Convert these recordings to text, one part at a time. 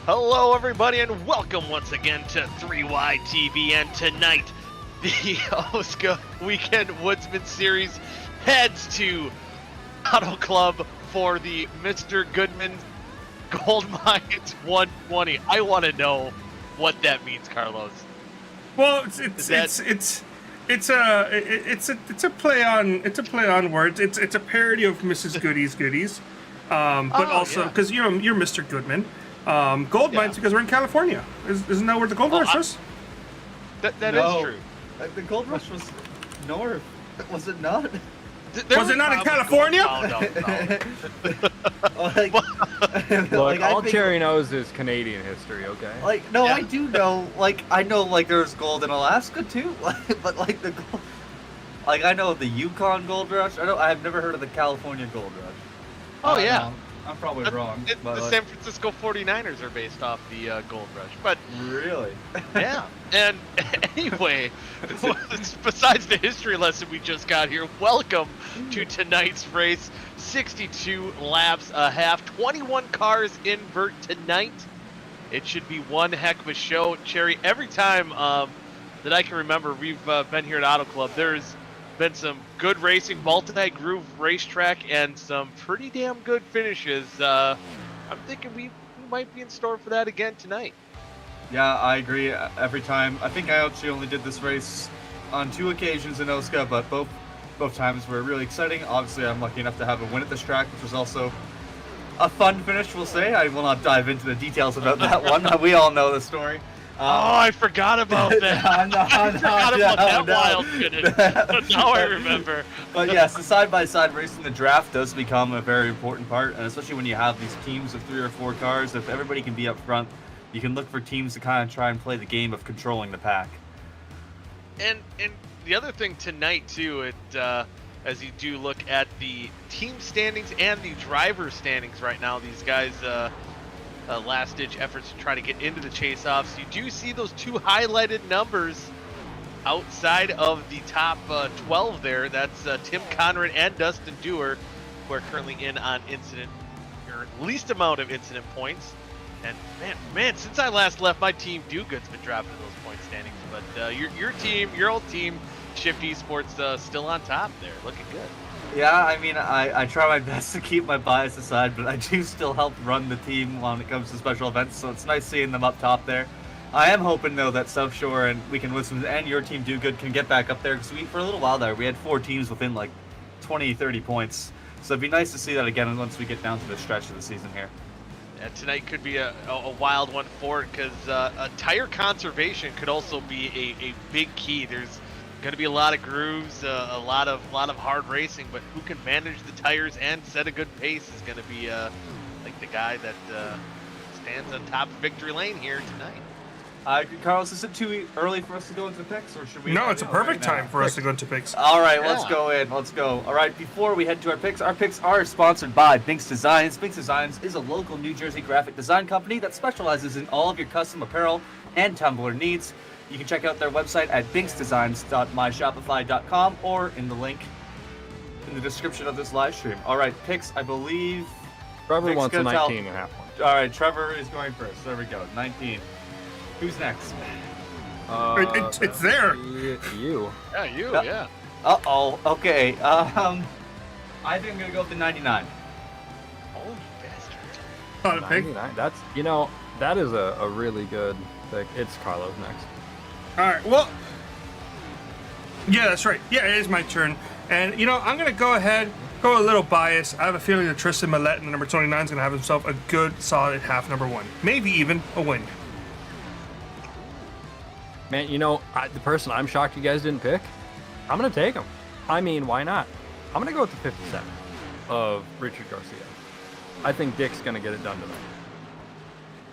Hello, everybody, and welcome once again to 3Y TV. And tonight, the OSCA Weekend Woodsman Series heads to Auto Club for the Mr. Goodman Gold Mines 120. I want to know what that means, Carlos. Well, it's a play on words. It's a parody of Mrs. Goody's Goodies, but also because you're Mr. Goodman. Gold mines because we're in California. Isn't that where the gold rush was? That is true. The gold rush was north. Was it not? Was it not in California? All Cherry knows is Canadian history, okay? I do know. I know, there's gold in Alaska too. But the gold, I know of the Yukon gold rush. I have never heard of the California gold rush. Oh yeah. I'm probably wrong. The San Francisco 49ers are based off the Gold Rush, but really, yeah. And anyway, besides the history lesson we just got here, welcome to tonight's race. 62 laps a half, 21 cars invert tonight. It should be one heck of a show, Cherry. Every time that I can remember, we've been here at Auto Club. There's been some good racing, multi-groove racetrack, and some pretty damn good finishes. I'm thinking we might be in store for that again tonight. Yeah, I agree. Every time. I think I actually only did this race on 2 occasions in OSCA, but both times were really exciting. Obviously, I'm lucky enough to have a win at this track, which was also a fun finish, we'll say. I will not dive into the details about that one. We all know the story. I forgot about that. I forgot about that wild finish. Now I remember. But yes, the side-by-side race in the draft does become a very important part, and especially when you have these teams of 3 or 4 cars. If everybody can be up front, you can look for teams to kind of try and play the game of controlling the pack. And the other thing tonight too, as you do look at the team standings and the driver standings right now, these guys. Last-ditch efforts to try to get into the chase-offs. You do see those 2 highlighted numbers outside of the top 12 there. That's Tim Conrad and Dustin Dewar, who are currently in on incident, or least amount of incident points. And man, since I last left, my team Do-Good's been dropping those point standings. But your old team, Shift Esports, still on top there, looking good. Yeah, I mean, I try my best to keep my bias aside, but I do still help run the team when it comes to special events, so it's nice seeing them up top there. I am hoping, though, that South Shore and Weekend Woodsman and your team Do Good can get back up there, because for a little while there, we had 4 teams within, 20, 30 points. So it'd be nice to see that again once we get down to the stretch of the season here. Yeah, tonight could be a wild one for it, because tire conservation could also be a big key. There's going to be a lot of grooves, a lot of hard racing, but who can manage the tires and set a good pace is going to be the guy that stands on top of victory lane here tonight. Carlos, is it too early for us to go into picks, or should we? No, it's a perfect time for us to go into picks. All right, let's go in. Let's go. All right, before we head to our picks are sponsored by Binks Designs. Binks Designs is a local New Jersey graphic design company that specializes in all of your custom apparel and tumbler needs. You can check out their website at binksdesigns.myshopify.com or in the link in the description of this live stream. All right, picks, I believe. Trevor wants a 19 and a half one. All right, Trevor is going first. There we go, 19. Who's next? It's there. You. Yeah, you, yeah. Uh-oh, okay. I think I'm going to go with the 99. Oh, bastard. Not a pick. 99. That's, that is a really good pick. It's Carlos next. All right. Well, yeah, that's right. Yeah, it is my turn. And, I'm going to go ahead, go a little bias. I have a feeling that Tristan Millette in the number 29 is going to have himself a good, solid half number 1. Maybe even a win. Man, the person I'm shocked you guys didn't pick, I'm going to take him. I mean, why not? I'm going to go with the 57 of Richard Garcia. I think Dick's going to get it done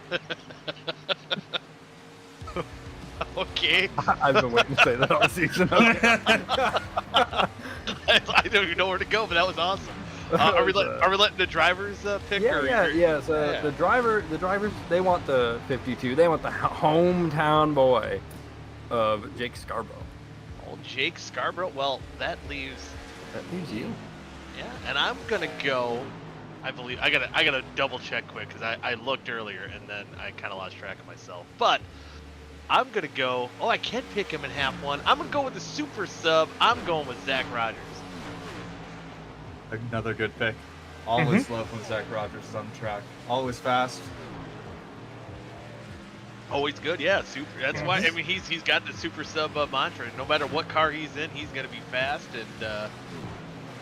tonight. Okay. I've been waiting to say that all season. I don't even know where to go, but that was awesome. Are we letting the drivers pick? Yeah. So the drivers, they want the 52. They want the hometown boy of Jake Scarborough. Old Jake Scarborough. Well, that leaves you. Yeah, and I'm gonna go I believe I gotta double check quick because I looked earlier and then I kind of lost track of myself. But I'm gonna go. Oh, I can pick him in half one. I'm gonna go with the super sub. I'm going with Zach Rogers. Another good pick. Always love when Zach Rogers is on the track. Always fast. Always good, yeah. Super. That's why. I mean, he's got the super sub mantra. No matter what car he's in, he's gonna be fast. And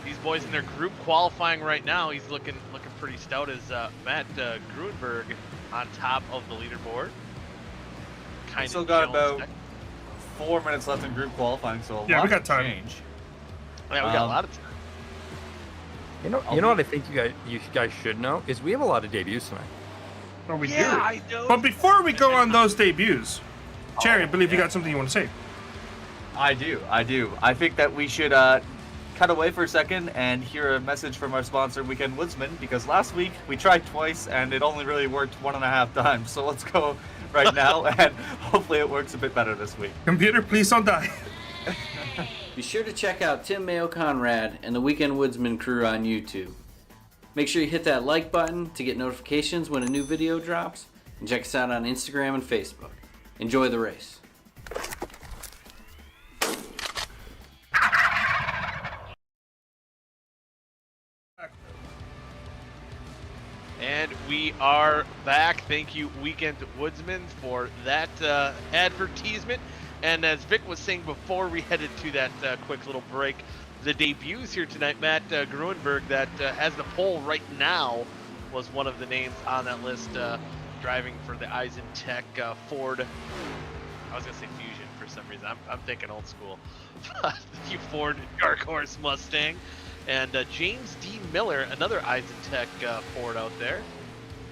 these boys in their group qualifying right now, he's looking pretty stout as Matt Gruenberg on top of the leaderboard. Still got about 4 minutes left in group qualifying, so we got time. Change. Yeah, we got a lot of time. You know what I think you guys should know is we have a lot of debuts tonight. Oh, we Yeah, do. I know. But before we go on those debuts, Cherry, I believe you got something you want to say. I do. I think that we should cut away for a second and hear a message from our sponsor, Weekend Woodsmen, because last week we tried twice and it only really worked 1.5 times. So let's go right now, and hopefully it works a bit better this week. Computer, please don't die. Be sure to check out Tim Mayo Conrad and the Weekend Woodsman crew on YouTube. Make sure you hit that like button to get notifications when a new video drops, and check us out on Instagram and Facebook. Enjoy the race. And we are back. Thank you, Weekend Woodsman, for that advertisement. And as Vic was saying before we headed to that quick little break, the debuts here tonight, Matt Gruenberg, that has the pole right now, was one of the names on that list, driving for the Eisentech Ford. I was going to say Fusion for some reason. I'm thinking old school. The Ford Dark Horse Mustang. And James D. Miller, another Eisentech Ford out there,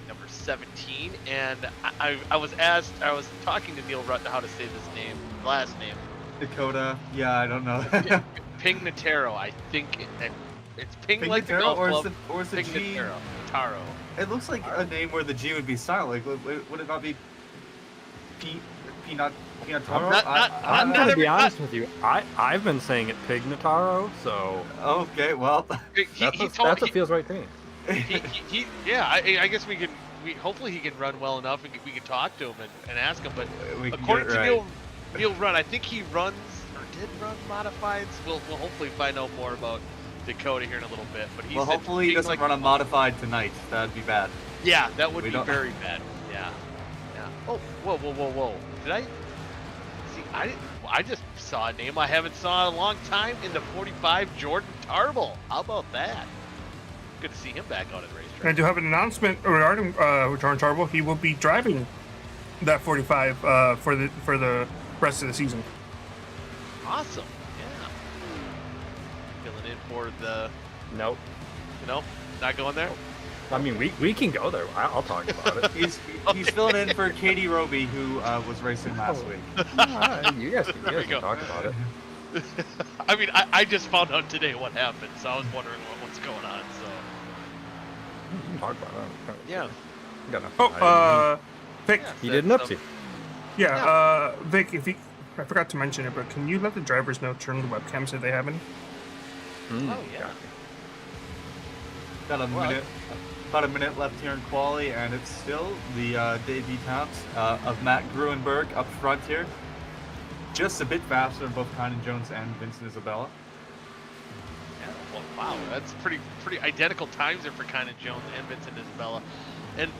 number 17. And I was talking to Neil Rutt how to say this name, last name. Dakota. Yeah, I don't know. Pignataro, I think it's Ping Pignataro, like the golf club. or is the G? Pignataro. Taro. It looks like a name where the G would be silent. Like, would it not be Peanut? I'm going to be honest with you. I've been saying it Pignataro, so Okay, well, that's what feels right to me. Yeah, I guess hopefully he can run well enough and we can talk to him and ask him. But we can according get it to right. Neil Rutt, I think he runs or did run modifieds. We'll hopefully find out more about Dakota here in a little bit. But Well, hopefully he doesn't run a modified tonight. That'd be bad. Yeah, that would We be don't- very bad. Yeah. Oh, whoa! Did I? See, I just saw a name I haven't saw in a long time in the 45, Jordan Tarble. How about that? Good to see him back on at And I racetrack. do have an announcement regarding Jordan Tarble. He will be driving that 45 for the rest of the season. Awesome. Yeah. Filling in for the. Nope. Not going there. I mean, we can go there. I'll talk about it. He's filling in for Katie Roby, who was racing last week. You guys we can go. talk about it. I mean, I just found out today what happened, so I was wondering what's going on. So. You can talk about it. Yeah. Got enough Oh, time. Vic. Yeah. He did an upsie. Yeah, Vic, I forgot to mention it, but can you let the drivers know turn the webcams if they have any? Oh yeah. Got about a minute left here in quali, and it's still the debut times of Matt Gruenberg up front here. Just a bit faster than both Kynan Jones and Vincent Isabella. Yeah, well, wow, that's pretty identical times there for Kynan Jones and Vincent Isabella. And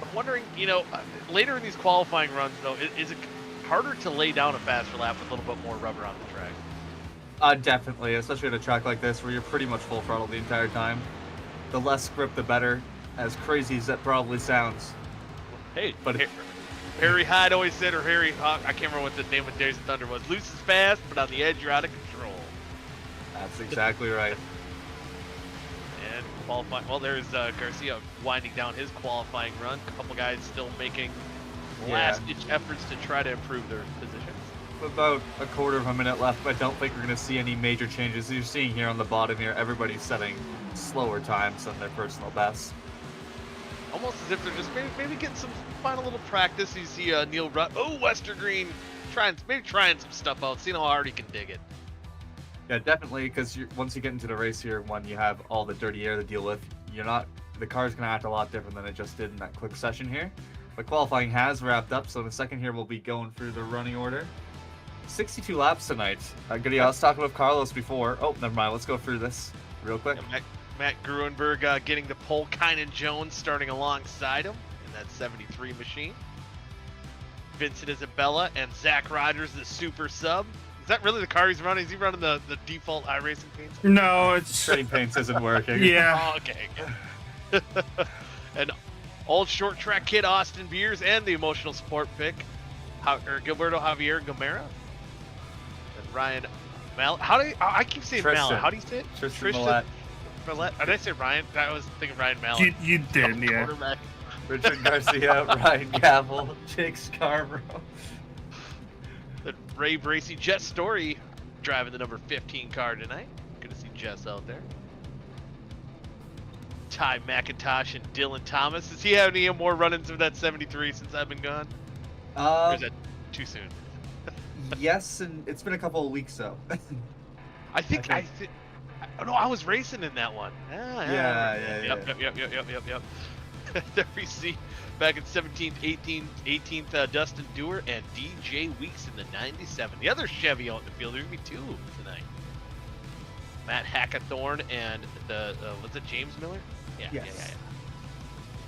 I'm wondering, later in these qualifying runs, though, is it harder to lay down a faster lap with a little bit more rubber on the track? Definitely, especially at a track like this where you're pretty much full throttle the entire time. The less grip, the better. As crazy as that probably sounds. Hey, But but Harry Hyde always said, or Harry Hawk, I can't remember what the name of Days of Thunder was. Loose is fast, but on the edge you're out of control. That's exactly right. And qualifying, well, there's Garcia winding down his qualifying run. A couple guys still making last-ditch efforts to try to improve their positions. About a quarter of a minute left, but I don't think we're going to see any major changes. You're seeing here on the bottom here, everybody's setting slower times than their personal bests. Almost as if they're just maybe getting some final little practice. You see Neil Rutt, Westergreen, trying some stuff out, seeing how hard he can dig it. Yeah, definitely, because once you get into the race here, when you have all the dirty air to deal with, the car's going to act a lot different than it just did in that quick session here. But qualifying has wrapped up, so in a second here we'll be going through the running order. 62 laps tonight. Goody, I was talking with Carlos before. Oh, never mind. Let's go through this real quick. Yeah, Matt Gruenberg getting to pole. Kynan Jones starting alongside him in that 73 machine. Vincent Isabella and Zach Rogers, the super sub. Is that really the car he's running? Is he running the default iRacing paints? No, it's Trading paints isn't working. yeah. Oh, okay. Good. And old short track kid Austin Beers and the emotional support pick, Gilberto Javier Gomera. And Ryan Mallet. I keep saying Tristan. Mallet. How do you say it? Tristan Millette. Mallet. Did I say Ryan? I was thinking Ryan Mallet. You did, yeah. Quarterback. Richard Garcia, Ryan Gavel, Jake Scarborough. The Ray Bracey, Jess Story driving the number 15 car tonight. Good to see Jess out there. Ty McIntosh and Dylan Thomas. Does he have any more run-ins of that 73 since I've been gone? Or is that too soon? Yes, and it's been a couple of weeks though. Oh no, I was racing in that one. Yeah. Yep. WC back in 17th, 18th, Dustin Dewar and DJ Weeks in the 97. The other Chevy out in the field. There's gonna be 2 tonight. Matt Hackathorn and the was it James Miller? Yeah.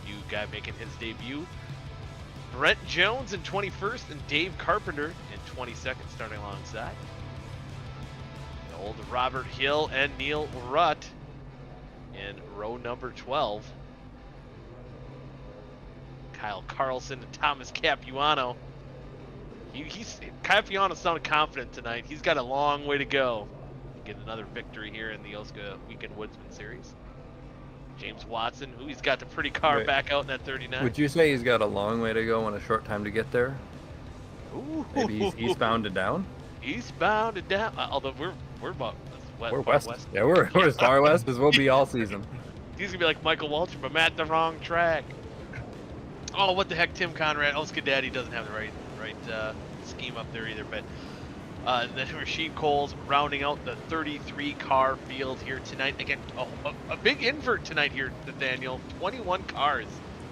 You guy making his debut. Brent Jones in 21st and Dave Carpenter in 22nd, starting alongside. The old Robert Hill and Neil Rutt in row number 12. Kyle Carlson and Thomas Capuano. Capuano sounded confident tonight. He's got a long way to go. Get another victory here in the OSCA Weekend Woodsman Series. James Watson, he's got the pretty car back out in that 39. Would you say he's got a long way to go and a short time to get there? Ooh. Maybe he's eastbound and down? Eastbound and down. Although we're about We're west. Yeah, we're as far west as we'll be all season. He's gonna be like Michael Waltrip, but I'm at the wrong track. Oh, what the heck, Tim Conrad. Oscar Daddy doesn't have the right scheme up there either, but then Rashid Coles rounding out the 33 car field here tonight. Again, a big invert tonight here, Nathaniel. 21 cars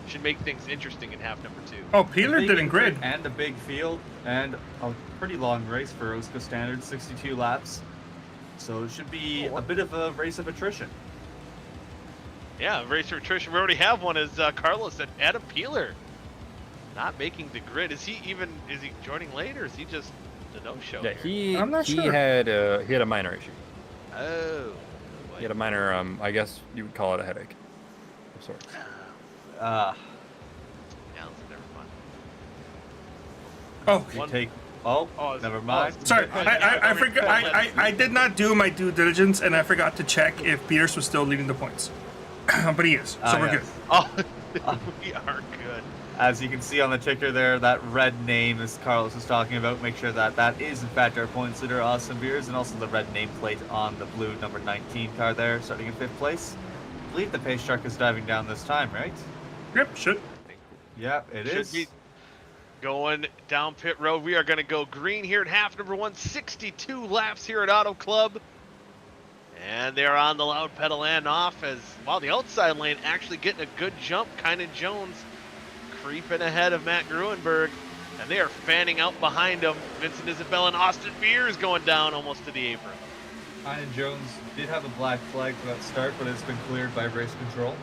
should make things interesting in half number 2. Oh, Peeler did in grid. And a big field, and a pretty long race for OSCA standards, 62 laps. So it should be a bit of a race of attrition. Yeah, race for attrition. We already have one as Carlos and Adam Peeler not making the grid. Is he joining late, or is he just the no-show? Yeah, I'm not he sure. had a minor issue. Oh. He had a minor, I guess you would call it a headache of sorts. Yeah, never mind. Oh, You take. Oh, never mind. sorry. I forgot. I did not do my due diligence, and I forgot to check if Peters was still leading the points. But he is, so we're yes. good. Oh, we are good. As you can see on the ticker there, that red name is Carlos is talking about. Make sure that is in fact our points leader, Austin Beers, and also the red nameplate on the blue number 19 car there, starting in 5th place. I believe the pace truck is driving down this time, right? Yep, should. Yeah, it Should is. be going down pit road. We are going to go green here in half number 1. 62 laps here at Auto Club. And they're on the loud pedal and off as, well, the outside lane actually getting a good jump. Kynan Jones creeping ahead of Matt Gruenberg. And they are fanning out behind him. Vincent Isabella and Austin Beers going down almost to the apron. Kynan Jones did have a black flag for that start, but it's been cleared by race control.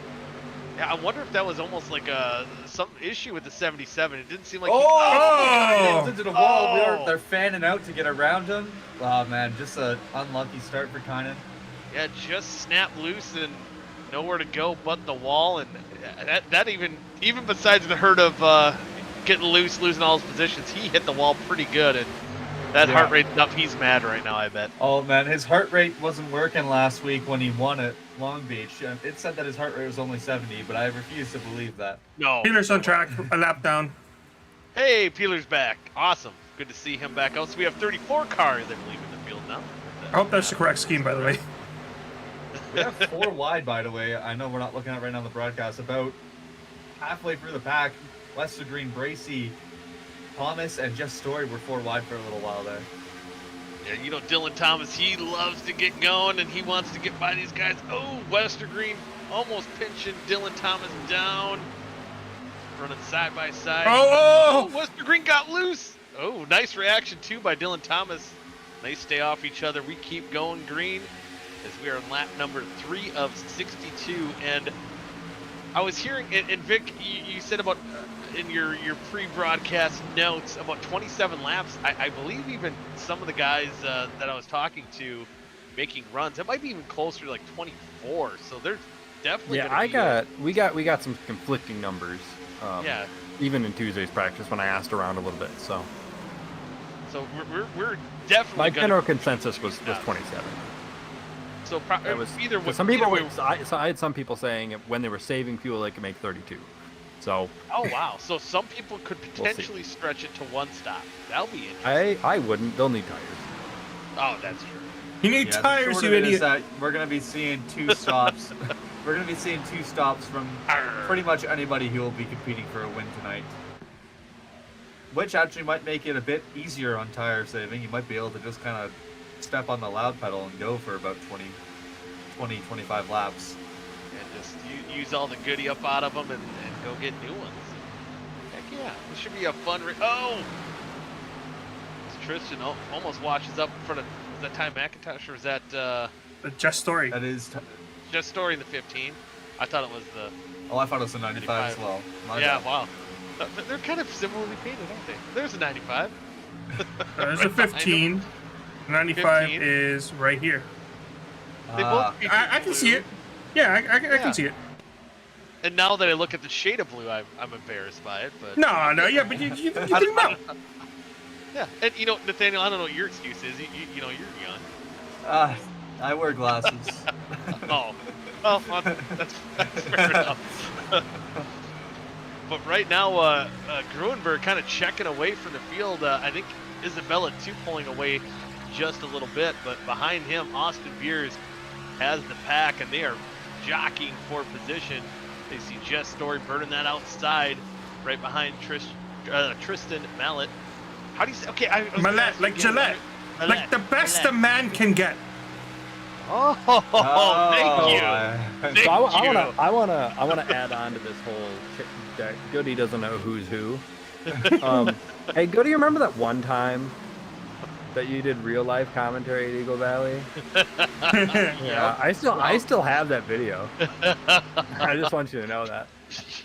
Yeah, I wonder if that was almost like some issue with the 77. It didn't seem like Oh! Into the wall. Oh! They're fanning out to get around him. Oh man, just an unlucky start for Kynan. Yeah, just snapped loose and nowhere to go but the wall. And that even besides the hurt of getting loose, losing all his positions, he hit the wall pretty good. And that heart rate's up. He's mad right now, I bet. Oh man, his heart rate wasn't working last week when he won at Long Beach. It said that his heart rate was only 70, but I refuse to believe that. No. Peeler's on track, a lap down. Hey, Peeler's back. Awesome. Good to see him back out. So we have 34 cars, I believe, in the field now. I hope that's the correct scheme, by the way. We have 4 wide, by the way. I know we're not looking at it right now on the broadcast. About halfway through the pack, Lester Green, Bracey, Thomas, and Jeff Story were 4 wide for a little while there. Yeah, you know, Dylan Thomas, he loves to get going and he wants to get by these guys. Oh, Westergreen almost pinching Dylan Thomas down. Running side by side. Oh! Western Green got loose. Oh, nice reaction too by Dylan Thomas. They stay off each other. We keep going green as we are on lap number 3 of 62. And I was hearing, and Vic, you said about in your pre-broadcast notes about 27 laps. I believe even some of the guys that I was talking to making runs, it might be even closer to like 24. So there's definitely we got some conflicting numbers. Yeah. Even in Tuesday's practice when I asked around a little bit. So we're definitely my gonna, general consensus was 27. So It was either way. some people. Either way, I had some people saying when they were saving fuel, they could make 32. So oh wow! So some people could potentially stretch it to 1 stop. That'll be interesting. I wouldn't. They'll need tires. Oh, that's true. You need Yeah, tires, the short you of it is idiot. that we're gonna be seeing 2 stops. We're gonna be seeing 2 stops from pretty much anybody who will be competing for a win tonight. Which actually might make it a bit easier on tire saving. You might be able to just kind of step on the loud pedal and go for about 25 laps. And just use all the goodie up out of them and go get new ones. Heck yeah, this should be a fun. Oh, Tristan almost washes up in front of. Was that Ty McIntosh or was that Just story. That is. just Story in the 15? I thought it was the. Oh, I thought it was a 95 as 95. well. My Yeah, bad. wow. They're kind of similarly painted, aren't they? There's a 95. There's a 15. 95 15. is right here. They Ah. both feature I can see blue. it. Yeah, I Yeah. can see it. And now that I look at the shade of blue, I'm embarrassed by it. But No, yeah, but you think about it. yeah, and you know, Nathaniel, I don't know what your excuse is. You know, you're young. I wear glasses. Oh, well, that's fair enough. But right now, Gruenberg kind of checking away from the field. I think Isabella too pulling away just a little bit, but behind him, Austin Beers has the pack, and they are jockeying for position. They see Jess Story burning that outside, right behind Tristan Mallet. How do you say? Okay, I was gonna Mallet, ask like again. Gillette. Mallet, Like the best Mallet. a man can get. Oh, thank you. Thank So I you. wanna add on to this whole that Goody doesn't know who's who. Hey Goody, remember that one time that you did real life commentary at Eagle Valley? Yeah, I still have that video. I just want you to know that.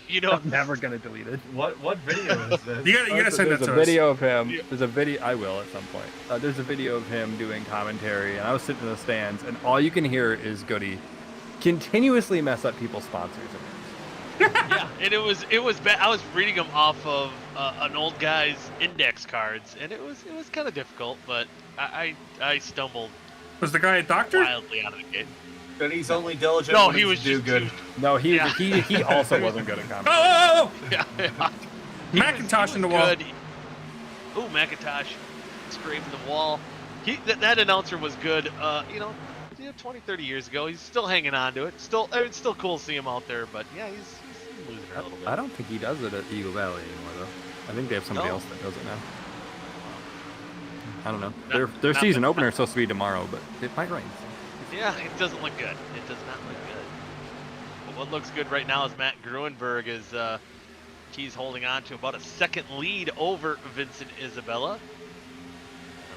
You know, I'm never gonna delete it. What video is this? You gotta send that There's to a us. video of him. There's a video. I will at some point. There's a video of him doing commentary, and I was sitting in the stands, and all you can hear is Goody continuously mess up people's sponsors. yeah, and it was bad. I was reading them off of an old guy's index cards, and it was kind of difficult, but I stumbled Was the guy a doctor? wildly out of the gate. But he's only diligent. No, when he it's was do just good. No, he Yeah. also wasn't good at commentary. Oh! Yeah, Macintosh in the wall. Oh, Macintosh scraping the wall. That announcer was good. 20, 30 years ago. He's still hanging on to it. It's still cool to see him out there, but yeah, he's losing it a little bit. I don't think he does it at Eagle Valley anymore, though. I think they have somebody No. else that does it now. I don't know. Not- Their not season that- opener is supposed to be tomorrow, but it might rain. Yeah, it doesn't look good. It does not look good. But what looks good right now is Matt Gruenberg is he's holding on to about a second lead over Vincent Isabella.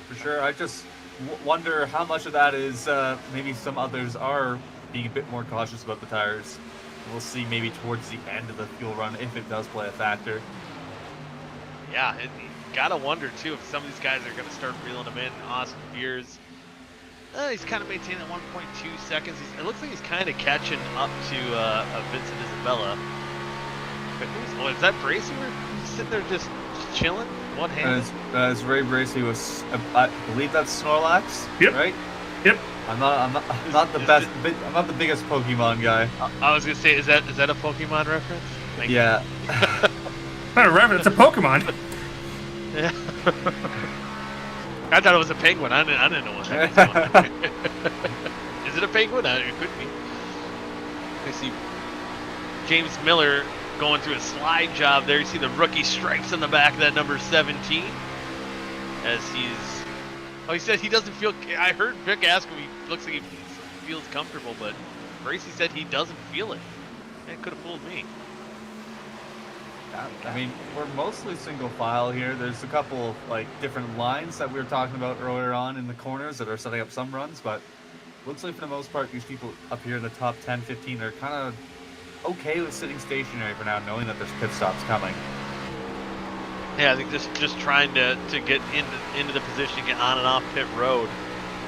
For sure. I just wonder how much of that is maybe some others are being a bit more cautious about the tires. We'll see maybe towards the end of the fuel run if it does play a factor. Yeah, you gotta wonder too if some of these guys are gonna start reeling them in. Austin Beers, he's kind of maintaining at 1.2 seconds. It looks like he's kind of catching up to Vincent Isabella. But is that Bracy? He's sitting there just chilling, one hand. As Ray Bracy was, I believe that's Snorlax. Yep. Right. Yep. I'm not the best. I'm not the biggest Pokemon guy. I was gonna say, is that a Pokemon reference? Thank Yeah. Not a rabbit, it's a Pokemon. You. Yeah. I thought it was a penguin. I didn't know what that was. Is it a penguin? It could be. I see James Miller going through a slide job there. You see the rookie stripes in the back of that number 17. As he said he doesn't feel. I heard Vic ask him. He looks like he feels comfortable, but Gracie said he doesn't feel it. It could have fooled me. I mean, we're mostly single file here. There's a couple of like different lines that we were talking about earlier on in the corners that are setting up some runs, but looks like for the most part, these people up here in the top 10, 15 are kind of okay with sitting stationary for now, knowing that there's pit stops coming. Yeah, I think just trying to get into the position, get on and off pit road,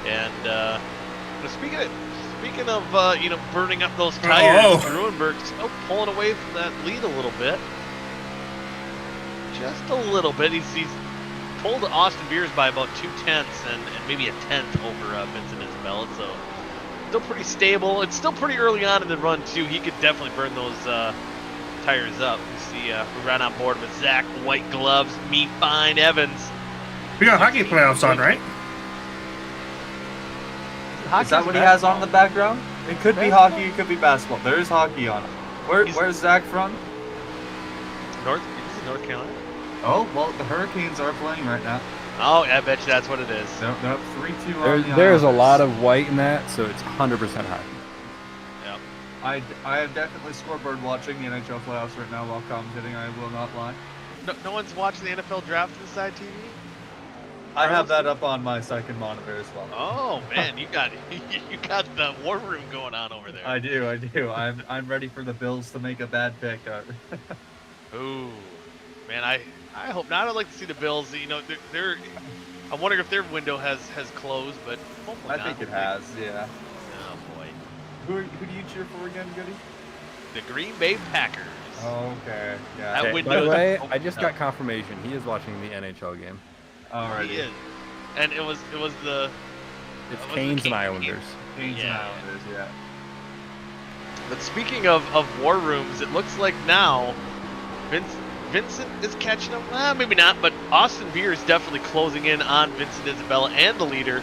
and speaking of you know, burning up those tires, Gruenberg's pulling away from that lead a little bit, just a little bit. He's pulled Austin Beers by about 0.2 and maybe a tenth over Vincent Isabella, so still pretty stable. It's still pretty early on in the run too. He could definitely burn those tires up. You see, we ran on board with Zach White Gloves, Me Fine Evans. We got hockey playoffs on, right? Is that what he has on in the background? It could be hockey, it could be basketball. There is hockey on. Where's Zach from? North Carolina. Oh, well, the Hurricanes are playing right now. Oh, I bet you that's what it is. Nope, 3-2 There's a lot of white in that, so it's 100% hockey. Yep. I am definitely scoreboard watching the NHL playoffs right now while commentating, I will not lie. No one's watching the NFL draft inside TV? I have that up on my second monitor as well. Oh man, you got the war room going on over there. I do. I'm ready for the Bills to make a bad pick. Ooh, man, I hope not. I'd like to see the Bills. You know, they're I'm wondering if their window has closed, but hopefully not. I think it has. Yeah. Oh boy. Who do you cheer for again, Goody? The Green Bay Packers. Oh, okay. Yeah. That By window. the way, I just got confirmation he is watching the NHL game. Alrighty. He is. And it was the. It's Canes and Islanders. Canes and Yeah. Islanders, yeah. But speaking of war rooms, it looks like now Vincent is catching up. Well, maybe not, but Austin Beer is definitely closing in on Vincent Isabella and the leader.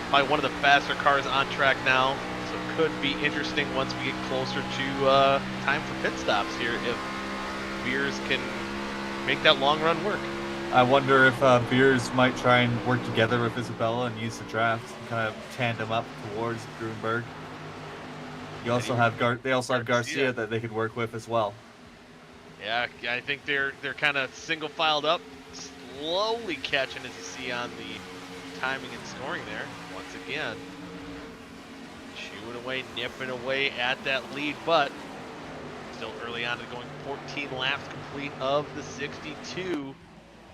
Probably one of the faster cars on track now. So it could be interesting once we get closer to time for pit stops here if Beers can make that long run work. I wonder if Beers might try and work together with Isabella and use the draft and kind of tandem up towards Gruenberg. You also have they also have Garcia that they could work with as well. Yeah, I think they're kind of single filed up, slowly catching, as you see on the timing and scoring there. Once again, chewing away, nipping away at that lead, but still early on, going 14 laps complete of the 62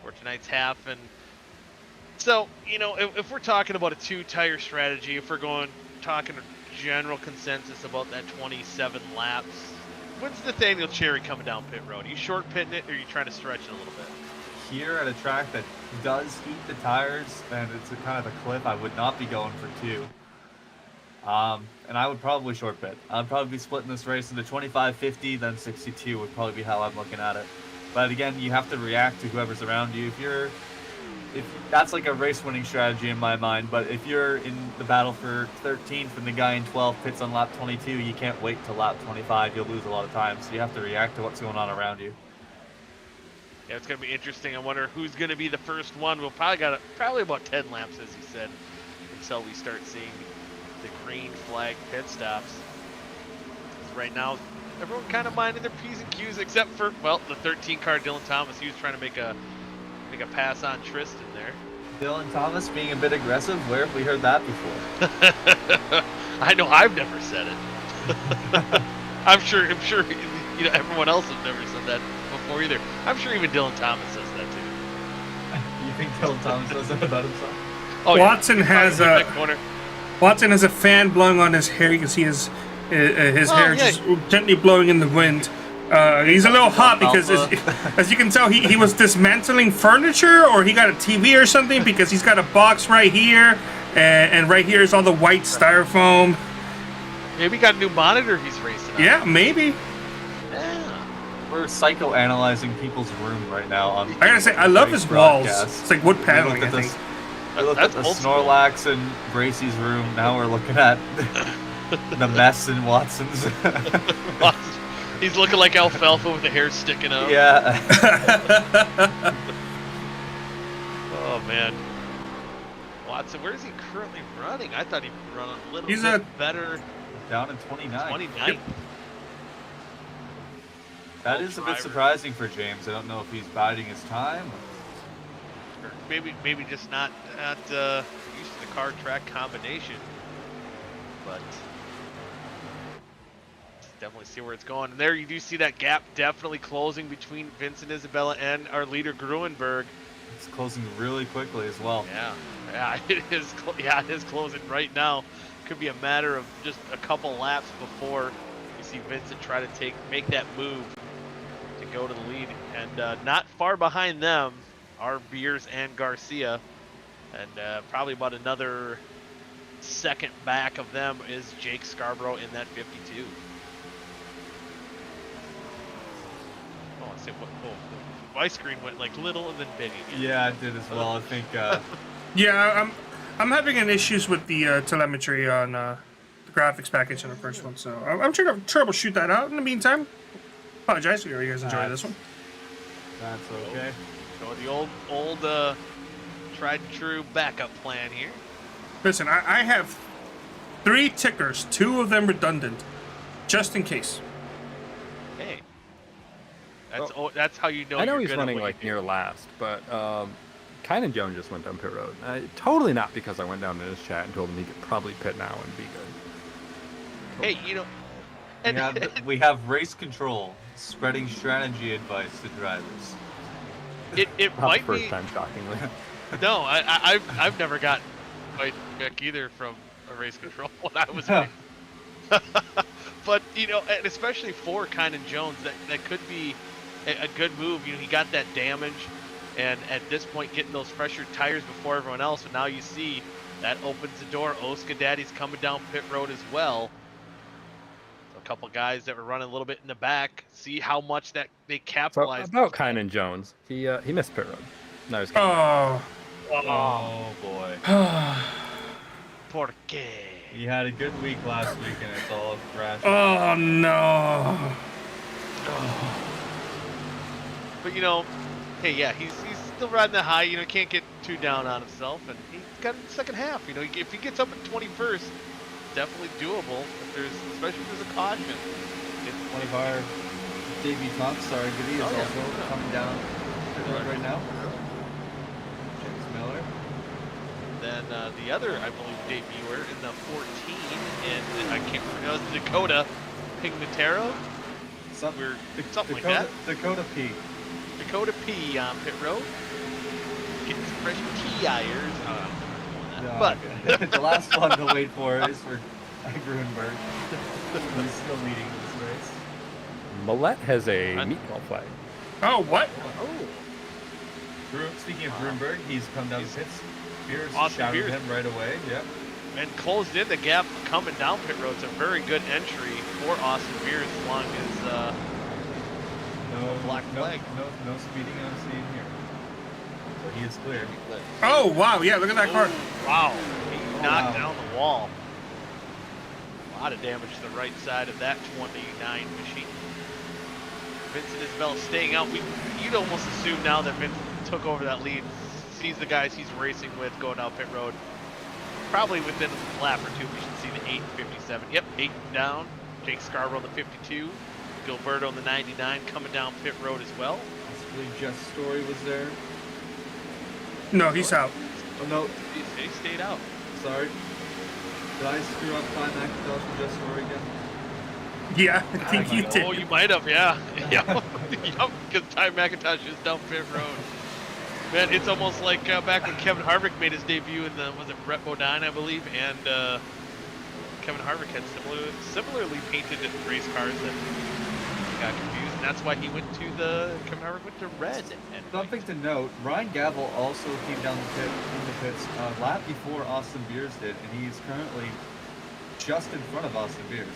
for tonight's half. And so, you know, if we're talking about a two-tire strategy, if we're talking a general consensus about that 27 laps, when's Nathaniel Cherry coming down pit road? Are you short pitting it, or are you trying to stretch it a little bit? Here at a track that does heat the tires and it's a kind of a cliff, I would not be going for 2. And I would probably short pit. I'd probably be splitting this race into 25, 50, then 62 would probably be how I'm looking at it. But again, you have to react to whoever's around you. If that's like a race-winning strategy in my mind, but if you're in the battle for 13th and the guy in 12 pits on lap 22, you can't wait till lap 25. You'll lose a lot of time, so you have to react to what's going on around you. Yeah, it's going to be interesting. I wonder who's going to be the first one. We'll probably about 10 laps, as you said, until we start seeing the green flag pit stops. Right now, everyone kind of minding their P's and Q's, except for, well, the 13 car Dylan Thomas. He was trying to make a pass on Tristan there. Dylan Thomas being a bit aggressive. Where have we heard that before? I know I've never said it. I'm sure you know everyone else has never said that before either. I'm sure even Dylan Thomas says that too. You think Dylan Thomas says that about himself? Oh, Watson yeah. has Watson has a fan blowing on his hair. You can see his hair just gently blowing in the wind. He's a little hot because, as you can tell, he was dismantling furniture, or he got a TV or something, because he's got a box right here, and right here is all the white styrofoam. Maybe he got a new monitor he's racing on. Yeah, maybe. Yeah. We're psychoanalyzing people's room right now. On I gotta say, I love his walls. It's like wood paneling, I think. We looked at the Snorlax in Gracie's room. Now we're looking at the mess in Watson's. He's looking like alfalfa with the hair sticking up. Yeah. Oh man. Watson, where is he currently running? I thought he'd run a little bit better down in 29. 29. That is a bit surprising for James. I don't know if he's biding his time. Or maybe just not used to the car track combination. But definitely see where it's going. And there you do see that gap definitely closing between Vincent Isabella and our leader Gruenberg. It's closing really quickly as well. Yeah, it is. Yeah, it is closing right now. Could be a matter of just a couple laps before you see Vincent try to make that move to go to the lead. And not far behind them are Beers and Garcia, and probably about another second back of them is Jake Scarborough in that 52. Oh, I say what? Oh, my screen went like little and then big again. Yeah, it did as well. I think. Yeah, I'm having an issues with the telemetry on the graphics package in the first one, so I'm trying to troubleshoot that out. In the meantime, apologize if you guys enjoy this one. That's okay. So the old tried and true backup plan here. Listen, I have 3 tickers, 2 of them redundant, just in case. Hey, that's how you know. I know you're he's good at running what like you do. near last, but Kynan Jones just went down pit road. Totally not because I went down in his chat and told him he could probably pit now and be good. Hey, you know, and we have race control, spreading strategy advice to drivers. it Not the might first be. time, shockingly. No, I've never gotten feedback either from a race control when I was. But you know, and especially for Kynan Jones, that could be a good move. You know, he got that damage, and at this point, getting those fresher tires before everyone else. And now you see that opens the door. OSCA Daddy's coming down pit road as well. So a couple guys that were running a little bit in the back. See how much that they So capitalized. about Kynan Jones, he missed pit road. No, he's Oh boy. Por qué? He had a good week last week, and it's all crashed. Oh no! But you know, hey, yeah, he's still riding the high. You know, can't get too down on himself, and he got in the second half. You know, if he gets up in 21st, definitely doable. Especially if there's a caution. One of our debutants, sorry, Goody, is Oh, yeah. also coming down the road right now. James Miller. Then the other, I believe, debuter in the 14, and I can't remember, it was Dakota Pigmentero. Something like that. Dakota P. Dakota P on pit road. Getting some fresh tires. No, But okay. The last one to wait for is for Gruenberg. He's still leading this race. Millette has a meatball flag. Oh, what? Speaking of Gruenberg, he's come down the pits. Beers Austin shouted Beers. him right away. Yep. and closed in the gap coming down pit road. It's a very good entry for Austin Beers as long as black flag. No speeding I'm seeing here. So he is clear. Oh, wow. Yeah, look at that car. Wow. He knocked down the wall. A lot of damage to the right side of that 29 machine. Vincent Isabella staying out. You'd almost assume now that Vincent took over that lead, sees the guys he's racing with going down pit road. Probably within a lap or two, we should see the 857. Yep, 8 down. Jake Scarborough on the 52. Gilberto on the 99 coming down pit road as well. Possibly Jeff's story was there. No, he's out. Oh no, He stayed out. sorry. Did I screw up Ty McIntosh and Jeff's story again? Yeah, I think you Oh, did. you might have, yeah. Yep, because Ty McIntosh is down pit road. Man, it's almost like back when Kevin Harvick made his debut in the, was it Brett Bodine, I believe, and Kevin Harvick had similarly painted race cars that got confused, and that's why he went to Kevin Harvick went to red. And Something to note, Ryan Gavel also came down the pits a lap before Austin Beers did, and he's currently just in front of Austin Beers.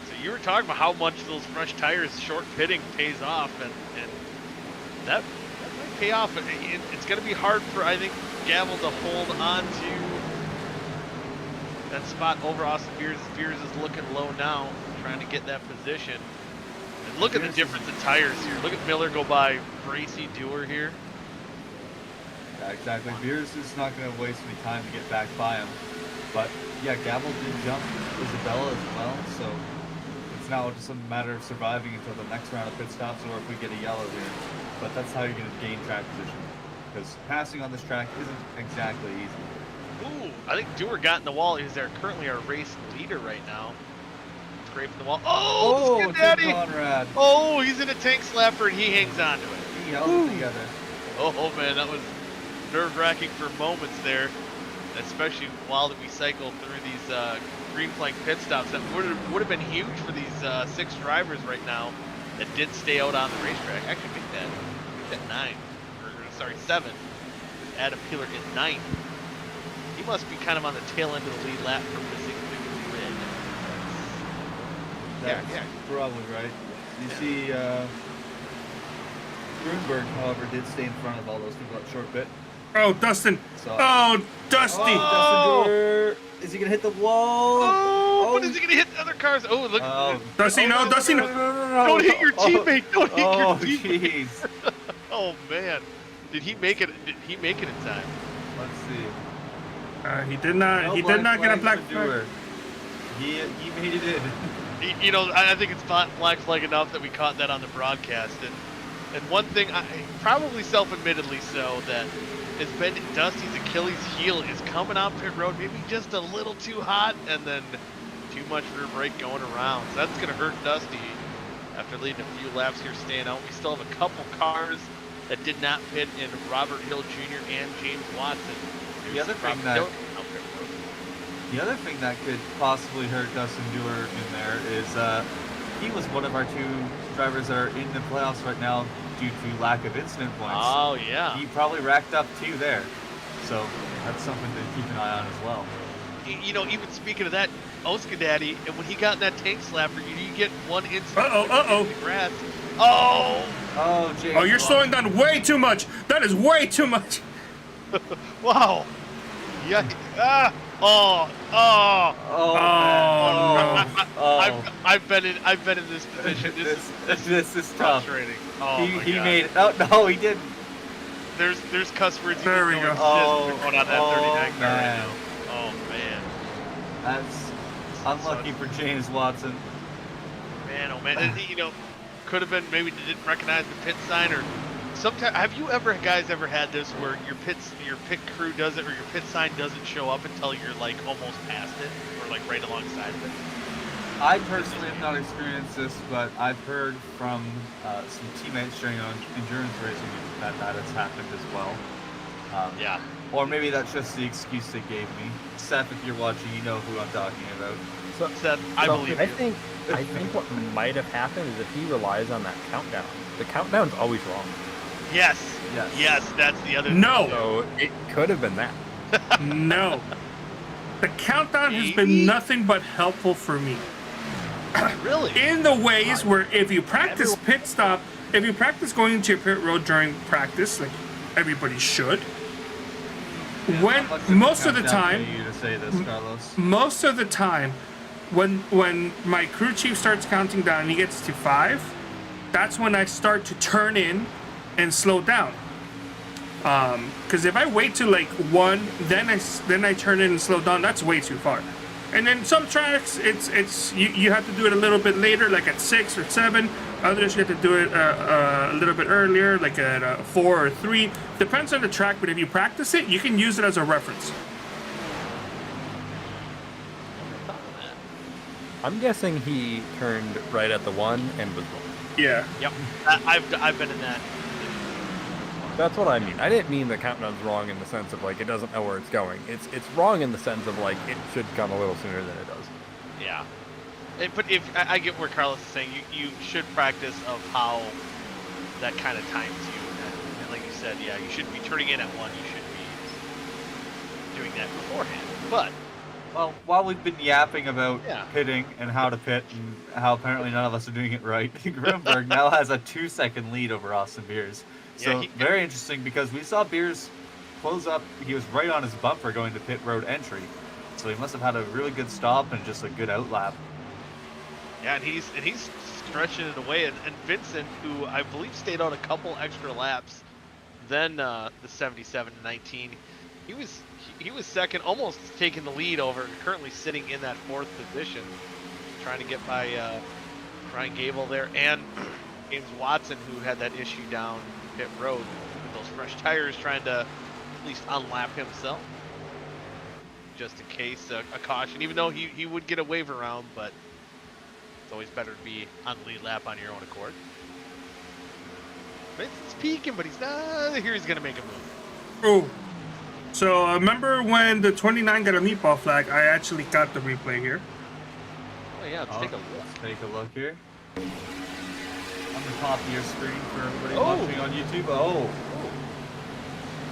So you were talking about how much those fresh tires, short pitting pays off, and that might pay off. It's going to be hard for, I think, Gavel to hold on to that spot over Austin Beers. Beers is looking low now, trying to get that position. And look at the difference in tires here. Look at Miller go by Bracy Dewar here. Yeah, exactly. Beers is not going to waste any time to get back by him, but yeah, Gavel did jump Isabella as well, so it's now just a matter of surviving until the next round of pit stops or if we get a yellow here. But that's how you're going to gain track position, because passing on this track isn't exactly easy. Ooh, I think Dewar got in the wall. He's currently our race leader right now. Scraping the wall. Oh, Oh, Tim Daddy! Conrad. Oh, he's in a tank slapper and he hangs on to it. He held it together. Oh man, that was nerve-wracking for moments there, especially while we cycle through these green flag pit stops. That would have been huge for these 6 drivers right now that did stay out on the racetrack. Actually, make that 9, or sorry 7. Adam Peeler in 9th. He must be kind of on the tail end of the lead lap for missing the grid. That's probably right. You see, Grunberg, however, did stay in front of all those people that short bit. Oh, Dustin. So, Oh, Dusty. Dustin Dewar. Is he gonna hit the wall? Oh, but is he gonna hit the other cars? Oh, look. Dusty, no, Dusty, no. Don't hit your teammate. Don't hit your teammate. Jeez. Oh man, did he make it? Did he make it in time? Let's see. He did not. No He did not get a black for Dewar. flag. He made it in. You know, I think it's black flag enough that we caught that on the broadcast. And one thing, probably self-admittedly so, that has been Dusty's Achilles heel is coming out pit road maybe just a little too hot and then too much rear brake going around. So that's going to hurt Dusty after leading a few laps here, staying out. We still have a couple cars that did not pit in Robert Hill Jr. and James Watson. The other thing that could possibly hurt Dustin Dewar in there is he was one of our 2 drivers that are in the playoffs right now due to lack of incident points. Oh, yeah. He probably racked up 2 there. So that's something to keep an eye on as well. You know, even speaking of that, OSCA Daddy, and when he got in that tank slapper, you get 1 incident in the grass. Oh, James. Oh, you're slowing down way too much. That is way too much. Wow. Yeah. Oh, no. I've been in this position. This is tough. Frustrating. Oh, he made it. Oh no, he didn't. There's cuss words. There we go. Going on that 39 car right now. Oh man. That's unlucky for James Watson. Man, oh man. And, you know, could have been maybe they didn't recognize the pit sign or. Sometimes, have you guys ever had this where your pit crew doesn't, or your pit sign doesn't show up until you're like almost past it, or like right alongside of it? I personally have not experienced this, but I've heard from some teammates during endurance racing that has happened as well. Yeah. Or maybe that's just the excuse they gave me. Seth, if you're watching, you know who I'm talking about. So, Seth, I believe I you. think what might have happened is if he relies on that countdown. The countdown's always wrong. Yes, that's the other No. thing. So it could have been that. No. The countdown has been nothing but helpful for me. Really? In the ways where if you practice pit stop, if you practice going into your pit road during practice, like everybody should, when most of the time, you to say this, Carlos. most of the time, when my crew chief starts counting down and he gets to 5, that's when I start to turn in and slow down. Because if I wait to like 1, then I turn in and slow down, that's way too far. And then some tracks, it's you have to do it a little bit later, like at 6 or 7. Others you have to do it a little bit earlier, like at 4 or 3. Depends on the track, but if you practice it, you can use it as a reference. I'm guessing he turned right at the 1 and was wrong. Yeah. Yep. I've been in that. That's what I mean. I didn't mean the countdown's wrong in the sense of like it doesn't know where it's going. It's wrong in the sense of like it should come a little sooner than it does. Yeah. But if I get where Carlos is saying, you should practice of how that kind of times you. And like you said, yeah, you shouldn't be turning in at 1. You should be doing that beforehand. But Well, while we've been yapping about Yeah. pitting and how to pit and how apparently none of us are doing it right, Grimberg now has a 2-second lead over Austin Beers. So Yeah, very interesting because we saw Beers close up. He was right on his bumper going to pit road entry. So he must have had a really good stop and just a good outlap. yeah, and he's stretching it away. And Vincent, who I believe stayed out a couple extra laps than the 77 to 19. he was second, almost taking the lead over, currently sitting in that 4th position, trying to get by Ryan Gable there, and James Watson, who had that issue down pit road with those fresh tires, trying to at least unlap himself, just in case a caution, even though he would get a wave around, but it's always better to be on the lead lap on your own accord. Vincent's peeking, but he's not. Here he's gonna make a move. Oh, so remember when the 29 got a meatball flag? I actually got the replay here. Oh yeah, let's take a look. Let's take a look here. On the top of your screen for everybody watching on YouTube. Oh.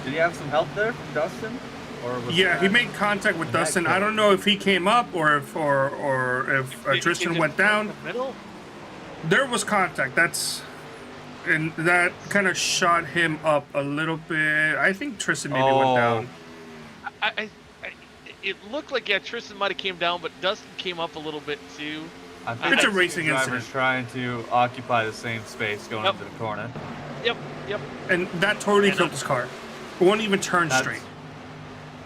Did he have some help there from Dustin? Or was Yeah, he made contact with Dustin. I don't know if he came up or if Tristan went down. In the middle? There was contact. And that kind of shot him up a little bit. I think Tristan maybe went down. It looked like Tristan might have came down, but Dustin came up a little bit too. I think It's a that's racing the drivers incident. trying to occupy the same space going Yep. into the corner. Yep. And that totally killed his car. It won't even turn straight.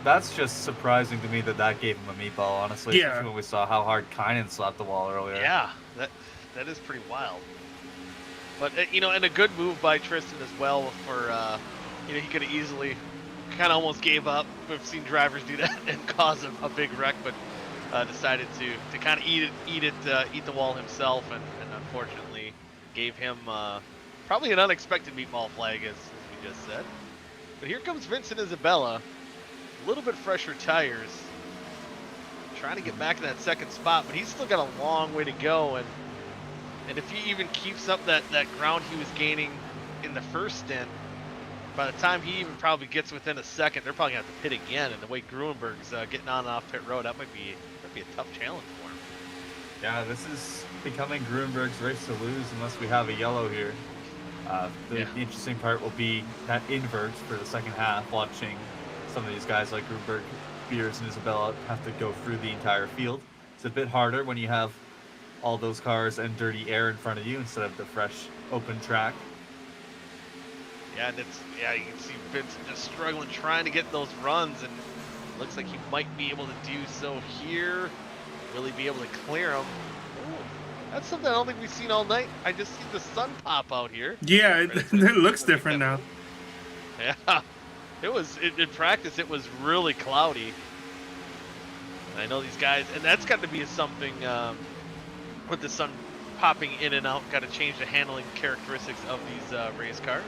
That's just surprising to me that gave him a meatball, honestly. Yeah. Especially when we saw how hard Kynan slapped the wall earlier. Yeah, that is pretty wild. But and a good move by Tristan as well. For he could have easily kind of almost gave up. We've seen drivers do that and cause a big wreck, but decided to kind of eat the wall himself, and unfortunately gave him probably an unexpected meatball flag, as we just said. But here comes Vincent Isabella, a little bit fresher tires, trying to get back in that 2nd spot, but he's still got a long way to go, and if he even keeps up that ground he was gaining in the first stint, by the time he even probably gets within a 2nd, they're probably gonna have to pit again. And the way Gruenberg's getting on and off pit road, that might be a tough challenge for him. Yeah, this is becoming Gruenberg's race to lose unless we have a yellow here. The interesting part will be that invert for the second half, watching some of these guys like Gruenberg, Beers, and Isabella have to go through the entire field. It's a bit harder when you have all those cars and dirty air in front of you instead of the fresh open track. Yeah, and you can see Vincent just struggling trying to get those runs, and it looks like he might be able to do so here. Will he be able to clear them? Ooh, that's something I don't think we've seen all night. I just see the sun pop out here. Yeah, it looks different now. Yeah, in practice it was really cloudy. And I know these guys, and that's got to be something with the sun popping in and out. Got to change the handling characteristics of these race cars.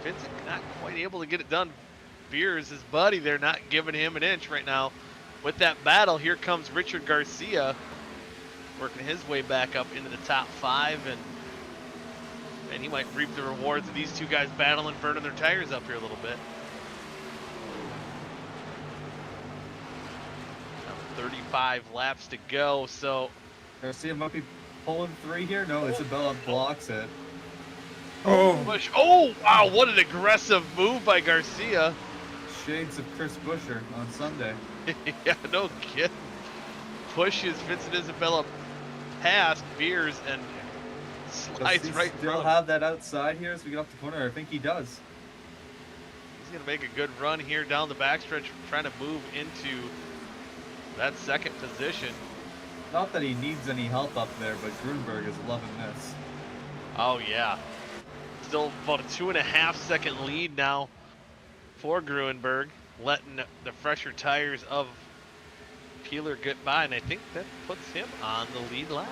Vincent not quite able to get it done. Beers, his buddy, they're not giving him an inch right now. With that battle, here comes Richard Garcia, working his way back up into the top 5, and he might reap the rewards of these two guys battling, burning their tires up here a little bit. Now 35 laps to go, so Garcia might be pulling 3 here. No, Isabella blocks it. Oh, Bush. Oh, wow, what an aggressive move by Garcia. Shades of Chris Buescher on Sunday. Yeah, no kidding. Pushes Vincent Isabella past Beers and slides Does he right still through. have that outside here as we get off the corner? I think he does. He's going to make a good run here down the backstretch, trying to move into that 2nd position. Not that he needs any help up there, but Gruenberg is loving this. Oh, yeah. Still about a 2.5 second lead now for Gruenberg, letting the fresher tires of Peeler get by, and I think that puts him on the lead lap.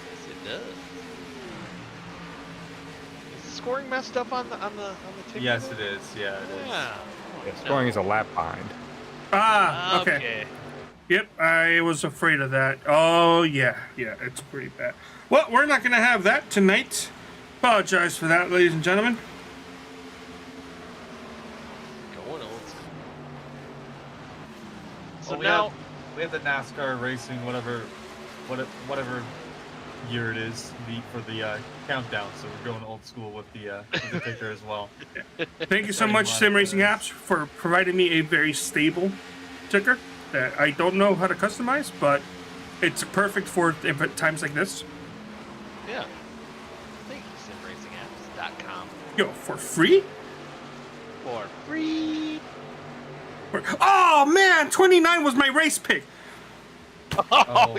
Yes, it does. Is the scoring messed up on the ticket? Yes, it is. Yeah, it is. Yeah. Scoring is a lap behind. okay. Yep, I was afraid of that. Oh, yeah, it's pretty bad. Well, we're not going to have that tonight. Apologize for that, ladies and gentlemen. Going old school. So Well, now, we have the NASCAR racing, whatever year it is, for the countdown. So we're going old school with the ticker as well. Thank you so much, Sim Racing Apps, for providing me a very stable ticker that I don't know how to customize, but it's perfect for times like this. yeah. Thank you, simracingapps.com. Yo, for free? for free. Oh man, 29 was my race pick. Oh,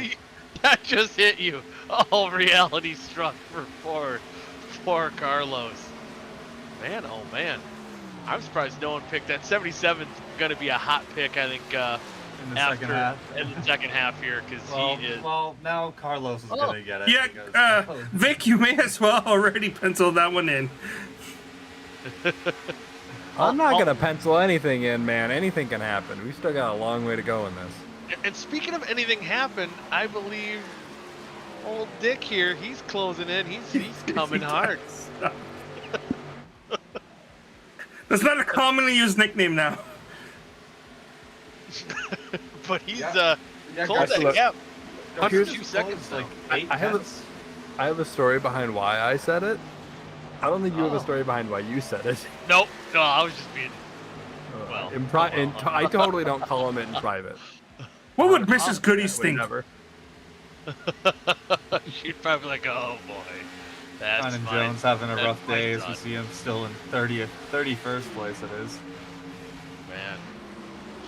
that just hit you. Oh, reality struck for poor Carlos. Man, oh man. I'm surprised no one picked that. 77's going to be a hot pick, I think, In the second half. in the second half here, because he is. Well, now Carlos is going to get it. Yeah, because- Vic, you may as well already pencil that one in. I'm not going to pencil anything in, man. Anything can happen. We still got a long way to go in this. And speaking of anything happen, I believe old Dick here, he's closing in. He's coming hard. That's not a commonly used nickname now. But he's Yeah, closed Garcia- that gap. Under Here's- 2 seconds, like though. 8 I have a- tenths. I have a story behind why I said it. I don't think you have a story behind why you said it. Nope. No, I was just being. Well, I totally don't call him it in private. What would Mrs. Goodies think? Never. She'd probably be like, oh boy. That's Simon fine. Jones having a That's rough my day as we son. see him still in 31st place it is. Man.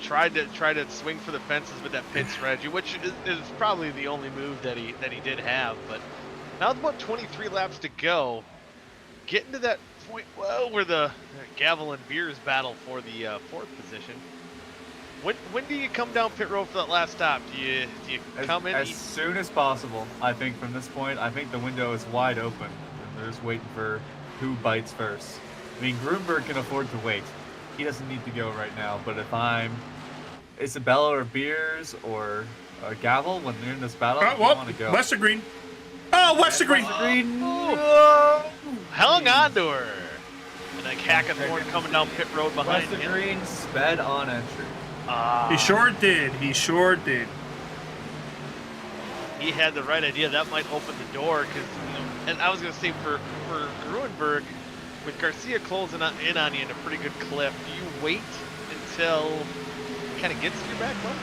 Tried to swing for the fences with that pit strategy, which is probably the only move that he did have. But now with about 23 laps to go, getting to that point, well, where the Gavel and Beers battle for the 4th position. When do you come down pit road for that last stop? Do you come in? As soon as possible. I think from this point, I think the window is wide open. And they're just waiting for who bites first. I mean, Grunberg can afford to wait. He doesn't need to go right now. But if I'm Isabella or Beers or Gavel, when they're in this battle, I want to go. Wester Green. Oh, Wester Green. Hung on to her. And like Hackathorn coming down pit road behind Wester him. Green sped on entry. He sure did. He sure did. He had the right idea. That might open the door, because, and I was going to say for Gruenberg, with Garcia closing in on you in a pretty good clip, do you wait until he kind of gets to your back bumper?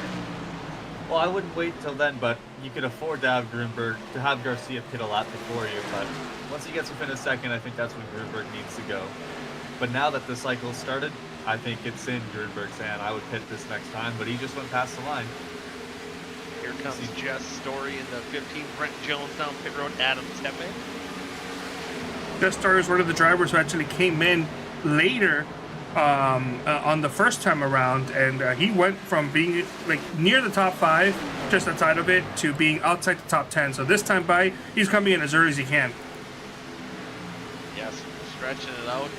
Well, I wouldn't wait until then, but you could afford to have Garcia pit a lap before you. But once he gets within a second, I think that's when Grunberg needs to go. But now that the cycle started, I think it's in Grunberg's hand. I would pit this next time, but he just went past the line. Here comes Jess Story in the 15. Brent Jones down pit road. Adam Tepe. Jeff Starr is one of the drivers who actually came in later on the first time around, and he went from being like near the top 5, just outside of it, to being outside the top 10. So this time by, he's coming in as early as he can. Yes, stretching it out.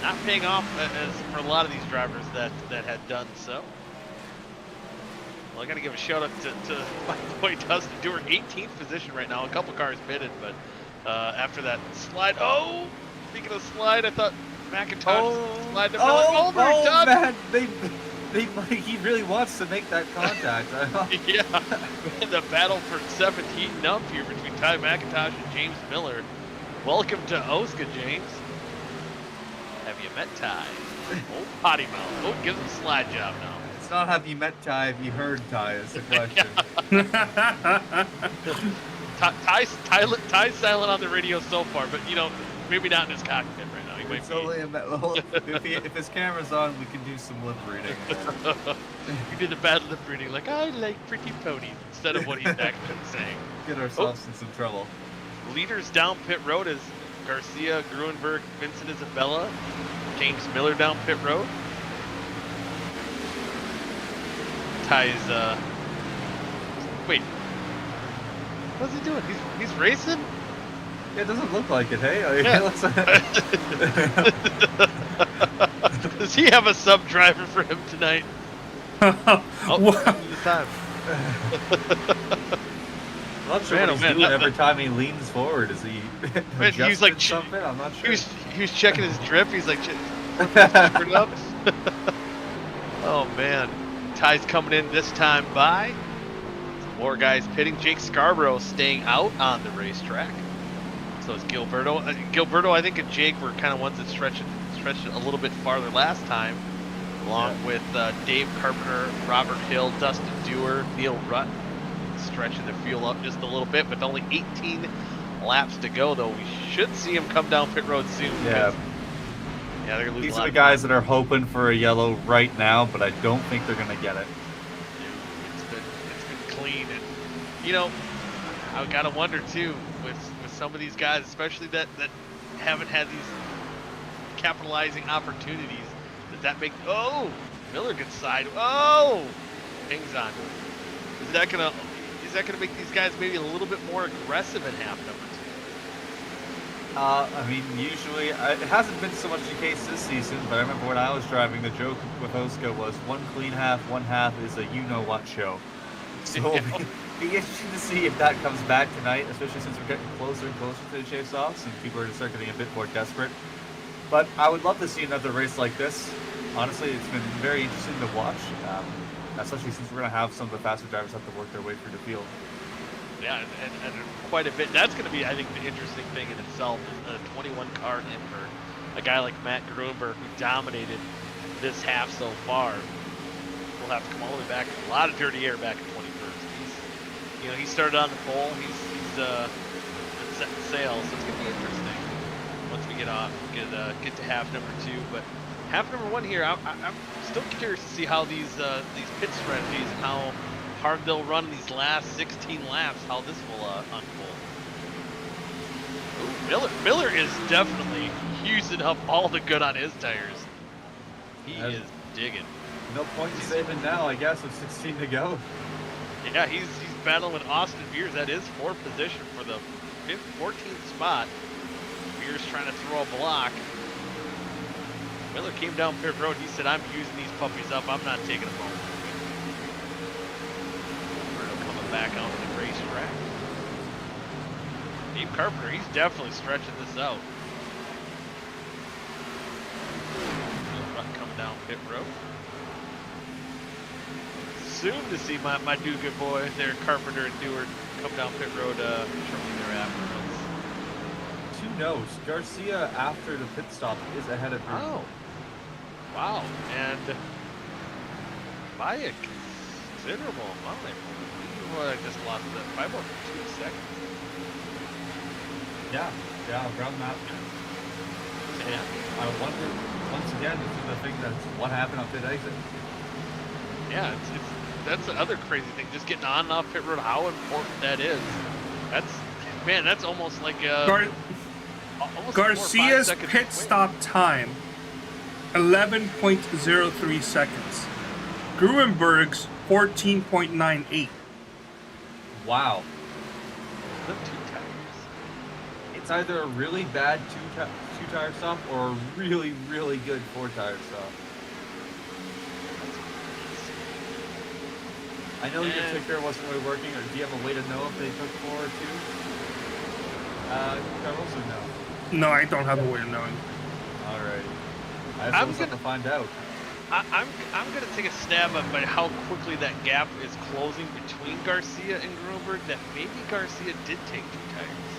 Not paying off as for a lot of these drivers that had done so. Well, I got to give a shout out to my boy Dustin Dewar, 18th position right now. A couple cars pitted, but after that slide. Oh, speaking of slide, I thought McIntosh slide. Man, he really wants to make that contact. Yeah, the battle for 7th heating up here between Ty McIntosh and James Miller. Welcome to OSCA, James. Have you met Ty? Oh, potty mouth. Oh, gives him a slide job now. It's not have you met Ty, have you heard Ty is the question. Ty's silent on the radio so far, but maybe not in his cockpit right now. He might It's be. only if his camera's on, we can do some lip reading. We did the bad lip reading, like, I like pretty ponies, instead of what he's actually saying. Get ourselves in some trouble. Leaders down pit road is Garcia, Gruenberg, Vincent Isabella, James Miller down pit road. Ty's, wait. What's he doing? He's racing? Yeah, it doesn't look like it, hey? Yeah. Let's- Does he have a sub driver for him tonight? What? Time. I'm not sure Man, what he's oh, man, doing that- every time he leans forward. Is he Man, he was like, adjusting something? I'm not sure. He was checking his drip. He's like, it up. Oh man, Ty's coming in this time by. More guys pitting. Jake Scarborough staying out on the racetrack. So is Gilberto. Gilberto, I think, and Jake were kind of ones that stretched it a little bit farther last time, along with Dave Carpenter, Robert Hill, Dustin Dewar, Neil Rutt, stretching the fuel up just a little bit. With only 18 laps to go, though, we should see him come down pit road soon. Yeah. Yeah, they're gonna lose These a lot are the of guys time. that are hoping for a yellow right now, but I don't think they're gonna get it. It's been clean, and you know, I gotta wonder too with some of these guys, especially that haven't had these capitalizing opportunities. Does that make? Oh, Miller gets side. Oh, hangs on. Is that gonna make these guys maybe a little bit more aggressive in half number I mean, usually, it hasn't been so much the case this season, but I remember when I was driving, the joke with OSCA was one clean half, one half is a you-know-what show. So it'll be interesting to see if that comes back tonight, especially since we're getting closer and closer to the chase-offs, and people are going to start getting a bit more desperate. But I would love to see another race like this. Honestly, it's been very interesting to watch, especially since we're going to have some of the faster drivers have to work their way through the field. Yeah, and quite a bit. That's going to be, I think, the interesting thing in itself is the 21 car in for a guy like Matt Grunberg, who dominated this half so far. Will have to come all the way back. A lot of dirty air back in 21st. He started on the pole. He's setting sail, so it's going to be interesting once we get to half number 2. But half number 1 here, I'm still curious to see how these pit strategies and how hard they'll run in these last 16 laps, how this will unfold. Ooh, Miller is definitely using up all the good on his tires. He is digging. No point in saving now, I guess, with 16 to go. Yeah, he's battling with Austin Beers. That is 4th position for the 14th spot. Beers trying to throw a block. Miller came down pit road. He said, "I'm using these puppies up. I'm not taking them home." Back onto the racetrack. Dave Carpenter, he's definitely stretching this out. Coming down pit road. Soon to see my do-good boy there, Carpenter and Dewar, come down pit road shortly thereafter. 2 no's. Garcia, after the pit stop, is ahead of him. Oh. Wow. And by a considerable amount. Well, I just lost that 5 or 2 seconds. Yeah, around that. Yeah. I wonder, once again, this is the thing that's what happened on pit exit. Yeah, that's the other crazy thing. Just getting on and off pit road, how important that is. That's almost like almost Garcia's 4 or 5 seconds pit away. stop time, 11.03 seconds. Gruenberg's 14.98. Wow. The 2 tires. It's either a really bad two-tire stop or a really, really good 4-tire stop. I know your ticker wasn't really working, or do you have a way to know if they took 4 or 2? Carlos or no? No, I don't have a way of knowing. Alright. I just have to find out. I'm gonna take a stab at how quickly that gap is closing between Garcia and Gruenberg. That maybe Garcia did take 2 tires.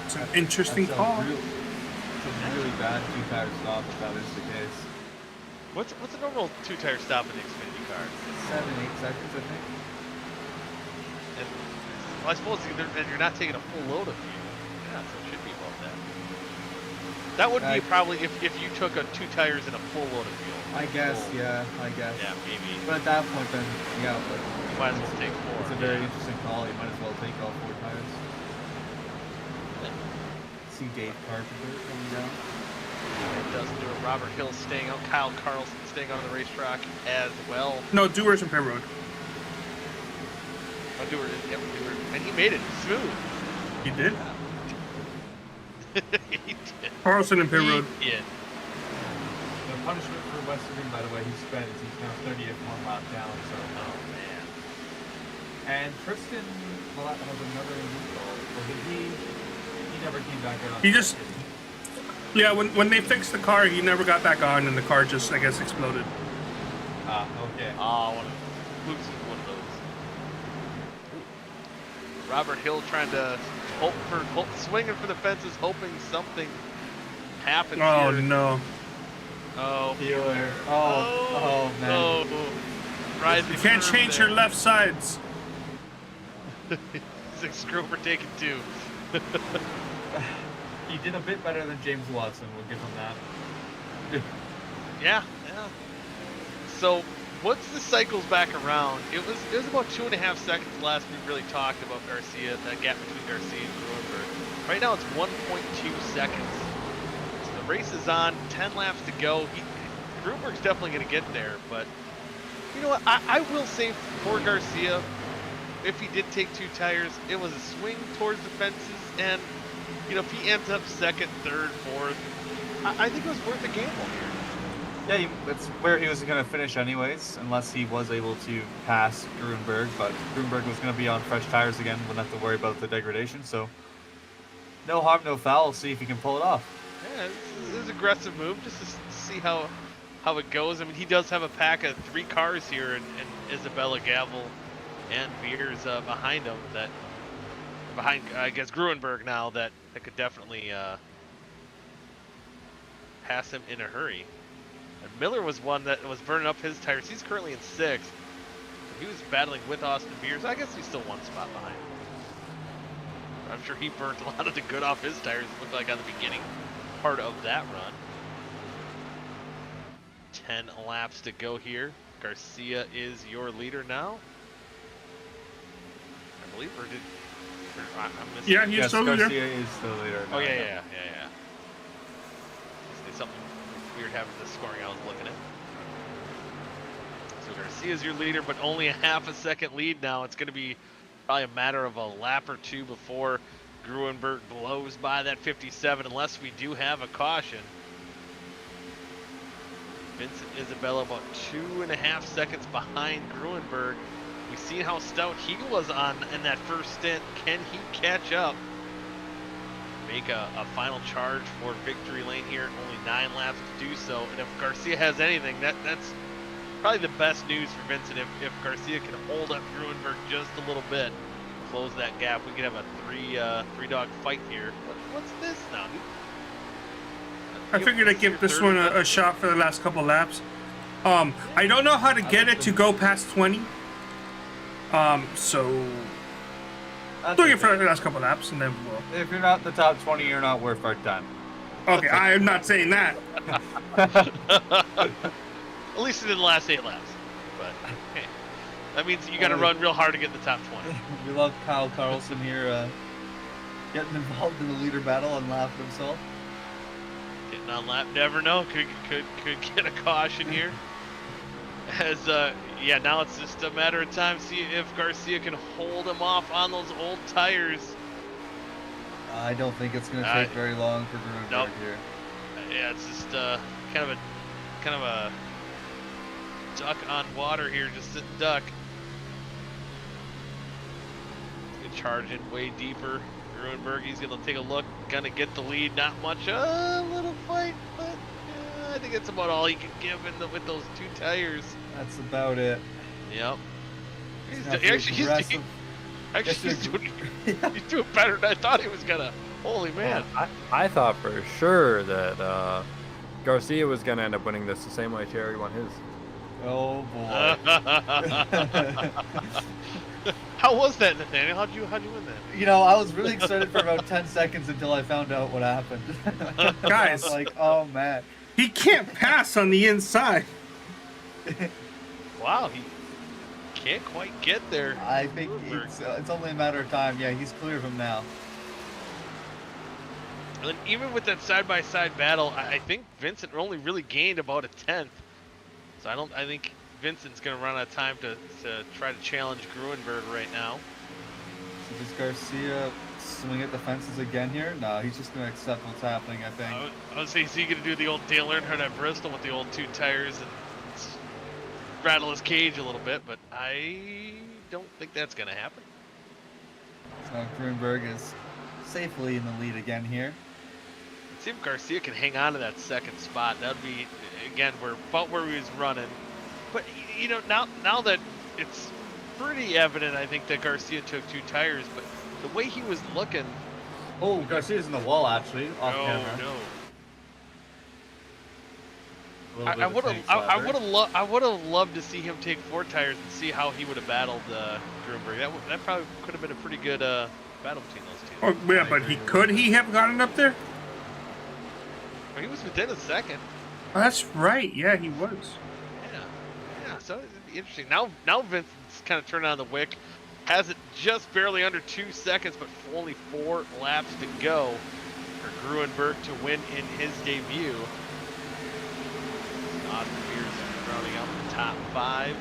It's an interesting call. It's a really bad 2-tire stop if that is the case. What's a normal 2-tire stop in the Xfinity car? 7-8 seconds, I think. And well, I suppose you're not taking a full load of fuel. Yeah, so it should be about that. That would be probably if you took 2 tires and a full load of fuel. I guess, yeah. Yeah, maybe. But at that point, then, yeah. But You might as well take 4. it's a very interesting call. You might as well take all 4 tires. See Dave Carpenter coming down. It doesn't do it. Robert Hill staying out. Kyle Carlson staying on the racetrack as well. No, Dewar's in pit road. Oh, Dewar, and he made it smooth. He did? He did. Carlson in pit road. He did. The punishment for Westerling, by the way, he spent is he's now 30th 1 lap down. So. Oh man. And Tristan, well, that has another recall. He never came back out. He just, yeah, when they fixed the car, he never got back on, and the car just, I guess, exploded. Okay. One of those. Robert Hill trying to swinging for the fences, hoping something happens. Oh here. no. Oh. Healer. Oh, man. Oh. Rising You can't firm change there. your left sides. He's like, screw it, we're taking 2. He did a bit better than James Watson, we'll give him that. Yeah. So once the cycles back around, it was about 2.5 seconds last we really talked about Garcia, that gap between Garcia and Gruenberg. Right now it's 1.2 seconds. So the race is on, 10 laps to go. Gruenberg's definitely going to get there, but you know what? I will say for Garcia, if he did take 2 tires, it was a swing towards the fences, and you know, if he ends up second, third, fourth, I think it was worth a gamble here. Yeah, that's where he was going to finish anyways, unless he was able to pass Gruenberg. But Gruenberg was going to be on fresh tires again, wouldn't have to worry about the degradation. So, no harm, no foul. See if he can pull it off. Yeah, this is an aggressive move just to see how it goes. I mean, he does have a pack of 3 cars here, and Isabella, Gavel, and Veers behind him. Behind, I guess, Gruenberg now that could definitely pass him in a hurry. And Miller was one that was burning up his tires. He's currently in 6th. He was battling with Austin Veers. I guess he's still 1 spot behind. I'm sure he burnt a lot of the good off his tires, it looked like on the beginning part of that run. 10 laps to go here. Garcia is your leader now. I believe, or I'm missing. Yeah, he's still leader. Garcia is the leader. Oh, yeah. There's something weird happened to the scoring I was looking at. So Garcia's your leader, but only a half a second lead now. It's going to be probably a matter of a lap or 2 before Gruenberg blows by that 57, unless we do have a caution. Vincent Isabella about 2.5 seconds behind Gruenberg. We've seen how stout he was in that first stint. Can he catch up? Make a final charge for victory lane here. Only 9 laps to do so. And if Garcia has anything, that's probably the best news for Vincent. If Garcia can hold up Gruenberg just a little bit, close that gap, we could have a three-dog fight here. What's this now? I figured I'd give this one a shot for the last couple laps. I don't know how to get it to go past 20. So doing it for the last couple laps, and then we'll. If you're not in the top 20, you're not worth our time. Okay, I am not saying that. At least in the last 8 laps. But hey, that means you got to run real hard to get in the top 20. We love Kyle Carlson here, getting involved in the leader battle and laughing himself. Getting on lap, never know. Could get a caution here. As yeah, now it's just a matter of time. See if Garcia can hold him off on those old tires. I don't think it's going to take very long for Gruenberg here. Yeah, it's just kind of a duck on water here, just sitting duck. He's gonna charge in way deeper. Gruenberg, he's gonna take a look, gonna get the lead. Not much, a little fight, but I think that's about all he can give with those 2 tires. That's about it. Yep. He's doing better than I thought he was gonna. Holy man. I thought for sure that Garcia was going to end up winning this the same way Cherry won his. Oh boy. How was that, Nathaniel? How'd you win that? You know, I was really excited for about 10 seconds until I found out what happened. Guys. I was like, oh man. He can't pass on the inside. Wow, he can't quite get there. I think it's only a matter of time. Yeah, he's clear of him now. And then even with that side-by-side battle, I think Vincent only really gained about a 10th. So I think Vincent's going to run out of time to try to challenge Gruenberg right now. So does Garcia swing at the fences again here? No, he's just going to accept what's happening, I think. I was saying, is he going to do the old Dale Earnhardt at Bristol with the old 2 tires and rattle his cage a little bit, but I don't think that's going to happen. So Gruenberg is safely in the lead again here. Let's see if Garcia can hang on to that 2nd spot. That would be, again, about where he was running. But, you know, now that it's pretty evident, I think, that Garcia took 2 tires, but the way he was looking... Oh, Garcia's in the wall, actually, off camera. No. I would have loved to see him take 4 tires and see how he would have battled Gruenberg. That probably could have been a pretty good battle between those 2. Oh, yeah, but could he have gotten up there? Well, he was within a second. Oh, that's right. Yeah, he was. Yeah. So it'd be interesting. Now Vincent's kind of turning on the wick. Has it just barely under 2 seconds, but only 4 laps to go for Gruenberg to win in his debut. Austin Beers rounding out the top 5.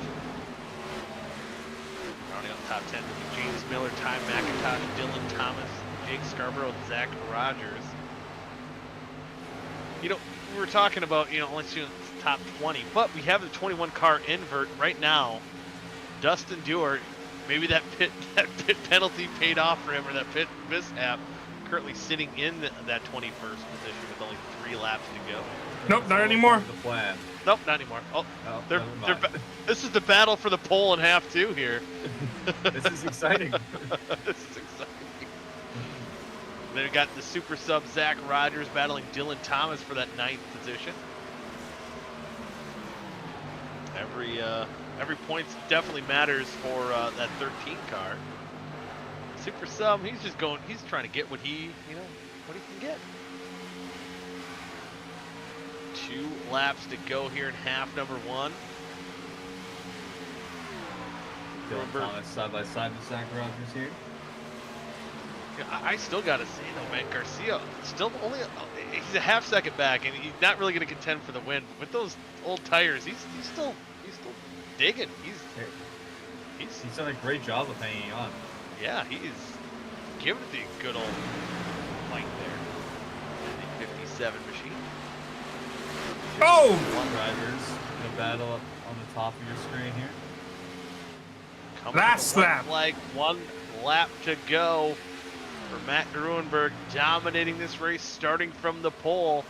Rounding out the top 10 will be James Miller, Ty McIntosh, Dylan Thomas, Jake Scarborough, and Zach Rogers. You know, we were talking about, only seeing the top 20, but we have the 21 car invert right now. Dustin Dewar, maybe that pit penalty paid off for him, or that pit mishap, currently sitting in that 21st position with only 3 laps to go. Nope, not anymore. The plan. Nope, not anymore. Oh, Never mind. this is the battle for the pole in half 2 here. This is exciting. This is exciting. Then we got the super sub Zach Rogers battling Dylan Thomas for that 9th position. Every point definitely matters for that 13 car. Super sub, he's trying to get what he can get. 2 laps to go here in half number 1. Dylan Thomas side by side with Zach Rogers here. Yeah, I still gotta say though, man, Garcia still he's a half second back, and he's not really gonna contend for the win. But with those old tires, he's still digging. He's done a great job of hanging on. Yeah, he's giving it the good old fight there. The 57 machine. Oh! One drivers in a battle up on the top of your screen here. Last lap. Like 1 lap to go for Matt Gruenberg, dominating this race, starting from the pole.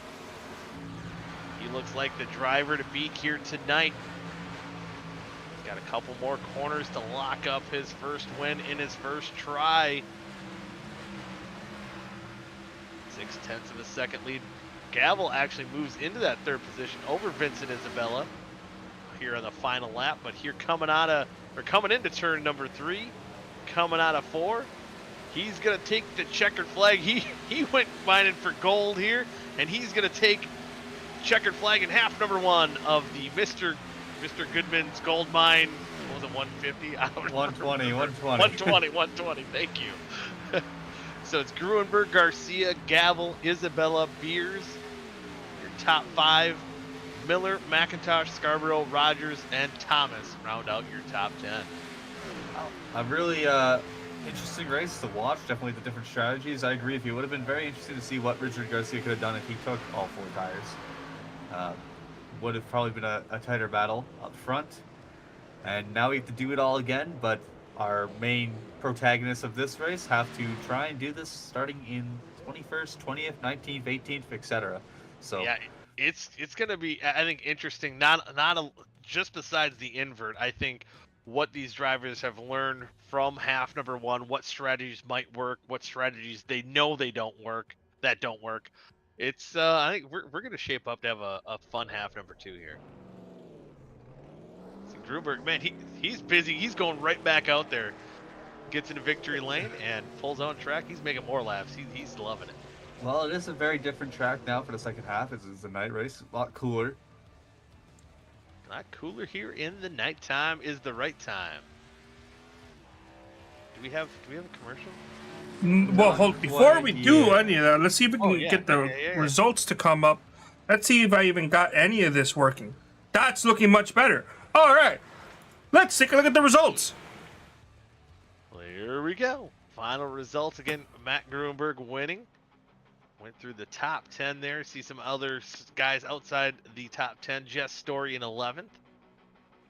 He looks like the driver to beat here tonight. He's got a couple more corners to lock up his first win in his first try. 0.6 of a second lead. Gavel actually moves into that 3rd position over Vincent Isabella here on the final lap, but here coming into turn number 3, coming out of 4, he's gonna take the checkered flag. He went mining for gold here, and he's gonna take checkered flag in half number 1 of the Mr. Goodman's gold mine. What was it, 150? I don't 120, 120. Thank you. So it's Gruenberg, Garcia, Gavel, Isabella, Beers. Your top 5. Miller, McIntosh, Scarborough, Rogers, and Thomas round out your top 10. A really interesting race to watch. Definitely the different strategies. I agree with you. It would have been very interesting to see what Richard Garcia could have done if he took all 4 tires. Would have probably been a tighter battle up front. And now we have to do it all again, but our main protagonists of this race have to try and do this starting in 21st, 20th, 19th, 18th, etc. So yeah, it's going to be, I think, interesting. Just besides the invert, I think what these drivers have learned from half number 1, what strategies might work, what strategies they know they don't work. It's I think we're going to shape up to have a fun half number 2 here. See, Gruenberg, man, he's busy. He's going right back out there. Gets into victory lane and pulls on track. He's making more laps. He's loving it. well, it is a very different track now for the second half. It's a night race, a lot cooler. A lot cooler here in the nighttime is the right time. Do we have a commercial? Well, hold before we do any of that, let's see if we can get the yeah. results to come up. Let's see if I even got any of this working. That's looking much better. All right, let's take a look at the results. Well, here we go. Final results again. Matt Gruenberg winning. Went through the top 10 there. See some other guys outside the top 10. Jess Story in 11th.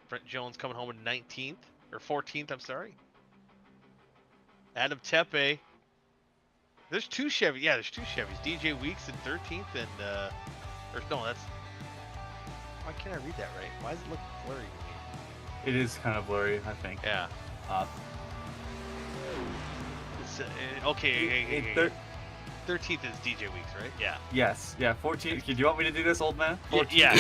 Brent Jones coming home in 19th or 14th. I'm sorry. Adam Tepe. There's 2 Chevys. Yeah, there's 2 Chevys. DJ Weeks in 13th and or no, that's. Why can't I read that right? Why does it look blurry to me? It is kind of blurry, I think. Yeah. It's, okay. 13th is DJ Weeks, right? Yeah. Yes. Yeah. 14. Do you want me to do this, old man? 14, Yeah.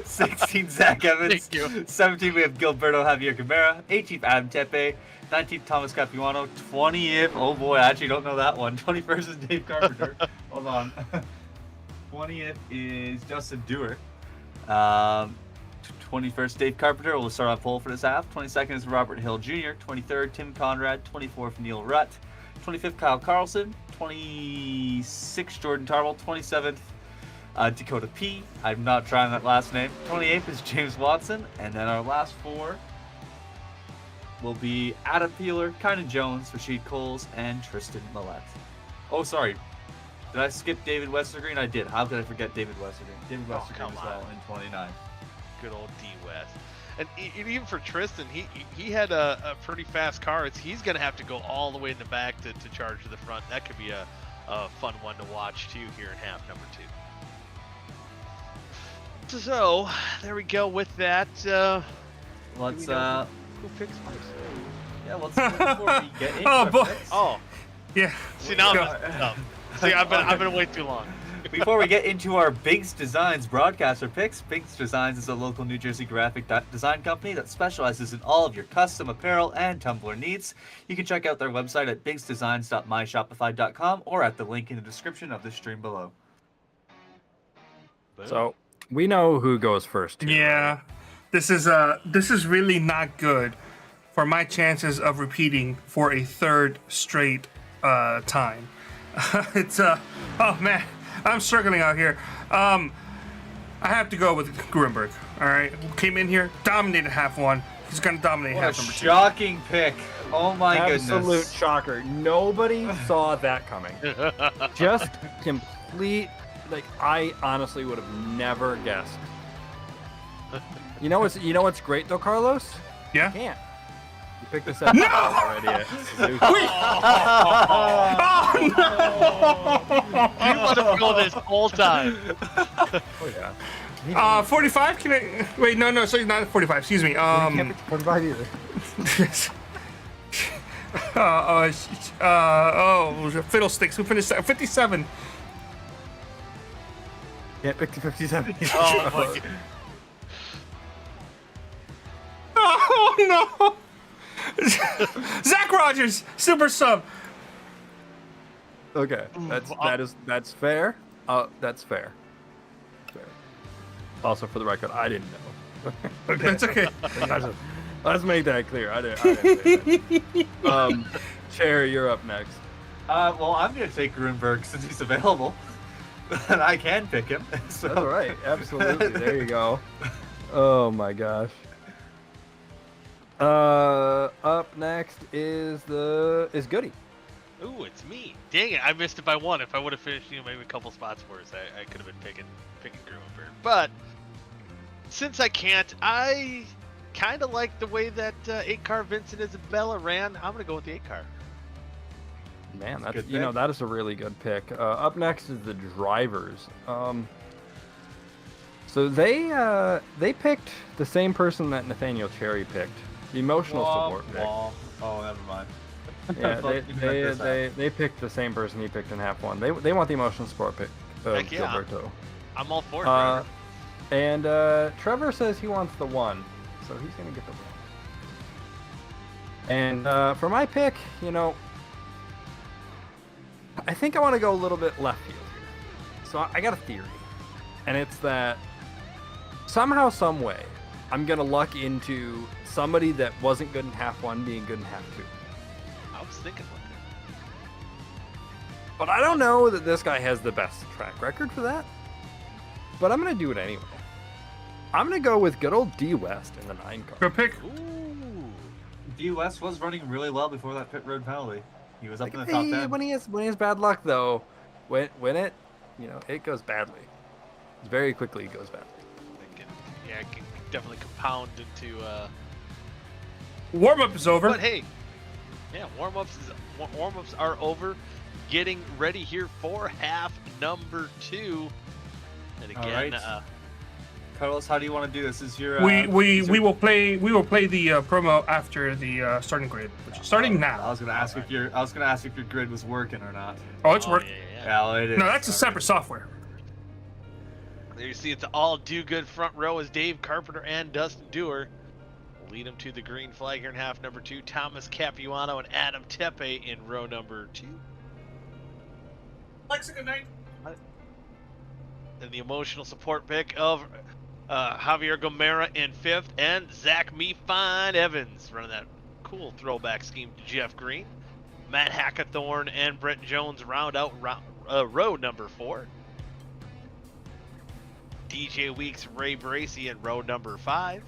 16, Zach Evans. Thank you. 17, we have Gilberto Javier Camara. 18th, Adam Tepe. 19th, Thomas Capuano. 20th, oh boy, I actually don't know that one. 21st is Dave Carpenter. Hold on. 20th is Justin Dewar. 21st, Dave Carpenter will start on pole for this half. 22nd is Robert Hill Jr. 23rd, Tim Conrad. 24th, Neil Rutt. 25th, Kyle Carlson. 26th, Jordan Tarble. 27th, Dakota P. I'm not trying that last name. 28th is James Watson. And then our last four will be Adam Peeler, Kynan Jones, Rashid Coles, and Tristan Millette. Oh, sorry. Did I skip David Westergreen? I did. How could I forget David Westergreen? David Westergreen as well in 29. Good old D West. And even for Tristan, he had a pretty fast car. He's going to have to go all the way in the back to charge to the front. That could be a fun one to watch, too, here in half number 2. So, there we go with that. Let's, who picks first? yeah, let's before we get into Oh, our boy. picks, Oh, Yeah. see, now Go. I'm messed up. See, I've been way too long. before we get into our Biggs Designs broadcaster picks, Biggs Designs is a local New Jersey graphic design company that specializes in all of your custom apparel and tumbler needs. You can check out their website at biggsdesigns.myshopify.com or at the link in the description of the stream below. So we know who goes first. Here, Yeah. right? This is really not good for my chances of repeating for a third straight time. It's oh man, I'm struggling out here. I have to go with Grunberg. All right, came in here, dominated half one. He's gonna dominate What a half number 2. shocking pick. Oh my Absolute goodness. shocker. Nobody saw that coming. Just complete. Like, I honestly would have never guessed. You know what's great though, Carlos? Yeah. Can't. You picked this up already. You let him go this whole time. Oh yeah. 45. Can I? Wait, no. So he's not 45. Excuse me. Can't pick 45 either. Fiddlesticks. Who finished 57? Can't pick the 57. Oh my god. Oh no! Zach Rogers, super sub. Okay, that's fair. That's fair. Fair. Also, for the record, I didn't know. Okay. That's okay. Let's make that clear. I didn't say that. Cherry, you're up next. Well, I'm going to take Grunberg since he's available. And I can pick him. So. That's all right. Absolutely. There you go. Oh my gosh. Up next is Goody. Ooh, it's me. Dang it, I missed it by one. If I would have finished, maybe a couple spots worse, I could have been picking Grunberg. But since I can't, I kind of like the way that 8-car Vincent Isabella ran. I'm gonna go with the 8-car. Man, That's a that's good pick. that is a really good pick. Up next is the drivers. So they picked the same person that Nathaniel Cherry picked. The emotional support pick. Oh, never mind. Yeah, Thought you meant this they picked the same person he picked in half one. They want the emotional support pick of Heck yeah. Gilberto. I'm all for it. Driver. And Trevor says he wants the 1, so he's gonna get the 1. And for my pick, I think I want to go a little bit left field here. So I got a theory, and it's that somehow, some way, I'm gonna luck into somebody that wasn't good in half one being good in half 2. I was thinking about But I don't know that this guy has the best track record for that. But I'm going to do it anyway. I'm going to go with good old D West in the 9 car. Good pick. that. Ooh. D West was running really well before that pit road penalty. He was up in the top 10. When he has bad luck though, when it goes badly. Very quickly it goes badly. It can definitely compound into. Warm up is over. But hey, yeah, warm-ups are over. Getting ready here for half number 2. And All again, right. Carlos, how do you want to do this? Is your We will play the promo after the starting grid, which is starting now. I was gonna ask if your grid was working or not. Oh, it's working. Yeah. Yeah, well, it is. No, that's a separate software. There you see it's all do good front row as Dave Carpenter and Dustin Dewar lead them to the green flag here in half number 2. Thomas Capuano and Adam Tepe in row number 2. Alexa, good night. and the emotional support pick of Javier Gomera in 5th, and Zach Me Fine Evans running that cool throwback scheme to Jeff Green. Matt Hackathorn and Brett Jones round out row number 4. DJ Weeks, Ray Bracey in row number 5.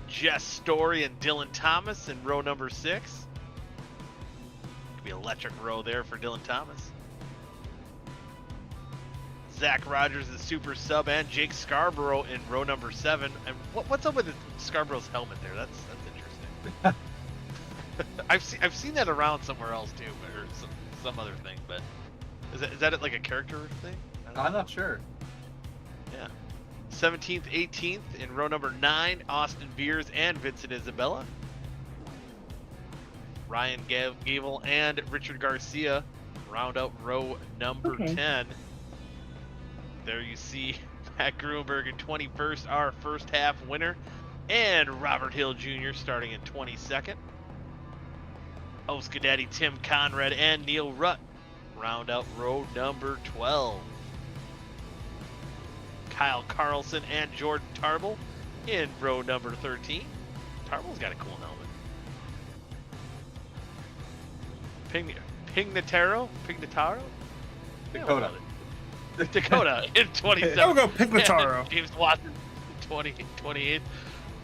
Jess Story and Dylan Thomas in row number 6. Could be an electric row there for Dylan Thomas. Zach Rogers, the super sub, and Jake Scarborough in row number 7. And what's up with Scarborough's helmet there? That's interesting. I've seen that around somewhere else too, or some other thing. But is that like a character thing? I'm not sure. Yeah. 17th, 18th in row number 9, Austin Beers and Vincent Isabella. Ryan Gable and Richard Garcia round out row number 10. There you see Matt Gruenberg in 21st, our first half winner, and Robert Hill Jr. starting in 22nd. OSCA Daddy Tim Conrad and Neil Rutt round out row number 12. Kyle Carlson and Jordan Tarble in row number 13. Tarble's got a cool helmet. Pignataro? Dakota. Dakota in 27th. I'll go Pignataro. James Watson 28th.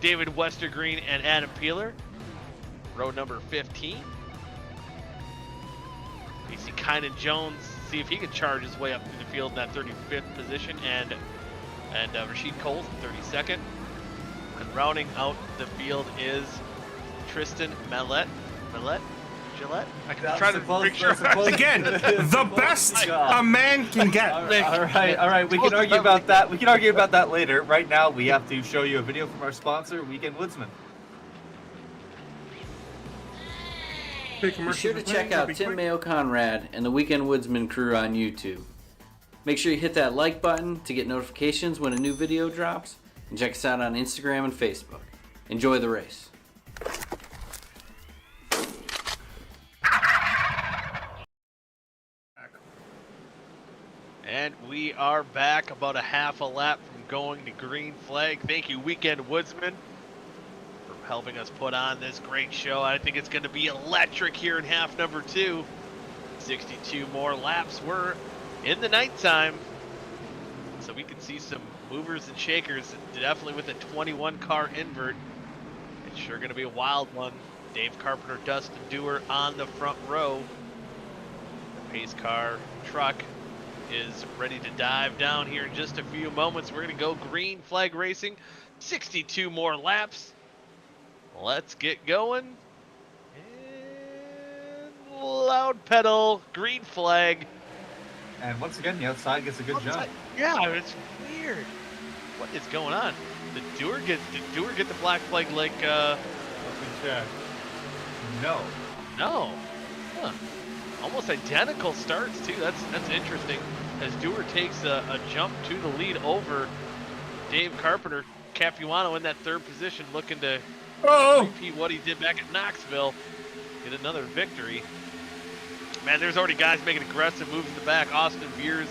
David Westergreen and Adam Peeler. Row number 15. You see Kynan Jones, see if he can charge his way up through the field in that 35th position, and Rashid Coles in 32nd. And rounding out the field is Tristan Gillette? I can try to make sure. Again, the best a man can get. All right. We can argue about that. We can argue about that later. Right now, we have to show you a video from our sponsor, Weekend Woodsman. Be sure to check out Tim Mayo Conrad and the Weekend Woodsman crew on YouTube. Make sure you hit that like button to get notifications when a new video drops, and check us out on Instagram and Facebook. Enjoy the race. And we are back about a half a lap from going to green flag. Thank you, Weekend Woodsman, for helping us put on this great show. I think it's going to be electric here in half number 2. 62 more laps. We're in the nighttime, so we can see some movers and shakers, definitely with a 21 car invert. It's sure going to be a wild one. Dave Carpenter, Dustin Dewar on the front row. The pace car truck is ready to dive down here in just a few moments. We're going to go green flag racing. 62 more laps. Let's get going. And loud pedal, green flag. And once again, the outside gets a good jump. Yeah, it's weird. What is going on? Did Dewar get the black flag like Let me check. No. No. Huh. Almost identical starts too. That's interesting. As Dewar takes a jump to the lead over Dave Carpenter. Capuano in that 3rd position, looking to repeat what he did back at Knoxville. Get another victory. Man, there's already guys making aggressive moves in the back. Austin Beers,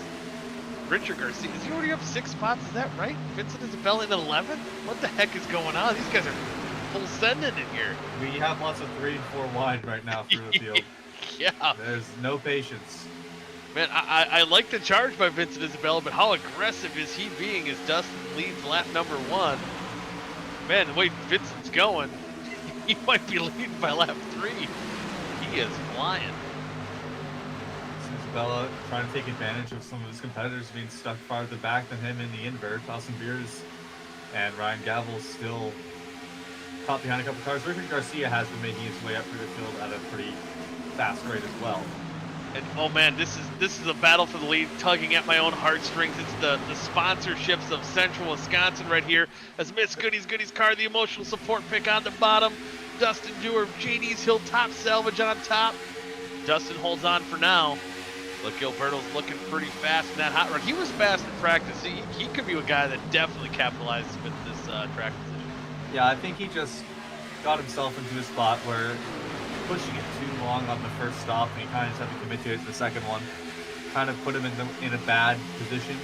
Richard Garcia. Is he already up 6 spots? Is that right? Vincent Isabella in 11? What the heck is going on? These guys are full sending in here. We have lots of 3 and 4 wide right now through the field. Yeah. There's no patience. Man, I like the charge by Vincent Isabella, but how aggressive is he being as Dustin leads lap number 1? Man, the way Vincent's going, he might be leading by lap 3. He is flying. Isabella trying to take advantage of some of his competitors being stuck farther back than him in the invert. Austin Beers and Ryan Gavel still caught behind a couple cars. Richard Garcia has been making his way up through the field at a pretty fast rate as well. And oh man, this is a battle for the lead, tugging at my own heartstrings. It's the sponsorships of Central Wisconsin right here. As Miss Goodies car, the emotional support pick on the bottom. Dustin Dewar, JD's Hilltop Salvage on top. Dustin holds on for now. Look, Gilberto's looking pretty fast in that hot rod. He was fast in practice. He could be a guy that definitely capitalizes with this track position. Yeah, I think he just got himself into a spot where pushing it too long on the first stop, and he kind of just had to commit to it the second one. Kind of put him in a bad position.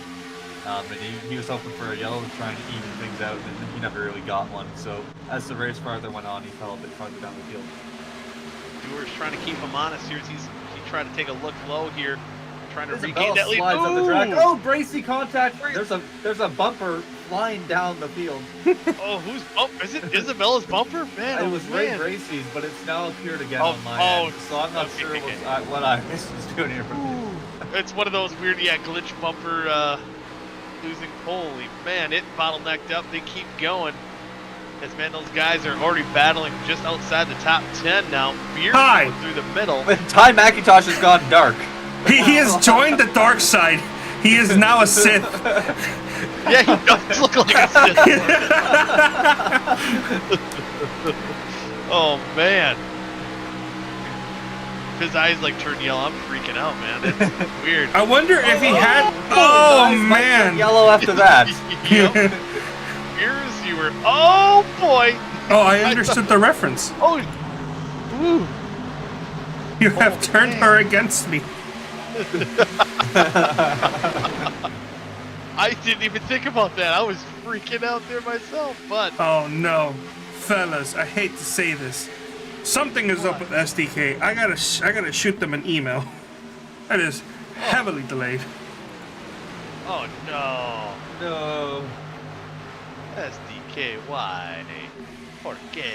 And he was hoping for a yellow, trying to even things out, and he never really got one. So as the race farther went on, he fell a bit farther down the field. Dewar's trying to keep him honest here as he tried to take a look low here, trying to regain Isabella that lead. slides up the track. Oh, Bracy contact! There's a bumper flying down the field. Oh, who's bumper? Is it Isabella's bumper? Man, It was Ray man. Bracy's, but it's now appeared again Oh, on my end. So I'm not okay, sure okay. what I was doing here. It's one of those weird, glitch bumper losing. Holy man, it bottlenecked up. They keep going. As man, those guys are already battling just outside the top 10 now. Beers Hi. going through the middle. Ty McIntosh has gone dark. He has joined the dark side. He is now a Sith. Yeah, he does look like a Sith. Oh man. His eyes like turn yellow. I'm freaking out, man. It's weird. I wonder if he had. Oh His eyes might turn man. yellow after that. Yep. Beers, you were. Oh boy. Oh, I understood the reference. Oh. Woo. You have turned man. her against me. I didn't even think about that. I was freaking out there myself, but Oh no, fellas! I hate to say this. Something is up with SDK. I gotta shoot them an email. That is heavily delayed. oh no. No. SDK, why? Por qué?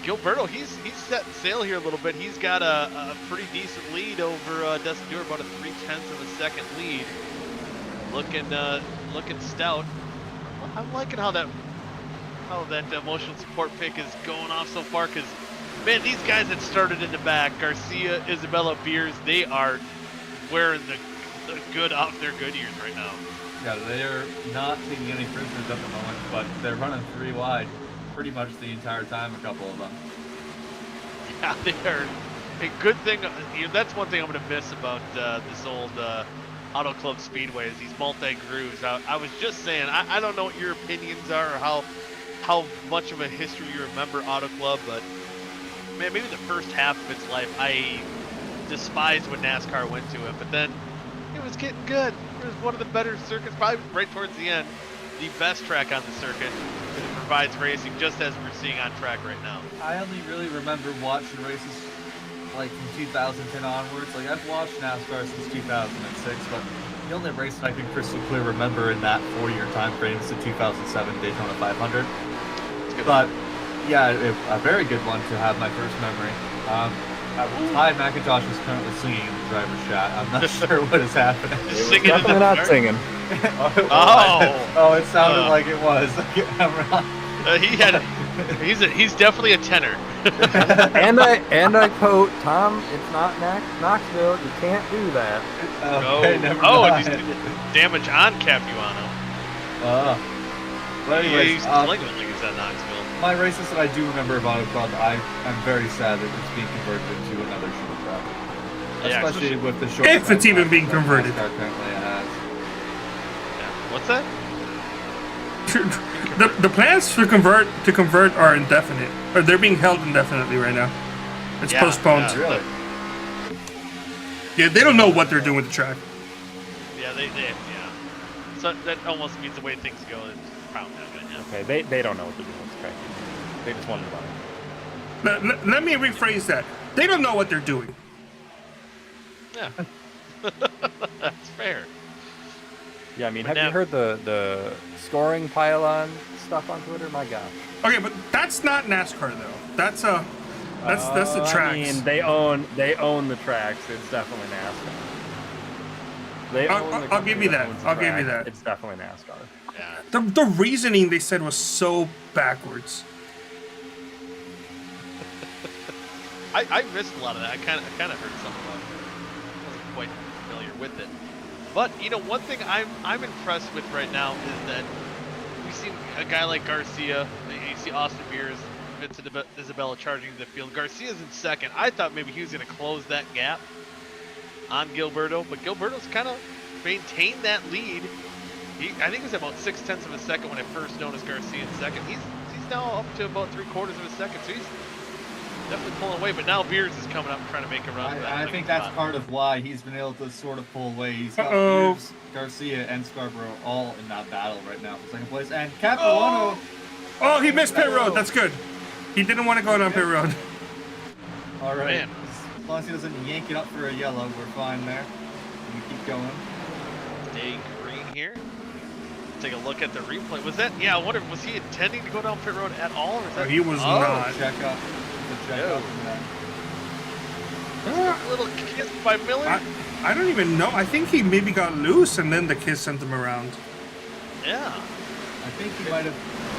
Gilberto, he's setting sail here a little bit. He's got a pretty decent lead over Dustin Dewar, about a 0.3 of a second lead. Looking stout. I'm liking how that emotional support pick is going off so far, because man, these guys that started in the back, Garcia, Isabella, Beers, they are wearing the good off their good ears right now. Yeah, they're not taking any prisoners at the moment, but they're running 3 wide pretty much the entire time, a couple of them. Yeah, they are. A good thing, that's one thing I'm going to miss about this old Auto Club Speedway is these multi-grooves. I was just saying, I don't know what your opinions are or how much of a history you remember Auto Club, but man, maybe the first half of its life, I despised when NASCAR went to it, but then it was getting good. It was one of the better circuits, probably right towards the end, the best track on the circuit. It provides racing just as we're seeing on track right now. I only really remember watching races like from 2010 onwards. Like I've watched NASCAR since 2006, but the only race that I can crystal clear remember in that 4-year time frame is the 2007 Daytona 500. But yeah, a very good one to have my first memory. Ty McIntosh is currently singing in the driver's chat. I'm not sure what is happening. Just singing in the Definitely not dark. singing. Oh, it sounded like it was. I'm wrong. He's definitely a tenor. and I quote Tom, it's not Knoxville. You can't do that. Okay, never and mind. he's doing damage on Capuano. But He anyways, used to play like he's at Knoxville. my races that I do remember about Auto Club, I'm very sad that it's being converted into another short track. Yeah, Especially with the short If track it's even that being converted. NASCAR currently has. Yeah. What's that? The plans to convert are indefinite, or they're being held indefinitely right now. It's Yeah, postponed. yeah. Really? Yeah, they don't know what they're doing with the track. Yeah, yeah. So that almost means the way things go is probably not gonna happen. Okay, they don't know what they're doing. It's crazy. They just want to buy. Let me rephrase that. They don't know what they're doing. Yeah. That's fair. Yeah, I mean, But have now- you heard the scoring pylon stuff on Twitter? My gosh. Okay, but that's not NASCAR though. That's the tracks. I mean, they own the tracks. It's definitely NASCAR. They I'll- own the I'll company give you that. owns the I'll give you track. that. It's definitely NASCAR. Yeah. The reasoning they said was so backwards. I missed a lot of that. I kind of heard something about it. I wasn't quite familiar with it. But one thing I'm impressed with right now is that we've seen a guy like Garcia. You see Austin Beers, Vincent Isabella charging the field. Garcia's in second. I thought maybe he was going to close that gap on Gilberto, but Gilberto's kind of maintained that lead. I think it was about 0.6 of a second when I first noticed Garcia in second. He's now up to about 3/4 of a second. So definitely pulling away, but now Beers is coming up trying to make a run. I think that's part of why he's been able to sort of pull away. He's got Uh-oh. Beers, Garcia, and Scarborough all in that battle right now for second place. And Capuano. Oh, he missed pit road. That's good. He didn't want to go down pit road. All right. Man. As long as he doesn't yank it up for a yellow, we're fine there. We keep going. Stay green here. Take a look at the replay. Was that? Yeah, I wonder. Was he intending to go down pit road at all, or is that? He was not. Check up. The check up. A little kiss by Miller. I don't even know. I think he maybe got loose and then the kiss sent him around. Yeah. I think he might have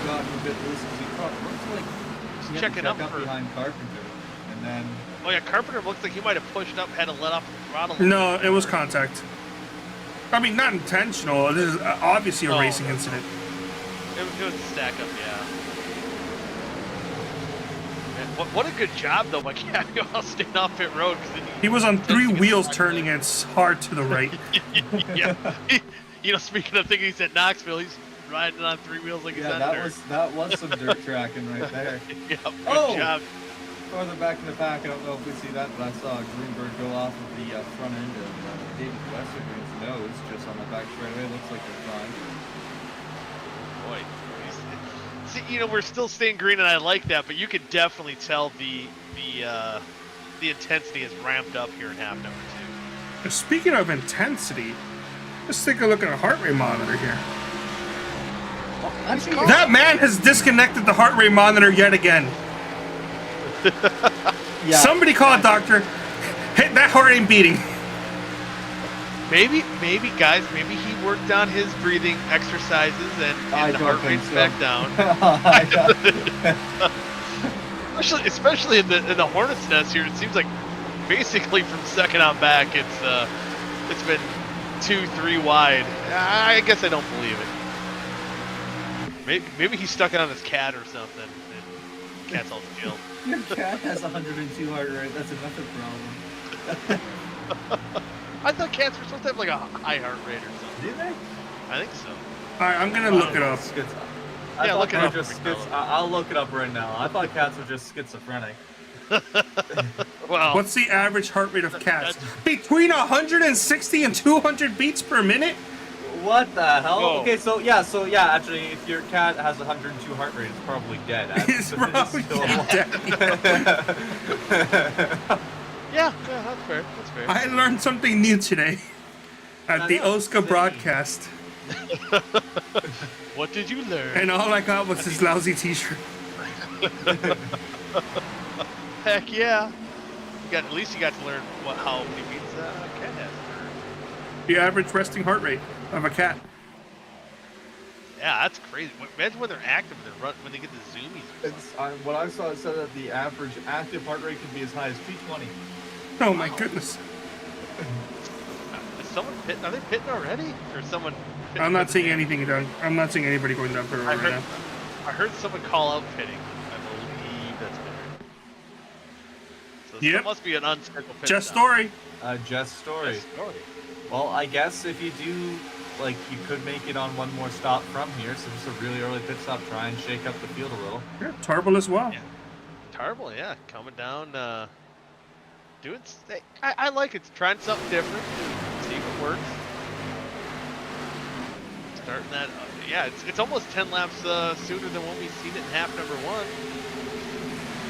gotten a bit loose because he probably looks like he had to Checking check up up for- behind Carpenter, and then Oh yeah, Carpenter looks like he might have pushed up, had to let off the throttle. No, it was contact. I mean, not intentional. This is obviously a Oh. racing incident. It was a stack up, yeah. Man, what a good job though by Capio staying off pit road. He was on 3 wheels turning it hard to the right. Yeah. You know, speaking of thinking he's at Knoxville, he's riding on 3 wheels like he's yeah, on that dirt. was some dirt tracking right there. Yeah, good Oh! job. Farther back in the pack, I don't know if we see that, but I saw Greenberg go off of the front end of David Westergren's nose just on the back straightaway. Looks like they're fine. Boy, see, you know, we're still staying green, and I like that, but you could definitely tell the intensity is ramped up here in half number 2. Speaking of intensity, let's take a look at a heart rate monitor here. Actually, That man has disconnected the heart rate monitor yet again. yeah, Somebody call a doctor. Hey, that heart ain't beating. Maybe, guys, maybe he worked on his breathing exercises and I the don't heart think rate's so. back down. especially in the Hornets nest here, it seems like basically from second on back, it's been 2-3 wide. I guess I don't believe it. Maybe he stuck it on his cat or something. And cat's all killed. Your cat has 102 heart rate. That's another problem. I thought cats were supposed to have like a high heart rate or something. Do they? I think so. All right, I'm gonna look it up. I Yeah, thought look it they were up, just McMillan. I'll look it up right now. I thought cats were just schizophrenic. Well, What's the average heart rate of cats? Between 160 and 200 beats per minute? What the hell? Whoa. Okay, so actually, if your cat has 102 heart rate, it's probably dead. It's probably dead. yeah, that's fair. That's fair. I learned something new today at the OSCA broadcast, What did you learn? and all I got was this lousy t-shirt. Heck yeah! At least you got to learn how many beats a cat has. The average resting heart rate of a cat. Yeah, that's crazy. Imagine when they're active, when they get the zoomies. What I saw said that the average active heart rate can be as high as 220. Oh my goodness. Is someone pitting? Are they pitting already? Or someone? I'm not seeing anything done. I'm not seeing anybody going down for right now. I heard someone call out pitting. I believe that's pitting. So Yep. there must be an unscheduled pit. Just stop. story. Just story. Just story. Well, I guess if you do, you could make it on one more stop from here. So just a really early pit stop, try and shake up the field a little. Yeah, Tarble as well. Yeah. Tarble, yeah, coming down, doing. I like it. Trying something different. See if it works. Starting that. Yeah, it's almost 10 laps sooner than when we seen it in half number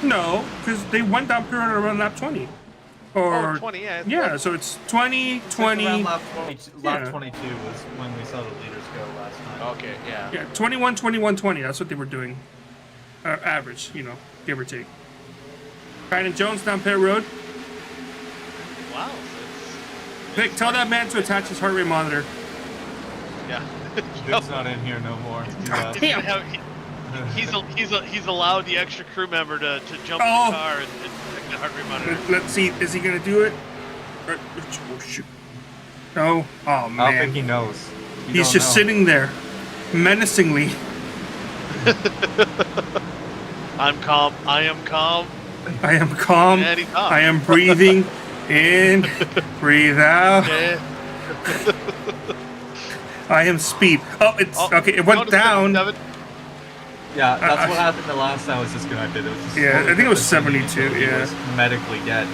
1. No, because they went down period around lap 20. Or, Oh, 20, yeah. yeah, so it's 20, 20. Around lap 22, lap Yeah. 22 was when we saw the leaders go last time. Okay, yeah. Yeah, 21, 21, 20. That's what they were doing. Average, give or take. Brandon Jones down pit road. Wow. Vic, tell that man to attach his heart rate monitor. Yeah. Dick's not in here no more. He's allowed the extra crew member to jump in Oh. the car and check the heart rate monitor. Let's see. Is he going to do it? Oh, shoot. No. Oh, I don't man. think he knows. He's just sitting there, menacingly. I'm calm. I am calm. I am calm. And he's calm. I am breathing in, breathe out. Yeah. I am speed. Oh, it's okay. It went down. Yeah, that's what happened the last time I was disconnected. It was just Yeah, I think it was slowly 72, until he yeah. was medically dead.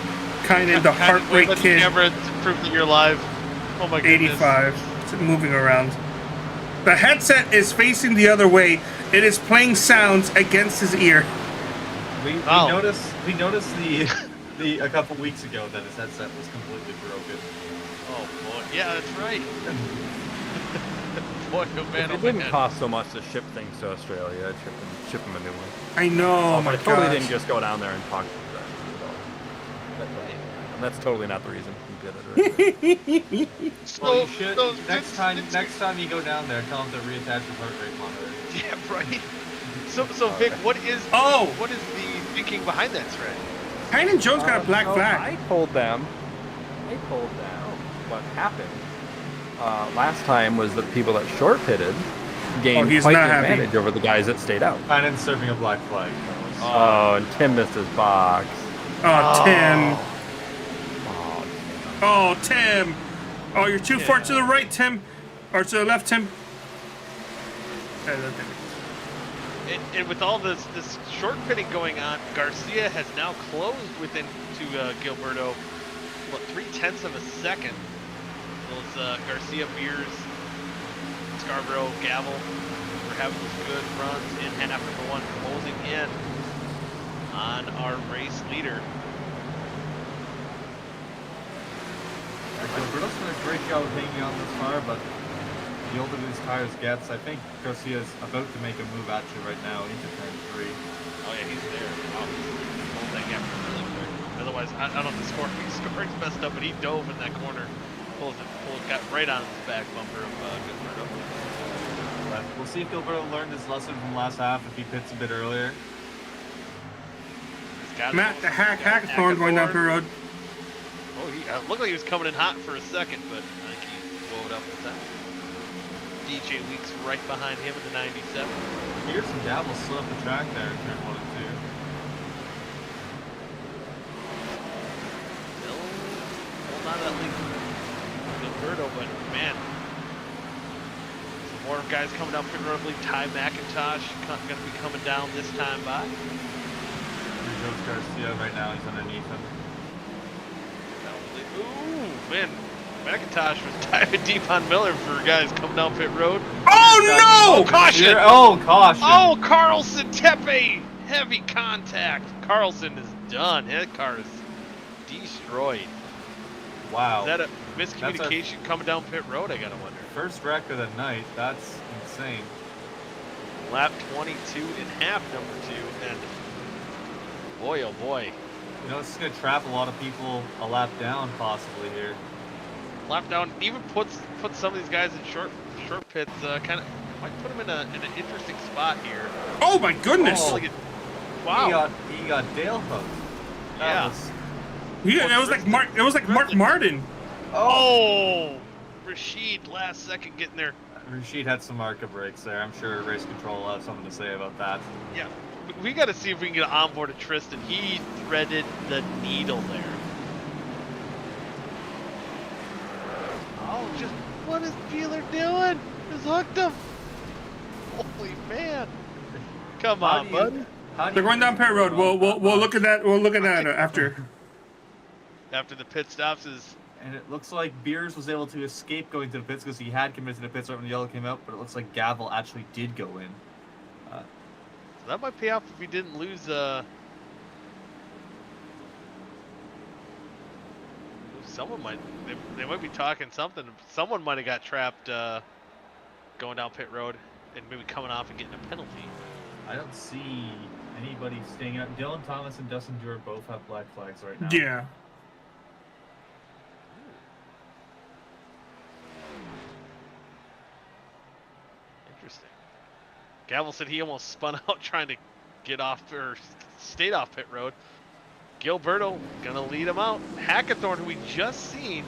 Kind of the heart rate Let the kid. camera prove that you're live. Oh my goodness. 85. It's moving around. The headset is facing the other way. It is playing sounds against his ear. We Oh. noticed the a couple weeks ago that his headset was completely broken. Oh boy. Yeah, that's right. Boy, oh man, It oh didn't man. cost so much to ship things to Australia. I'd ship them a new one. I know, Oh, my I totally gosh. didn't just go down there and talk to them. And that's totally not the reason he did it. Well, you So- should so next time you go down there, tell him to reattach your heart rate monitor. Yeah, right. So Vic, what is the thinking behind that thread? Tynan Jones got a black So flag. I told them what happened last time was that people that short pitted gained he's quite not the happy. advantage over the guys that stayed out. Tynan's serving a black flag. Oh, and Tim missed his box. Oh, Tim. Oh, Oh, Tim. Oh, you're too far to the right, Tim. Or to the left, Tim. And with all this short pitting going on, Garcia has now closed within to Gilberto, what, 0.3 of a second. Those Garcia, Beers, Scarborough, Gavel were having some good runs in half number one, closing in on our race leader. Gilberto's done a great job of hanging on this far, but the older these tires gets, I think Garcia's about to make a move at you right now into turn 3. Oh yeah, he's there. Wow. Hold that gap really quick. Otherwise, I don't know if the scoring's messed up, but he dove in that corner. Got right on his back bumper of Gilberto. But we'll see if Gilberto learned his lesson from last half if he pits a bit earlier. He's got Matt, the hackathon going down the road. Oh, he looked like he was coming in hot for a second, but I think he blowed up with that. DJ Weeks right behind him in the 97. Here's some Gavel slid up the track there in turn 1 and 2. Still holding on to that lead. Gilberto, but man, some more guys coming down pit road. I believe Ty McIntosh going to be coming down this time by. Here goes Garcia right now, he's underneath him. Ooh, man, McIntosh was diving deep on Miller for guys coming down pit road. Oh, no! Caution! Oh, caution! Oh, Carlson Tepe! Heavy contact. Carlson is done. That car is destroyed. Wow. Is that a miscommunication coming down pit road? I gotta wonder. First wreck of the night, that's insane. Lap 22 in half, number 2, and boy, oh boy. You know, this is going to trap a lot of people a lap down possibly here. Lap down even puts some of these guys in short pits. Kind of might put them in an interesting spot here. Oh, my goodness. Oh, wow. He got Dale hooked. Yeah. It was like Mark Martin. Oh, Rashid last second getting there. Rashid had some market breaks there. I'm sure race control will have something to say about that. Yeah, we got to see if we can get on board of Tristan. He threaded the needle there. Oh, just what is Beeler doing? Just hooked him. Holy man! Come on, bud. They're going down pit road. We'll look at that. We'll look at that after. After the pit stops is. And it looks like Beers was able to escape going to the pits because he had committed to the pits right when the yellow came out, but it looks like Gavel actually did go in. So that might pay off if we didn't lose. Someone might. They might be talking something. Someone might have got trapped going down pit road and maybe coming off and getting a penalty. I don't see anybody staying out. Dylan Thomas and Dustin Dewar both have black flags right now. Yeah. Interesting. Gavel said he almost spun out trying to get off or stayed off pit road. Gilberto gonna lead him out. Hackathorn, who we just seen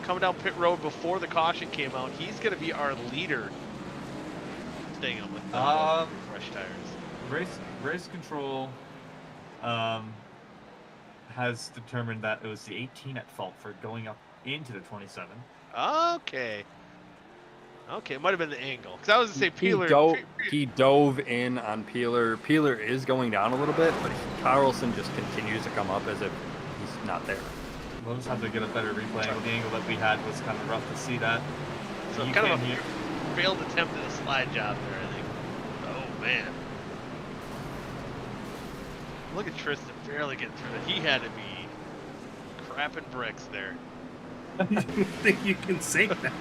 coming down pit road before the caution came out, he's gonna be our leader. Staying on with fresh tires. Race control has determined that it was the 18 at fault for going up into the 27. Okay. Okay, it might have been the angle. Because I was going to say He Peeler. he dove in on Peeler. Peeler is going down a little bit, but Carlson just continues to come up as if he's not there. We'll just have to get a better replay. The angle that we had was kind of rough to see that. So You kind of can a hear- failed attempt at a slide job there, I think. Oh, man. Look at Tristan barely getting through that. He had to be crapping bricks there. I don't think you can say that.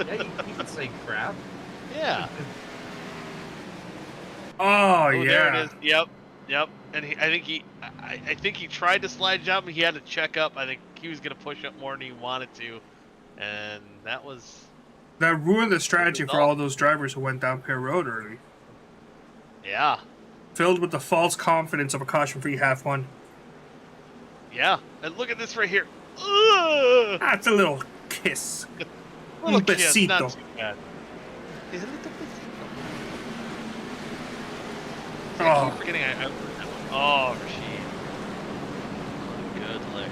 Yeah, you can say crap. Yeah. Oh, There it yeah. is. Yep. And I think he tried to slide jump, and he had to check up. I think he was going to push up more than he wanted to. And that was... That ruined the strategy for result. all those drivers who went down Pier Road early. Yeah. Filled with the false confidence of a caution-free half one. Yeah. And look at this right here. Ugh! That's a little kiss. Little Un kiss, besito. not too bad. He's a little besito. See, I Oh. keep forgetting I oh, Rashid. Good lick.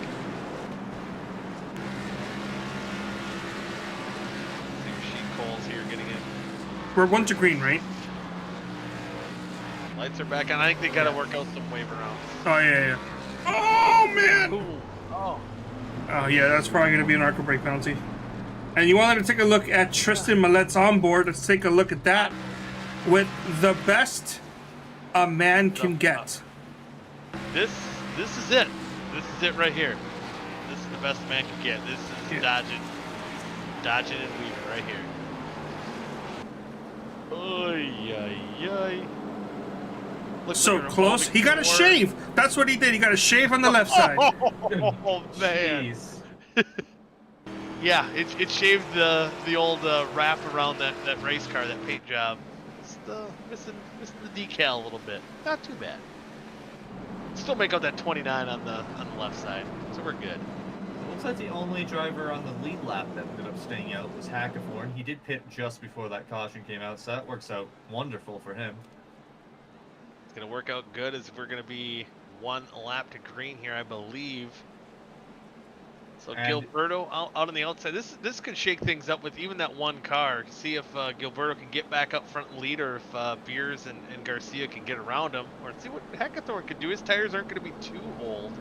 See Rashid Cole's here getting in. We're 1 to green, right? Lights are back on. I think they got to work out some wave rounds. Oh, yeah. Oh, man! Ooh. Oh. Oh, yeah, that's probably going to be an arc break penalty. And you wanted to take a look at Tristan Millet's onboard. Let's take a look at that. With the best a man can get. This is it. This is it right here. This is the best man can get. This is dodging and weaving right here. Oy, oy, oy. Looks So like a close. He got a revolving shave. That's what he did. He got a shave on the left side. Oh man. Jeez. Yeah, it shaved the old wrap around that race car, that paint job. Just missing the decal a little bit. Not too bad. Still make out that 29 on the left side, so we're good. Looks like the only driver on the lead lap that ended up staying out was Hackathorn. He did pit just before that caution came out, so that works out wonderful for him. It's gonna work out good as we're gonna be 1 lap to green here, I believe. So And- Gilberto out on the outside. This could shake things up with even that 1 car. See if Gilberto can get back up front and lead, or if Beers and Garcia can get around him, or see what Hackathorn could do. His tires aren't going to be too old.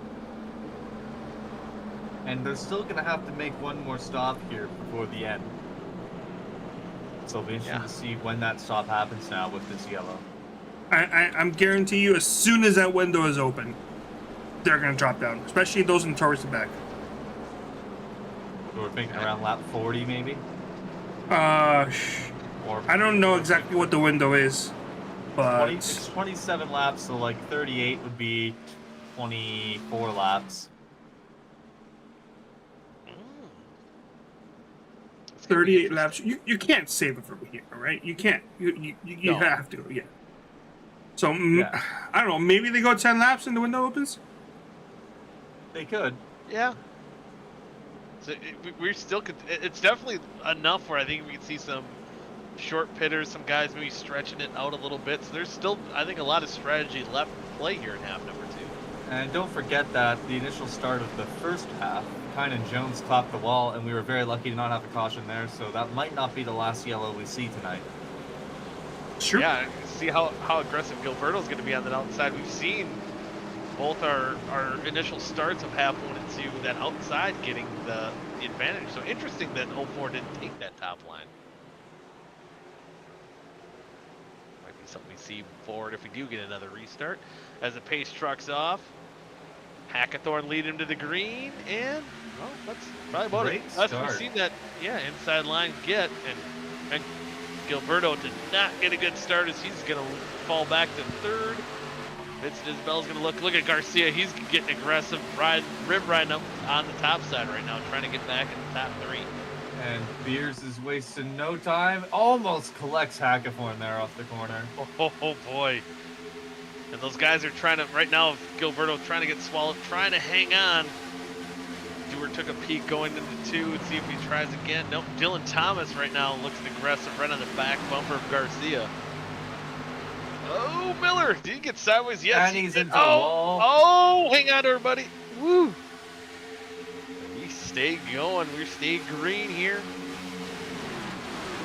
And they're still going to have to make one more stop here before the end. So it'll be interesting Yeah. to see when that stop happens now with this yellow. I'm guarantee you, as soon as that window is open, they're going to drop down. Especially those in towards the back. So we're thinking around lap 40 maybe? Or I don't know exactly what the window is, but It's 27 laps, so like 38 would be 24 laps. 38 laps. You can't save it from here, right? You can't. You No. have to, yeah. So Yeah. I don't know. Maybe they go 10 laps and the window opens. They could. Yeah. So we're still. It's definitely enough where I think we can see some short pitters, some guys maybe stretching it out a little bit. So there's still, I think, a lot of strategy left to play here in half number 2. And don't forget that the initial start of the first half, Kine and Jones topped the wall, and we were very lucky to not have a caution there, so that might not be the last yellow we see tonight. Sure. Yeah, see how aggressive Gilberto's going to be on that outside. We've seen both our initial starts of half 1 and 2, that outside getting the advantage. So interesting that 04 didn't take that top line. Might be something we see forward if we do get another restart. As the pace trucks off, Hackathorn lead him to the green, and well, that's probably about Great it. That's start. we've seen that, yeah, inside line get, and Gilberto did not get a good start as he's going to fall back to 3rd. Vincent Isbell's going to look at Garcia. He's getting aggressive, rib riding up on the top side right now, trying to get back in the top 3. And Beers is wasting no time. Almost collects Hackathorn there off the corner. Oh boy. And those guys are trying to, right now, Gilberto trying to get swallowed, trying to hang on. Dewar took a peek going into 2 and see if he tries again. Nope, Dylan Thomas right now looks aggressive right on the back bumper of Garcia. Oh, Miller, did he get sideways? Yes. And he he's did. into the wall. Oh, hang on to her, buddy. Woo. We stay going. We stay green here.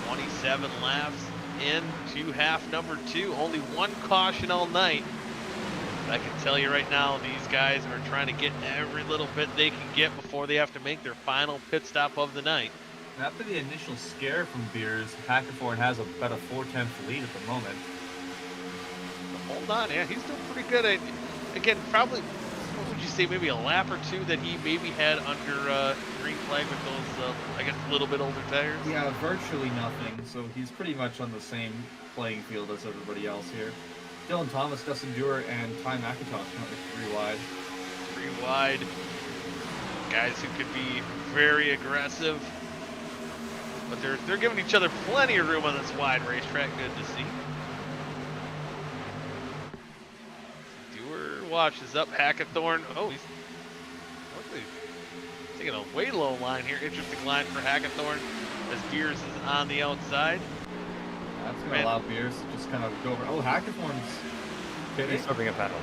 27 laps into half number 2. Only one caution all night. I can tell you right now, these guys are trying to get every little bit they can get before they have to make their final pit stop of the night. After the initial scare from Beers, Hackathorn has about a 4/10 lead at the moment. Hold on, yeah, he's doing pretty good. Again, probably, what would you say, maybe a lap or two that he maybe had under green flag with those, I guess, a little bit older tires? Yeah, virtually nothing, so he's pretty much on the same playing field as everybody else here. Dylan Thomas, Dustin Dewar, and Ty McIntosh currently 3 wide. 3 wide. Guys who could be very aggressive. But they're giving each other plenty of room on this wide racetrack. Good to see. Dewar watches up. Hackathorn. Oh, he's taking a way low line here. Interesting line for Hackathorn as Beers is on the outside. That's going to allow Beers to just kind of go over. Oh, Hackathorn's He's slipping a pedal.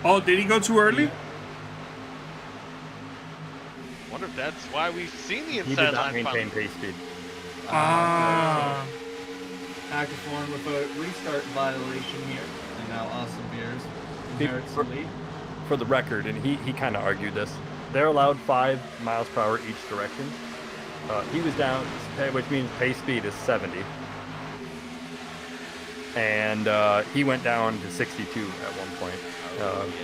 Oh, did he go too early? Wonder if that's why we've seen the He inside did not line maintain finally. pace speed. Hackathorn with a restart violation here. And now Awesome Beers inherits the lead. For the record, and he kind of argued this, they're allowed 5 miles per hour each direction. He was down, which means pace speed is 70. And he went down to 62 at one point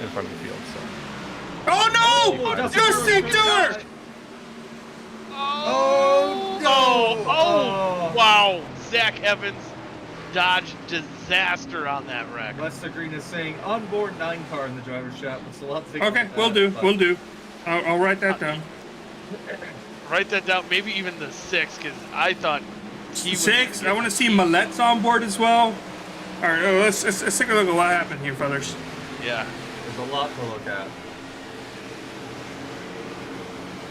in front of the field. So. Oh no! Justin Dewar! Oh, wow. Zach Evans dodged disaster on that wreck. Lester Green is saying onboard 9 car in the driver's shop. So we'll have to think Okay, about we'll that, do. but- We'll do. I'll write that down. Write that down, maybe even the 6, because I thought he was 6. I want to see Millet's on board as well. All right, let's take a look at what happened here, fellas. Yeah. There's a lot to look at.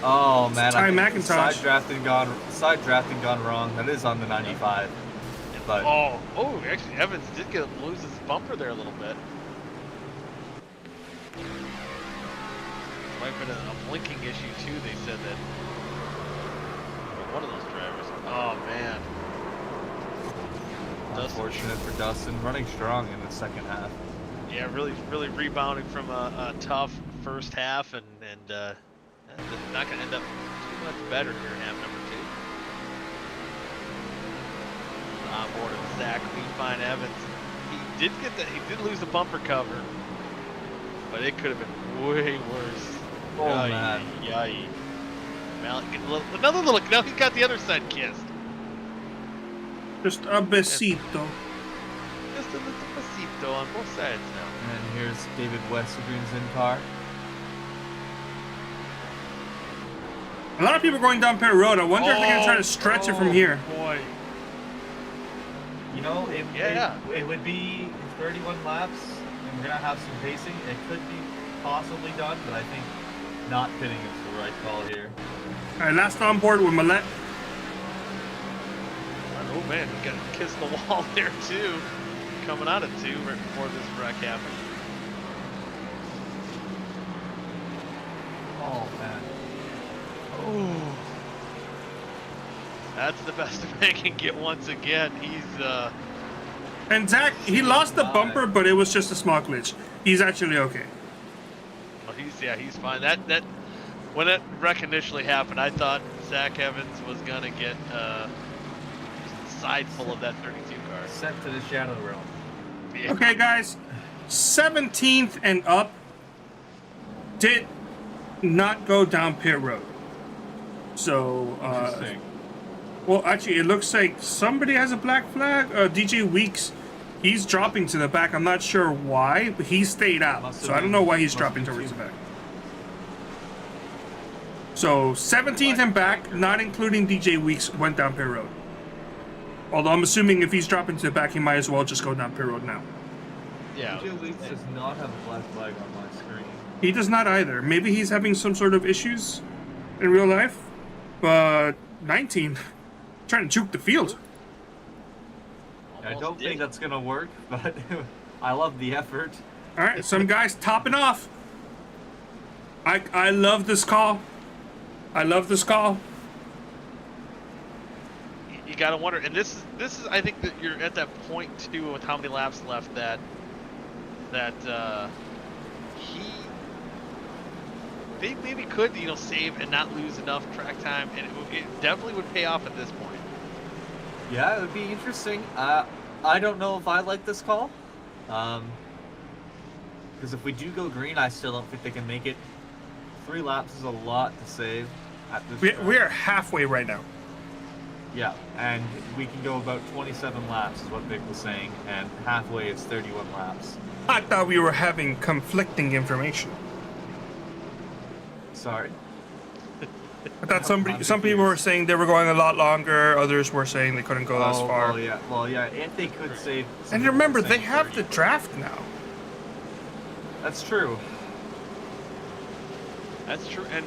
Oh man, Ty I think McIntosh. side drafting gone wrong. That is on the 95. But Oh, actually, Evans did lose his bumper there a little bit. Might have been a blinking issue too. They said that one of those drivers. Oh man. unfortunate for Dustin, running strong in the second half. Yeah, really rebounding from a tough first half, and not going to end up too much better here in half number 2. On board of Zach Find Evans. He did lose the bumper cover, but it could have been way worse. Oh man. Yay. Malik getting another little. Now he got the other side kissed. Just a besito. Just a little besito on both sides now. And here's David Westergreen's in car. A lot of people are going down Perry Road. I wonder if they're going to try to stretch it from here. Boy. You know, Yeah. it would be 31 laps, and we're gonna have some pacing. It could be possibly done, but I think not pitting is the right call here. All right, last on board with Millet. Oh man, he got to kiss the wall there too. Coming out of 2 right before this wreck happened. Oh man. Oh. That's the best a man can get once again. He's And Zach, he lost the bumper, but it was just a small glitch. He's actually okay. well, he's fine. That when that wreck initially happened, I thought Zach Evans was gonna get just a side full of that 32 car. Sent to the shadow realm. Yeah. Okay, guys. 17th and up did not go down pit road. So, Interesting. well, actually, it looks like somebody has a black flag. DJ Weeks, he's dropping to the back. I'm not sure why, but he stayed out. So I don't know why he's dropping towards the back. So 17th and back, not including DJ Weeks, went down pit road. Although I'm assuming if he's dropping to the back, he might as well just go down pit road now. Yeah. DJ Leaks does not have a black flag on my screen. He does not either. Maybe he's having some sort of issues in real life. But 19, trying to juke the field. I Almost don't did. think that's gonna work, but I love the effort. All right, some guys topping off. I love this call. I love this call. you gotta wonder. And this is I think that you're at that point too with how many laps left that they maybe could save and not lose enough track time, and it definitely would pay off at this point. Yeah, it would be interesting. I don't know if I like this call. Because if we do go green, I still don't think they can make it. 3 laps is a lot to save at this We are halfway right now. Yeah, and we can go about 27 laps is what Vic was saying, and halfway is 31 laps. I thought we were having conflicting information. Sorry. I thought some people were saying they were going a lot longer, others were saying they couldn't go as far. Well, yeah, if they could save... And remember, they have the draft now. That's true. That's true, and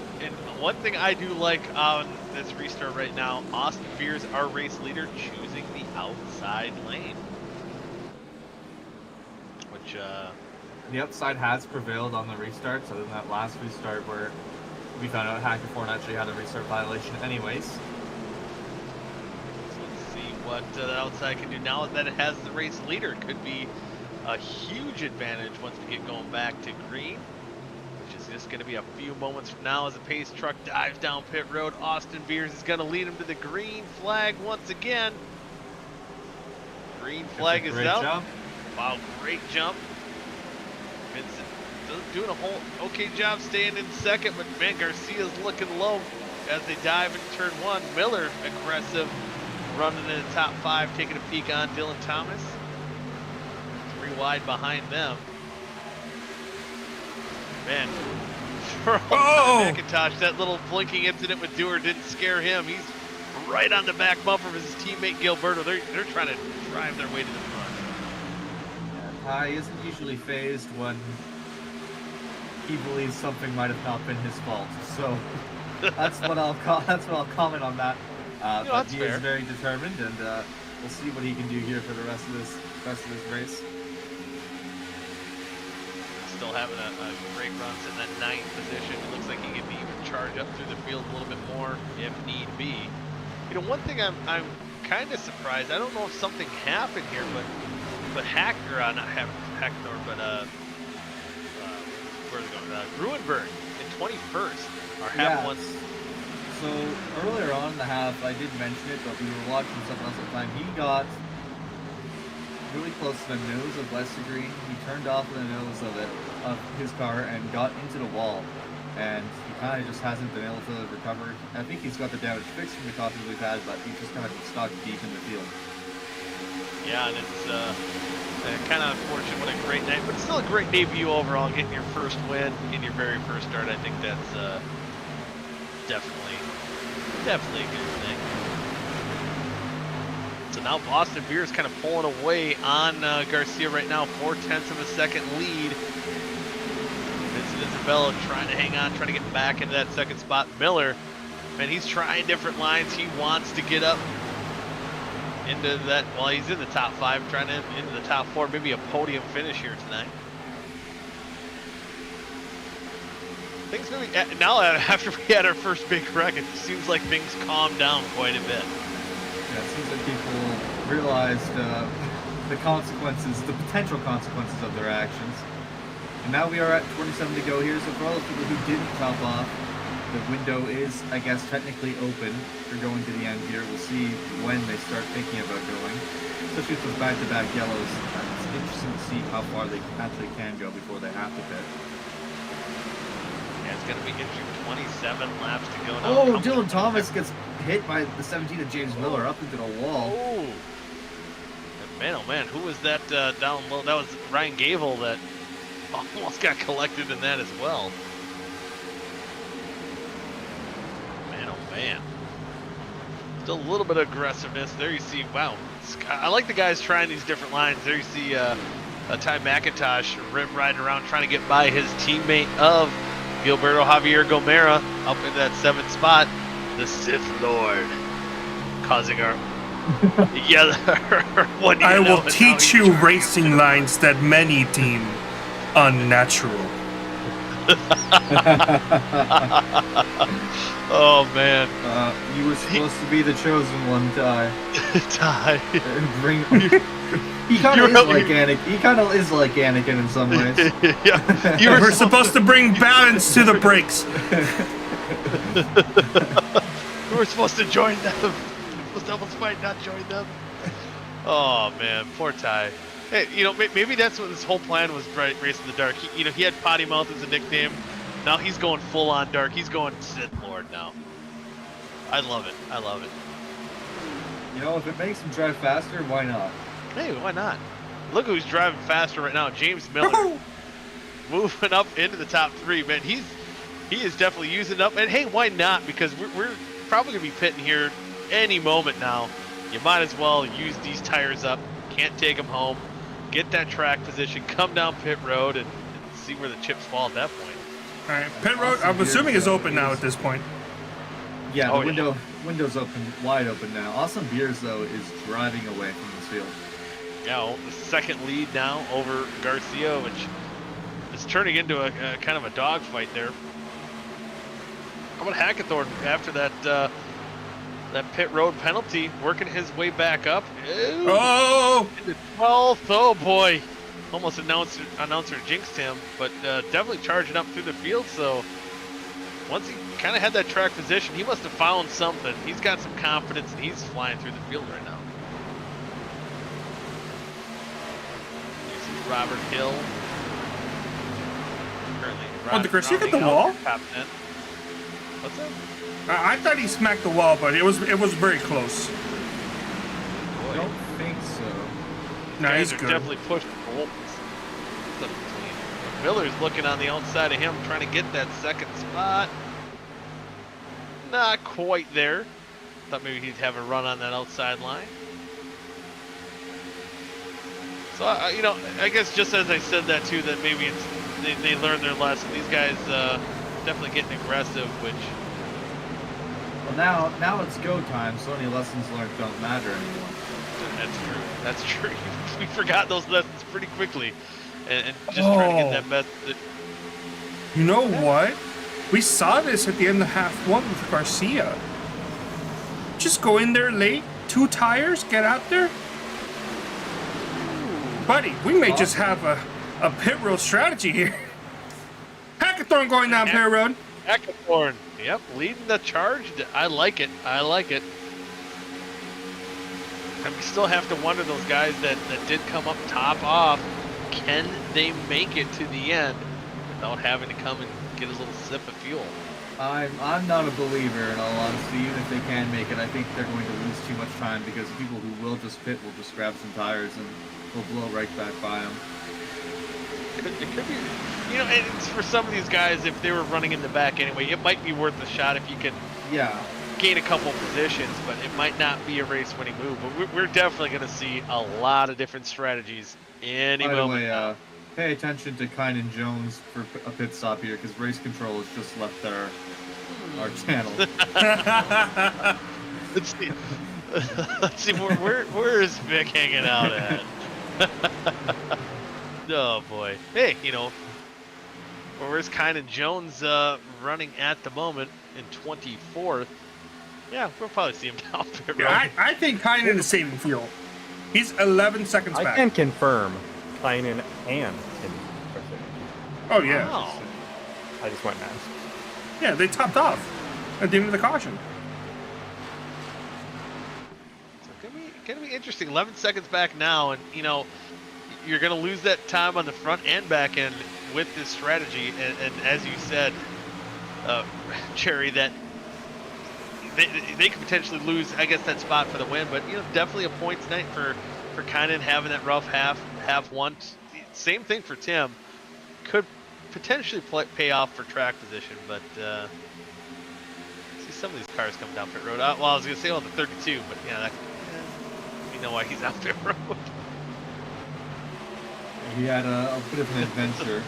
one thing I do like on this restart right now, Austin Fears, our race leader, choosing the outside lane. Which, The outside has prevailed on the restarts, other than that last restart where we found out Hackathorn actually had a restart violation anyways. So let's see what the outside can do now that it has the race leader. Could be a huge advantage once we get going back to green. Just going to be a few moments from now as a pace truck dives down pit road. Austin Beers is going to lead him to the green flag once again. Green flag is out. Jump. Wow, great jump. Vincent doing a whole okay job staying in second, but man, Garcia's looking low as they dive into turn 1. Miller, aggressive, running in the top 5, taking a peek on Dylan Thomas. 3 wide behind them. Man, for McIntosh, that little blinking incident with Dewar didn't scare him. He's right on the back bumper of his teammate Gilberto. They're trying to drive their way to the front. Yeah, Ty isn't usually phased when he believes something might have not been his fault. So that's what I'll comment on that. But he is very determined, and we'll see what he can do here for the rest of this race. Still having a great run, sitting at 9th position. It looks like he can even charge up through the field a little bit more if need be. One thing I'm kind of surprised. I don't know if something happened here, but not Hector, but where's it going? Gruenberg in 21st are having one. So earlier on in the half, I did mention it, but we were watching something else at the time. He got really close to the nose of Lester Green. He turned off the nose of his car and got into the wall, and he kind of just hasn't been able to recover. I think he's got the damage fixed from the caution we've had, but he's just kind of stuck deep in the field. Yeah, and it's kind of unfortunate. What a great night, but still a great debut overall. Getting your first win in your very first start, I think that's definitely a good thing. So now Austin Beers kind of pulling away on Garcia right now, 0.4 of a second lead. Vincent Isabella trying to hang on, trying to get back into that second spot. Miller, man, he's trying different lines. He wants to get up into that, well, he's in the top 5, trying to into the top 4, maybe a podium finish here tonight. Things maybe, now after we had our first big wreck, it seems like things calmed down quite a bit. Yeah, it seems like people realized the potential consequences of their actions. And now we are at 27 to go here, so for all those people who didn't top off, the window is, I guess, technically open for going to the end here. We'll see when they start thinking about going, especially with those back-to-back yellows. It's interesting to see how far they actually can go before they have to pit. Yeah, it's going to be interesting. 27 laps to go now. Oh, Dylan Thomas gets hit by the 17 of James Miller up into the wall. Oh. Man, oh man, who was that down low? That was Ryan Gable that almost got collected in that as well. Man, oh man. Still a little bit of aggressiveness. There you see, wow. I like the guys trying these different lines. There you see Ty McIntosh riding around trying to get by his teammate of Gilberto Javier Gomera up in that 7th spot. The Sith Lord causing our I will teach you racing lines that many deem unnatural. Oh man. You were supposed to be the chosen one, Ty. Ty. Bring. He kind of is like Anakin. He kind of is like Anakin in some ways. Yeah. You We're supposed to bring balance to the brakes. We were supposed to join them. We were supposed to almost fight, not join them. Oh man, poor Ty. Hey, you know, maybe that's what his whole plan was. Race in the Dark. He, you know, he had Potty Mouth as a nickname. Now he's going full on dark. He's going Sith Lord now. I love it. I love it. You know, if it makes him drive faster, why not? Hey, why not? Look who's driving faster right now, James Miller. Moving up into the top 3, man. He is definitely using it up. And hey, why not? Because we're probably gonna be pitting here any moment now. You might as well use these tires up. Can't take them home. Get that track position. Come down pit road and see where the chips fall at that point. All right, pit road, I'm assuming is open now at this point. Yeah, Oh, the window's open, wide open now. Awesome Beers, though, is driving away from this field. Yeah, well, the second lead now over Garcia, which is turning into a kind of a dogfight there. How about Hackathorn after that that pit road penalty, working his way back up? Ooh, Oh! into 12th, oh boy. Almost announcer jinxed him, but definitely charging up through the field. So once he kind of had that track position, he must have found something. He's got some confidence, and he's flying through the field right now. This is Robert Hill. Currently, did Garcia get the rounding out wall? Top 10. What's that? I thought he smacked the wall, but it was very close. I don't think so. No, Guys he's are good. definitely pushing the goals. Miller's looking on the outside of him, trying to get that second spot. Not quite there. Thought maybe he'd have a run on that outside line. So, you know, I guess just as I said that too, that maybe they learned their lesson. These guys definitely getting aggressive, which... Well, now it's go time, so any lessons learned don't matter anymore. That's true. That's true. We forgot those lessons pretty quickly. And just trying to get that best... You know what? We saw this at the end of half one with Garcia. Just go in there late, 2 tires, get out there. Buddy, we may just have a pit road strategy here. Hackathorn going down pit road. Hackathorn, yep, leading the charge. I like it. I like it. And we still have to wonder, those guys that did come up top off, can they make it to the end without having to come and get a little sip of fuel? I'm not a believer, in all honesty. Even if they can make it, I think they're going to lose too much time because people who will just pit will just grab some tires and will blow right back by them. It could be, you know, and it's for some of these guys, if they were running in the back anyway, it might be worth a shot if you can gain a couple positions, but it might not be a race-winning move. But we're definitely going to see a lot of different strategies any moment. By the way, pay attention to Kynan Jones for a pit stop here, because Race Control has just left our channel. Let's see. Let's see, where is Vic hanging out at? Oh boy. Hey, you know, where's Kynan Jones running at the moment in 24th? Yeah, we'll probably see him down pit road. Yeah, I think Kynan is saving fuel. He's 11 seconds I back. can confirm Kynan and Tim. Oh, yeah. Wow. I just went mad. Yeah, they topped off at the end of the caution. So gonna be interesting. 11 seconds back now, and you know, you're gonna lose that time on the front and back end with this strategy. And as you said, Cherry, that they could potentially lose, I guess, that spot for the win. But you know, definitely a points night for Kynan having that rough half one. Same thing for Tim. Could potentially pay off for track position, but see some of these cars come down pit road. Well, I was gonna say on the 32, but yeah, you know why he's out pit road. He had a bit of an adventure.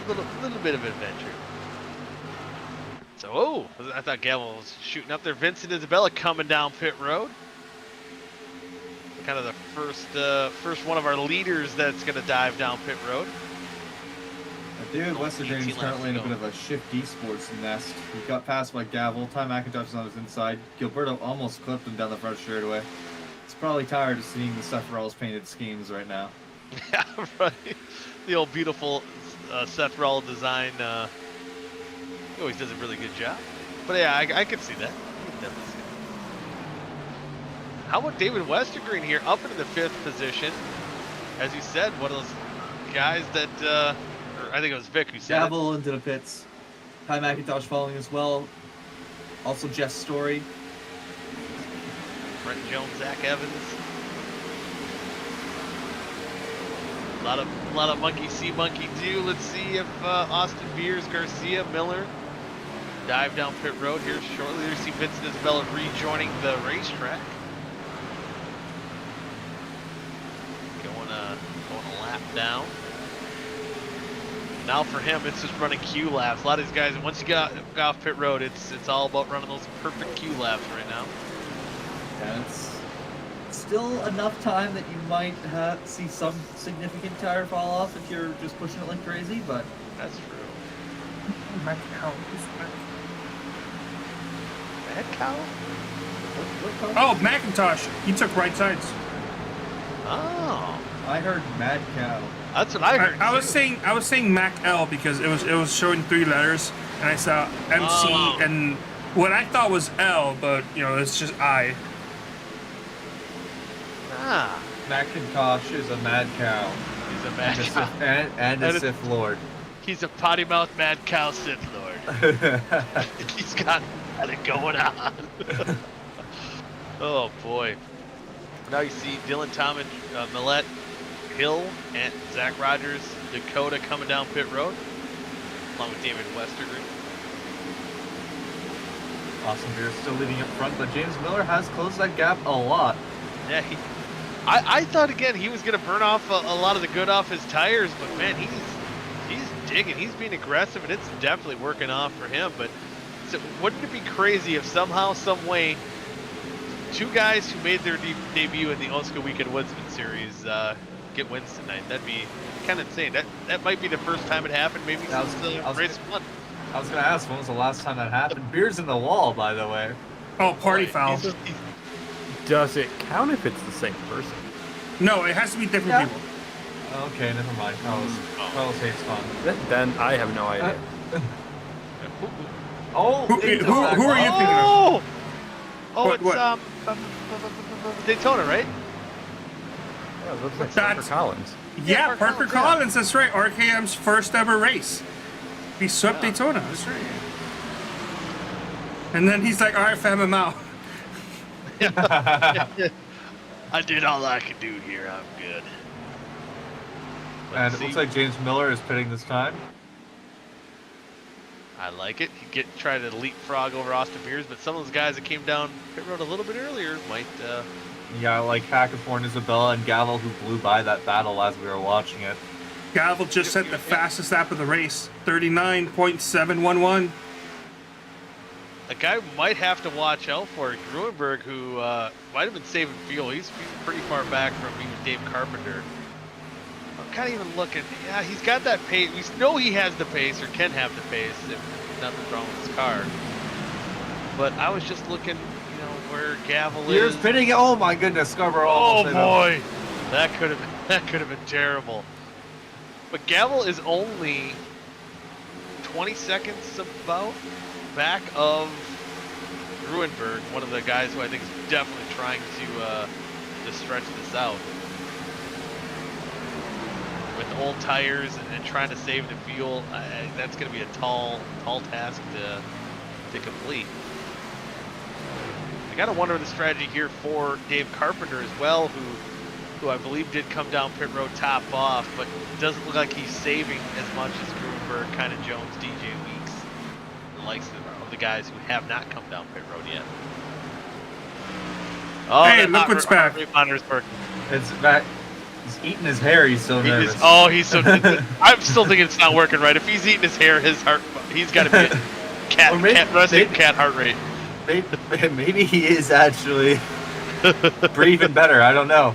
little bit of adventure. So, I thought Gavel was shooting up there. Vincent Isabella coming down pit road. Kind of the first one of our leaders that's going to dive down pit road. David Oh, Westergaard 18 is currently in a laps bit to of a shift esports nest. He got passed by Gavel. Ty McIntosh is on his inside. Gilberto almost clipped him down the front straightaway. He's probably tired of seeing the Seth Rawls painted schemes right now. Yeah, right. The old beautiful Seth Rawls design. He always does a really good job. But yeah, I could see that. I could definitely see that. How about David Westergreen here, up into the 5th position? As you said, one of those guys that, or I think it was Vic who said it. Gavel into the pits. Ty McIntosh following as well. Also Jeff Story. Brent Jones, Zach Evans. A lot of monkey see, monkey do. Let's see if Austin Beers, Garcia, Miller dive down pit road here shortly. There's see Vincent Isabella rejoining the racetrack. Going a lap down. Now for him, it's just running Q laps. A lot of these guys, once you get off pit road, it's all about running those perfect Q laps right now. Yeah, it's still enough time that you might see some significant tire fall off if you're just pushing it like crazy, but That's true. Mad cow. Mad cow? what Oh, McIntosh. He took right sides. Oh, I heard Mad Cow. that's what I heard. I was saying Mac L because it was showing 3 letters, and I saw MC Oh. and what I thought was L, but it's just I. Ah, Macintosh is a mad cow. he's a mad And a cow. Sith, and a Sith Lord. He's a potty mouth mad cow Sith Lord. He's got it going on. Oh boy. Now you see Dylan Thomas, Millette, Hill, and Zach Rogers, Dakota coming down pit road, along with David Westergren. Austin Beer still leading up front, but James Miller has closed that gap a lot. Yeah, I thought again he was gonna burn off a lot of the good off his tires, but man, he's digging, he's being aggressive, and it's definitely working off for him. But so, wouldn't it be crazy if somehow, some way, 2 guys who made their debut in the OSCA Weekend Woodsman Series get wins tonight? That'd be kind of insane. That might be the first time it happened, maybe since the race 1. I was gonna ask, when was the last time that happened? Beer's in the wall, by the way. Oh, party Boy, foul. Does it count if it's the same person? No, it has to be different Yeah. people. Okay, never mind. Carlos hates fun. Then I have no idea. Oh, Who are you thinking of? Oh, What- it's what? Daytona, right? Yeah, it looks like That's- Parker Collins. Yeah, Parker Parker Collins, yeah. Collins. That's right. RKM's first ever race. He swept Yeah. Daytona. That's right. And then he's like, "All right, fam, I'm out." I did all I could do here. I'm good. And Let's it looks see. like James Miller is pitting this time. I like it. He try to leapfrog over Austin Beers, but some of those guys that came down pit road a little bit earlier might. Yeah, like Hackathorn, Isabella, and Gavel, who blew by that battle as we were watching it. Gavel just set the fastest lap of the race, 39.711. A guy who might have to watch out for, Gruenberg, who might have been saving fuel. He's pretty far back from even Dave Carpenter. I'm kind of even looking. Yeah, he's got that pace. We know he has the pace, or can have the pace, if nothing's wrong with his car. But I was just looking, where Gavel Beer's is. pitting. Oh my goodness, Scarborough. Oh almost hit him. boy, that could have been terrible. But Gavel is only 20 seconds about back of Gruenberg, one of the guys who I think is definitely trying to stretch this out with old tires and trying to save the fuel. That's going to be a tall task to complete. I gotta wonder the strategy here for Dave Carpenter as well, who I believe did come down pit road top off, but doesn't look like he's saving as much as Gruenberg, kind of Jones, DJ Weeks, the likes of the guys who have not come down pit road yet. Oh, Hey, that look hot what's back. rate monitor's working. It's back. He's eating his hair. He's so nervous. He's so. I'm still thinking it's not working right. If he's eating his hair, he's got to be at Or maybe- cat heart rate. Maybe he is actually breathing better. I don't know.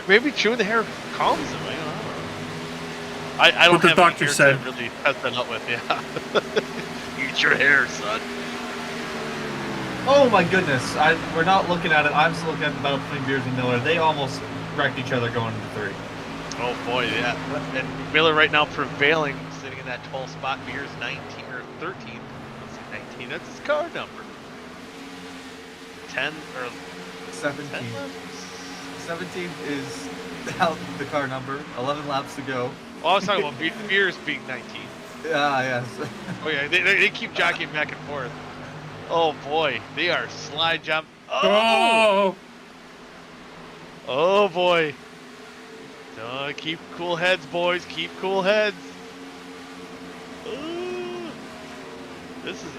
Maybe chewing the hair calms him. I don't know. I don't What the have doctor any hair said. to really test that up with. Yeah. Eat your hair, son. Oh my goodness! We're not looking at it. I'm still looking at the battle between Beers and Miller. They almost wrecked each other going into 3. Oh boy, yeah. And Miller right now prevailing, sitting in that 12th spot. Beers 19 or 13. Let's see, 19. That's his car number. 10 or 17. 10 left? 17 is out the car number. 11 laps to go. Oh, I was talking about Beers being 19. Ah, yes. Oh yeah, they keep jockeying back and forth. Oh boy, they are slide jump. Oh! Oh boy. Keep cool heads, boys. Keep cool heads. This is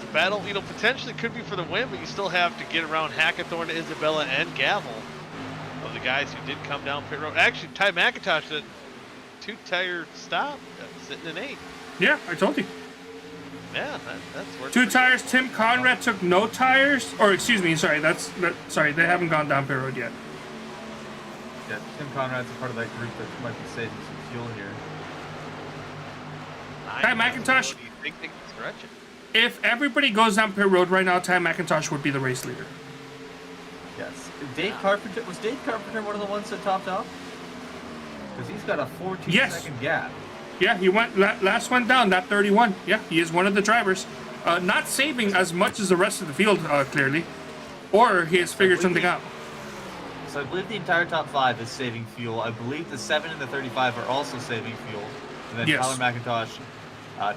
a battle. You know, potentially could be for the win, but you still have to get around Hackathorn, Isabella, and Gavel of the guys who did come down pit road. Actually, Ty McIntosh did 2-tire stop, sitting in 8th. Yeah, I told you. Yeah, that's worth 2 tires. Tim Conrad took no tires. Or excuse me, sorry, sorry, they haven't gone down pit road yet. Yeah, Tim Conrad's a part of that group that might be saving some fuel here. Ty McIntosh. Do you think they can stretch it? If everybody goes down pit road right now, Ty McIntosh would be the race leader. Yes. Dave Carpenter, was Dave Carpenter one of the ones that topped off? Because he's got a 14-second gap. Yeah, he went last one down, that 31. Yeah, he is one of the drivers. Not saving as much as the rest of the field, clearly. Or he has figured something out. So I believe the entire top 5 is saving fuel. I believe the 7 and the 35 are also saving fuel. And then Yes. Tyler McIntosh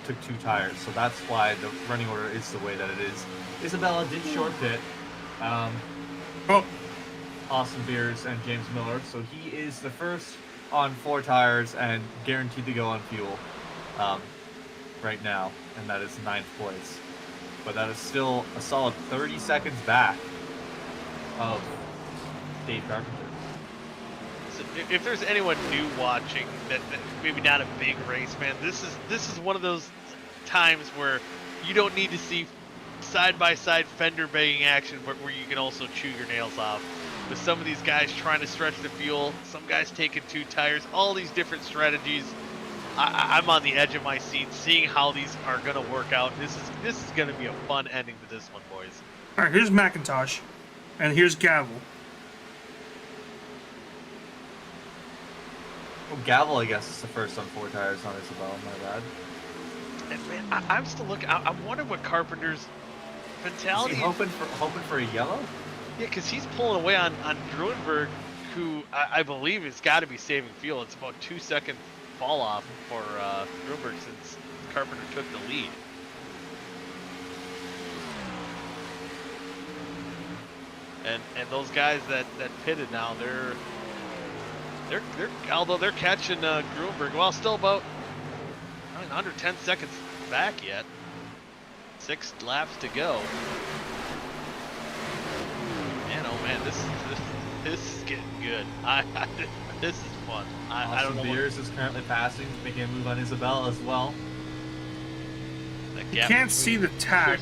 took 2 tires. So that's why the running order is the way that it is. Isabella did short pit. Oh, Austin Beers and James Miller. So he is the first on 4 tires and guaranteed to go on fuel right now. And that is 9th place. But that is still a solid 30 seconds back of Dave Carpenter. So if there's anyone new watching that maybe not a big race fan, this is one of those times where you don't need to see side-by-side fender banging action where you can also chew your nails off. With some of these guys trying to stretch the fuel, some guys taking 2 tires, all these different strategies. I'm on the edge of my seat seeing how these are going to work out. This is going to be a fun ending to this one, boys. all right, here's McIntosh. And here's Gavel. Well, Gavel, I guess, is the first on 4 tires on Isabella, my bad. And man, I'm still looking. I'm wondering what Carpenter's Is mentality. he hoping for a yellow? Yeah, because he's pulling away on Gruenberg, who I believe has got to be saving fuel. It's about 2-second fall off for Gruenberg since Carpenter took the lead. And those guys that pitted now, they're although they're catching Gruenberg, well, still about under 10 seconds back yet. 6 laps to go. Man, oh man, this is getting good. This is fun. I don't know. Beers is currently passing, making a move on Isabella as well. You can't see the tag,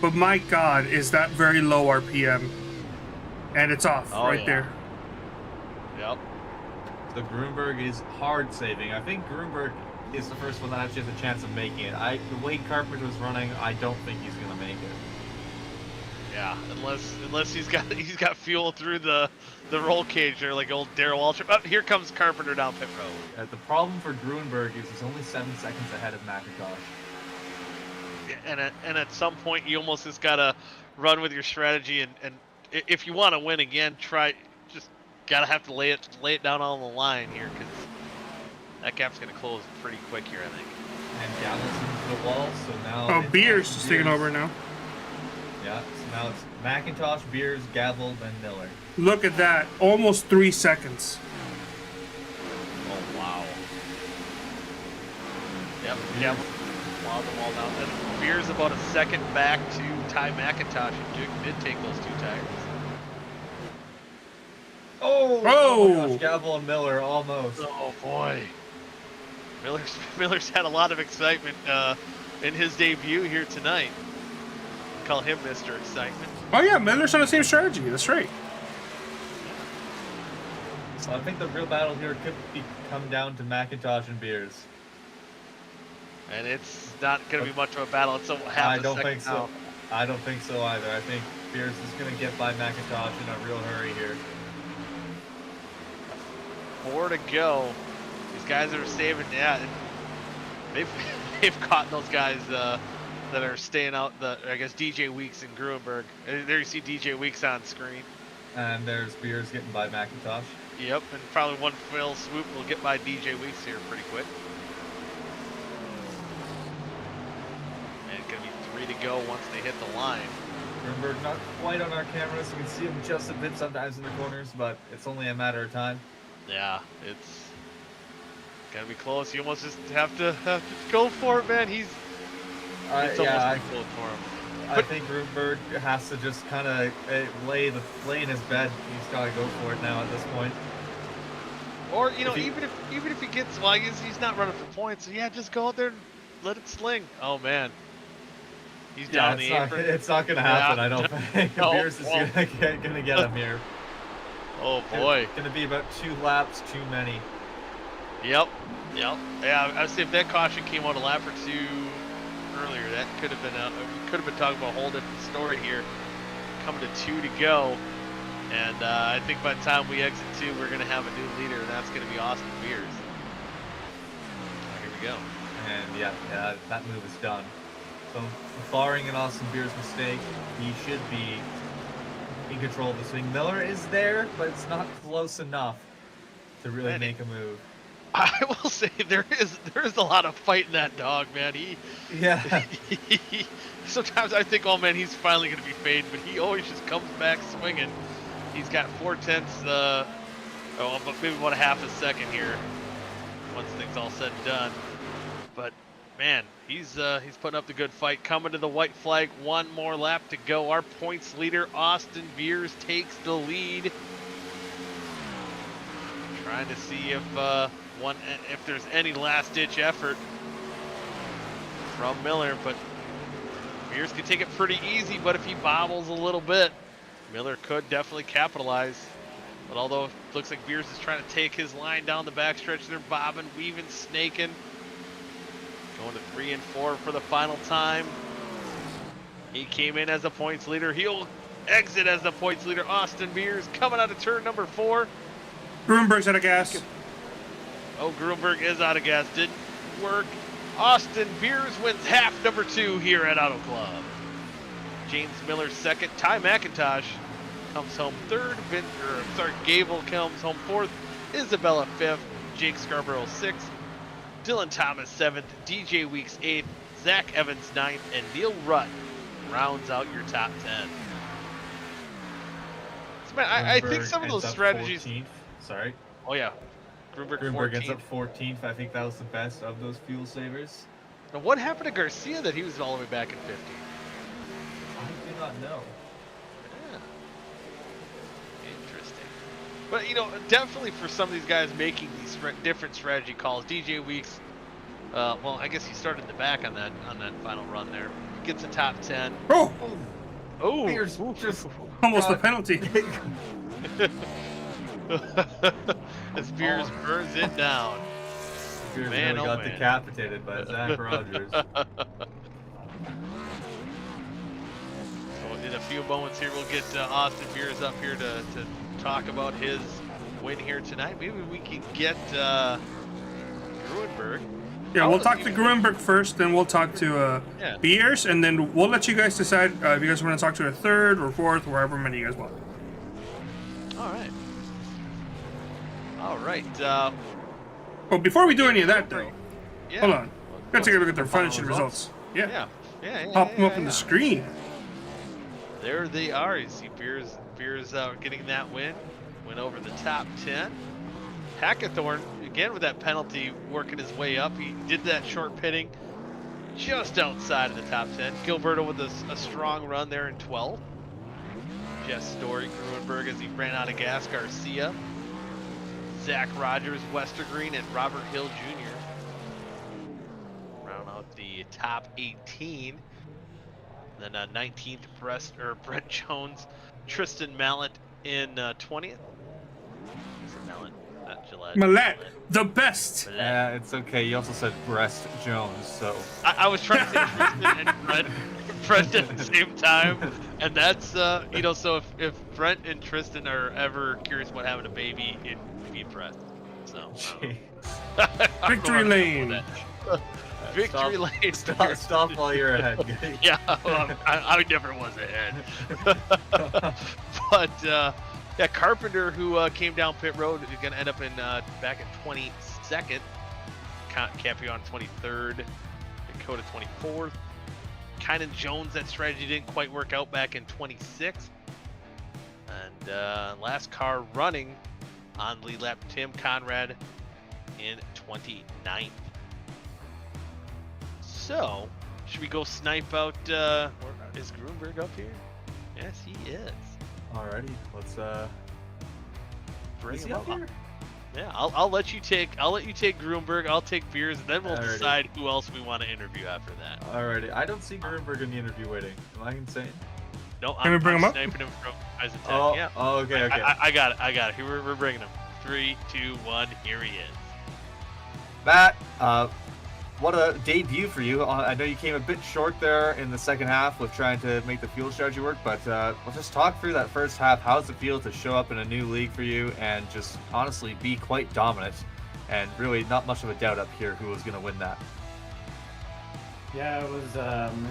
but my God, is that very low RPM. And it's off there. Yep. So Gruenberg is hard saving. I think Gruenberg is the first one that actually has a chance of making it. The way Carpenter was running, I don't think he's gonna make it. Yeah, unless he's got fuel through the roll cage there, like old Darrell Waltrip. Oh, here comes Carpenter down pit road. The problem for Gruenberg is he's only 7 seconds ahead of McIntosh. And at some point you almost just gotta run with your strategy and if you want to win again, have to lay it down on the line here because that gap's gonna close pretty quick here, I think. And Gavel's into the wall, so now. Oh, Beers is taking over now. Yeah, so now it's McIntosh, Beers, Gavel, then Miller. Look at that, almost 3 seconds. Oh wow. Yep. Wall the wall down. And Beers about a second back to Ty McIntosh, who did take those 2 tires. Oh my gosh, Gavel and Miller almost. Oh boy. Miller's had a lot of excitement in his debut here tonight. Call him Mr. Excitement. Oh yeah, Miller's on the same strategy. That's right. Well, I think the real battle here could come down to McIntosh and Beers. And it's not going to be much of a battle. It's a half I a don't second think so. now. I don't think so either. I think Beers is going to get by McIntosh in a real hurry here. 4 to go. These guys are saving. Yeah, they've caught those guys that are staying out. I guess DJ Weeks and Gruenberg. There you see DJ Weeks on screen. And there's Beers getting by McIntosh. Yep, and probably one fell swoop will get by DJ Weeks here pretty quick. And it's gonna be 3 to go once they hit the line. Gruenberg not quite on our camera, so we can see him just a bit sometimes in the corners, but it's only a matter of time. Yeah, it's gotta be close. You almost just have to go for it, man. It's almost close for him. I think Gruenberg has to just kind of lay in his bed. He's got to go for it now at this point. Or even if he gets, well, he's not running for points. So yeah, just go out there and let it sling. Oh man, he's down the apron. It's not going to happen. I don't think. No, Beers is going to get him here. Oh boy, Going to be about 2 laps too many. Yep. Yeah, I would say if that caution came out a lap or 2 earlier, that could have been we could have been talking about a whole different story here. Coming to 2 to go, and I think by the time we exit 2, we're going to have a new leader, and that's going to be Austin Beers. Here we go. And yeah, that move is done. So, barring an Austin Beers mistake, he should be in control of the swing. Miller is there, but it's not close enough to really make a move. I will say there is a lot of fight in that dog, man. Sometimes I think, oh man, he's finally going to be faded, but he always just comes back swinging. He's got 4/10, but maybe about a half a second here once things all said and done. But man, he's putting up the good fight. Coming to the white flag, 1 more lap to go. Our points leader, Austin Beers, takes the lead. Trying to see if there's any last-ditch effort from Miller, but Beers can take it pretty easy, but if he bobbles a little bit, Miller could definitely capitalize. But although it looks like Beers is trying to take his line down the backstretch, they're bobbing, weaving, snaking. Going to 3 and 4 for the final time. He came in as a points leader. He'll exit as the points leader. Austin Beers coming out of turn number 4. Gruenberg's out of gas. Oh, Gruenberg is out of gas. Didn't work. Austin Beers wins half number 2 here at Auto Club. James Miller second. Ty McIntosh comes home third. Gable comes home 4th. Isabella 5th. Jake Scarborough 6th. Dylan Thomas 7th. DJ Weeks 8th. Zach Evans 9th. And Neil Rutt rounds out your top 10. So, man, I think some of those strategies. 14th. Sorry. Oh, yeah. Gruenberg ends up 14th. I think that was the best of those fuel savers. Now, what happened to Garcia that he was all the way back in 50? I do not know. Yeah. Interesting. But, definitely for some of these guys making these different strategy calls, DJ Weeks, well, I guess he started in the back on that final run there. Gets a top 10. Oh! Oh! Beers just Almost a penalty. As Beers burns it down. Beers Man, really oh got man. decapitated by Zach Rogers. So in a few moments here, we'll get Austin Beers up here to talk about his win here tonight. Maybe we can get Gruenberg. Yeah, we'll talk to Gruenberg first, then we'll talk to Beers, and then we'll let you guys decide if you guys want to talk to a 3rd or 4th, or however many you guys want. All right. All right. Well, before we do any of that, though, Yeah. hold on. Gotta take a look at their Final finishing results. results. Yeah. Pop them up on the screen. There they are. You see Beers getting that win over the top 10. Hackathorn, again with that penalty, working his way up. He did that short pitting just outside of the top 10. Gilberto with a strong run there in 12th. Jess Story, Gruenberg as he ran out of gas. Garcia, Zach Rogers, Westergreen, and Robert Hill Jr. round out the top 18. Then 19th, Brett Jones, Tristan Mallet in 20th. said Millet, not Gillette. Millet, the best. Millet. It's okay. You also said Breast Jones, so. I was trying to say Tristan and Brent at the same time, and that's you know, so if Brent and Tristan are ever curious about having a baby, it'd be Brent. So Victory lane. Victory lane. Stop while you're ahead. Yeah, well, I never was ahead. But yeah, Carpenter, who came down pit road, is going to end up in back in 22nd. Capion 23rd. Dakota 24th. Kynan Jones, that strategy didn't quite work out back in 26th. And last car running on lead lap, Tim Conrad in 29th. So, should we go snipe out, is Grunberg up here? Yes, he is. Alrighty, let's Bring is he him up up. here? Yeah, I'll let you take Grunberg, I'll take Beers, and then we'll Alrighty. decide who else we want to interview after that. Alrighty, I don't see Grunberg in the interview waiting. Am I insane? No, Can we bring I'm him up? sniping him from Eyes Attack. Oh, Yeah. oh, okay, okay. I got it. Here we're bringing him. 3, 2, 1, here he is. Matt, what a debut for you. I know you came a bit short there in the second half with trying to make the fuel strategy work, but we'll just talk through that first half. How does it feel to show up in a new league for you and just honestly be quite dominant and really not much of a doubt up here who was going to win that? Yeah, it was.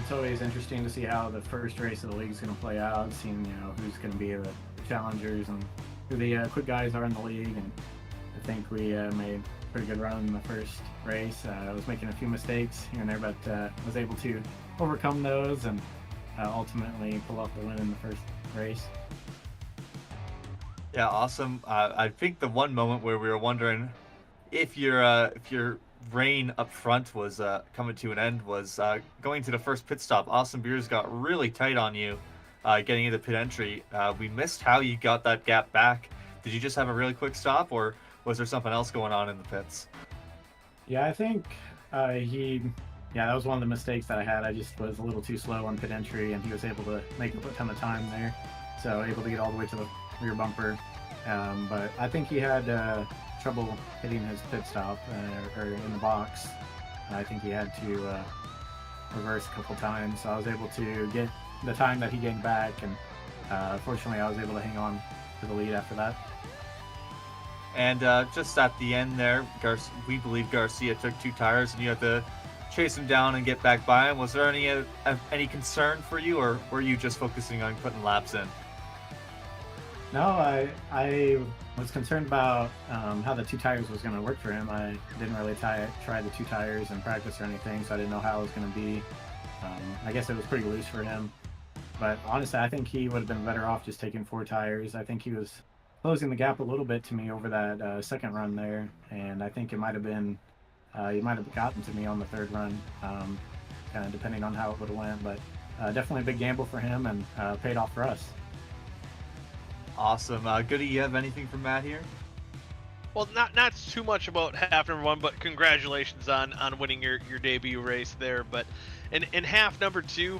It's always interesting to see how the first race of the league is going to play out, seeing who's going to be the challengers and who the quick guys are in the league. And I think we made a pretty good run in the first race. I was making a few mistakes here and there, but was able to overcome those and ultimately pull off the win in the first race. Yeah, awesome. I think the one moment where we were wondering if your reign up front was coming to an end was going to the first pit stop. Austin Beers got really tight on you getting into pit entry. We missed how you got that gap back. Did you just have a really quick stop, or was there something else going on in the pits? Yeah, I think that was one of the mistakes that I had. I just was a little too slow on pit entry, and he was able to make a ton of time there. So able to get all the way to the rear bumper. But I think he had trouble hitting his pit stop or in the box. I think he had to reverse a couple times. So I was able to get the time that he gained back, and fortunately I was able to hang on to the lead after that. And just at the end there, we believe Garcia took 2 tires, and you had to chase him down and get back by him. Was there any concern for you, or were you just focusing on putting laps in? No, I was concerned about how the 2 tires was going to work for him. I didn't really try the 2 tires in practice or anything, so I didn't know how it was going to be. I guess it was pretty loose for him. But honestly, I think he would have been better off just taking 4 tires. I think he was closing the gap a little bit to me over that second run there, and I think it might have been he might have gotten to me on the third run, kind of depending on how it would have went. But definitely a big gamble for him, and paid off for us. Awesome. Goody, you have anything from Matt here? Well, not too much about half number 1, but congratulations on winning your debut race there. But in half number 2,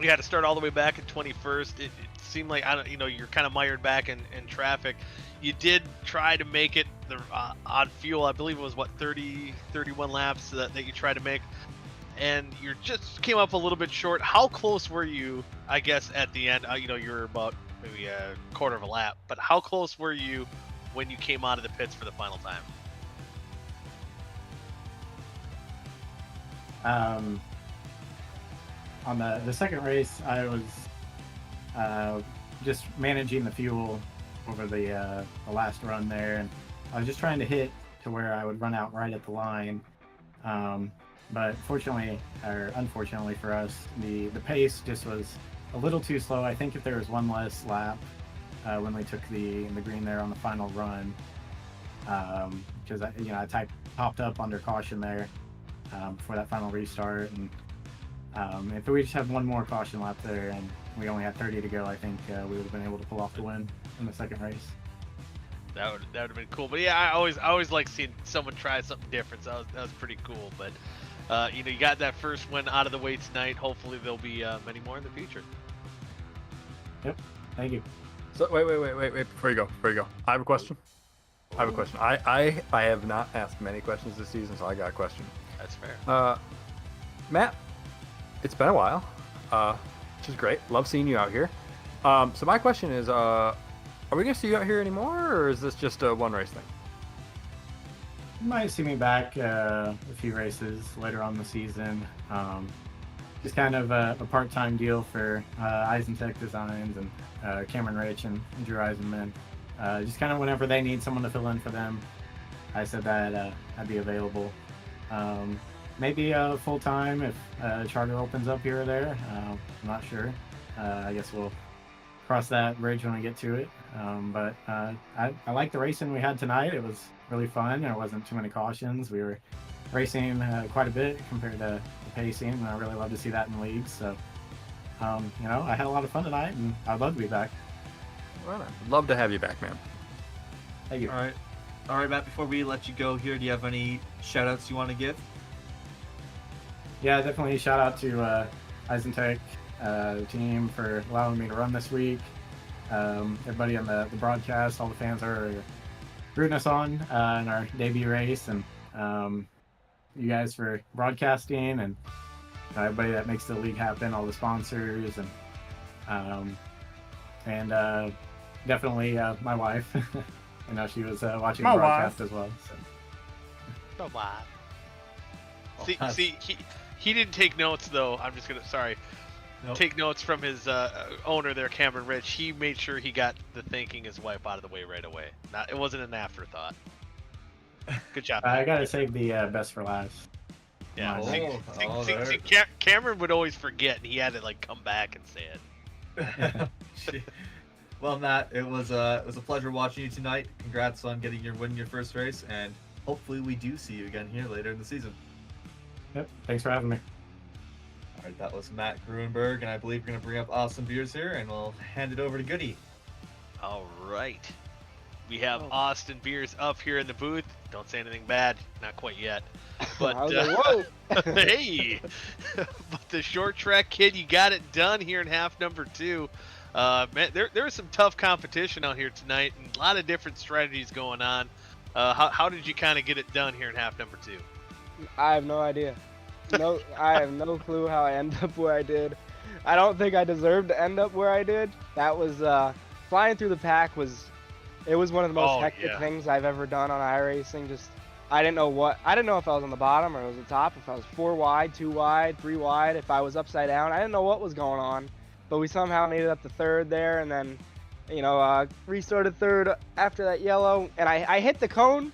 you had to start all the way back at 21st. It seemed like you're kind of mired back in traffic. You did try to make it on fuel. I believe it was 31 laps that you tried to make, and you just came up a little bit short. How close were you? I guess at the end, you were about maybe a quarter of a lap. But how close were you when you came out of the pits for the final time? On the second race, I was just managing the fuel over the last run there, and I was just trying to hit to where I would run out right at the line. But fortunately, or unfortunately for us, the pace just was a little too slow. I think if there was one less lap when we took the green there on the final run, because I popped up under caution there before that final restart, and if we just had one more caution lap there and we only had 30 to go, I think we would have been able to pull off the win in the second race. That would have been cool. But yeah, I always like seeing someone try something different. So that was pretty cool. But you got that first win out of the way tonight. Hopefully there'll be many more in the future. Yep. Thank you. So wait, before you go. I have a question. I have a question. I have not asked many questions this season, so I got a question. That's fair. Matt, it's been a while, which is great. Love seeing you out here. So my question is, are we gonna see you out here anymore, or is this just a one race thing? You might see me back a few races later on in the season. Just kind of a part-time deal for Eisentech Designs and Cameron Rich and Drew Eisenman. Just kind of whenever they need someone to fill in for them, I said that I'd be available. Maybe full-time if charter opens up here or there. I'm not sure. I guess we'll cross that bridge when we get to it. But I like the racing we had tonight. It was really fun. There wasn't too many cautions. We were racing quite a bit compared to the pacing, and I really love to see that in leagues. So, I had a lot of fun tonight, and I'd love to be back. Well, I'd love to have you back, man. Thank you. All right, Matt. Before we let you go here, do you have any shout-outs you want to give? Yeah, definitely shout out to Eisentech team for allowing me to run this week. Everybody on the broadcast, all the fans are rooting us on in our debut race, and you guys for broadcasting, and everybody that makes the league happen, all the sponsors, and definitely my wife. I know she was watching the broadcast as well. So. See, he didn't take notes though. I'm just gonna take notes from his owner there, Cameron Rich. He made sure he got the thanking his wife out of the way right away. It wasn't an afterthought. Good job. I gotta save the best for last. Yeah. there. Cameron would always forget, and he had to come back and say it. Well, Matt, it was a pleasure watching you tonight. Congrats on winning your first race, and hopefully we do see you again here later in the season. Yep. Thanks for having me. All right, that was Matt Gruenberg, and I believe we're going to bring up Austin Beers here, and we'll hand it over to Goody. All right. We have Austin Beers up here in the booth. Don't say anything bad. Not quite yet. But I was like, whoa. hey, but the short track kid, you got it done here in half number 2. Man, there was some tough competition out here tonight, and a lot of different strategies going on. How did you kind of get it done here in half number 2? I have no idea. No, I have no clue how I ended up where I did. I don't think I deserved to end up where I did. That was flying through the pack was one of the most hectic things I've ever done on iRacing. I didn't know if I was on the bottom or it was the top, if I was 4 wide, 2 wide, 3 wide, if I was upside down. I didn't know what was going on, but we somehow made it up to 3rd there, and then restarted 3rd after that yellow, and I hit the cone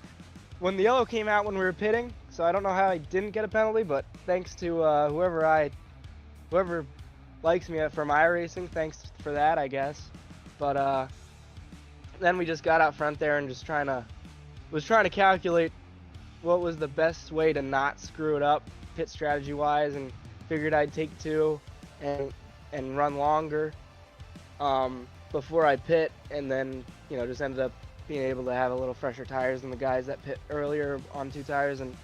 when the yellow came out when we were pitting. So I don't know how I didn't get a penalty, but thanks to whoever likes me from iRacing, thanks for that, I guess. But then we just got out front there and was trying to calculate what was the best way to not screw it up pit strategy wise, and figured I'd take 2 and run longer before I pit, and then just ended up being able to have a little fresher tires than the guys that pit earlier on 2 tires. And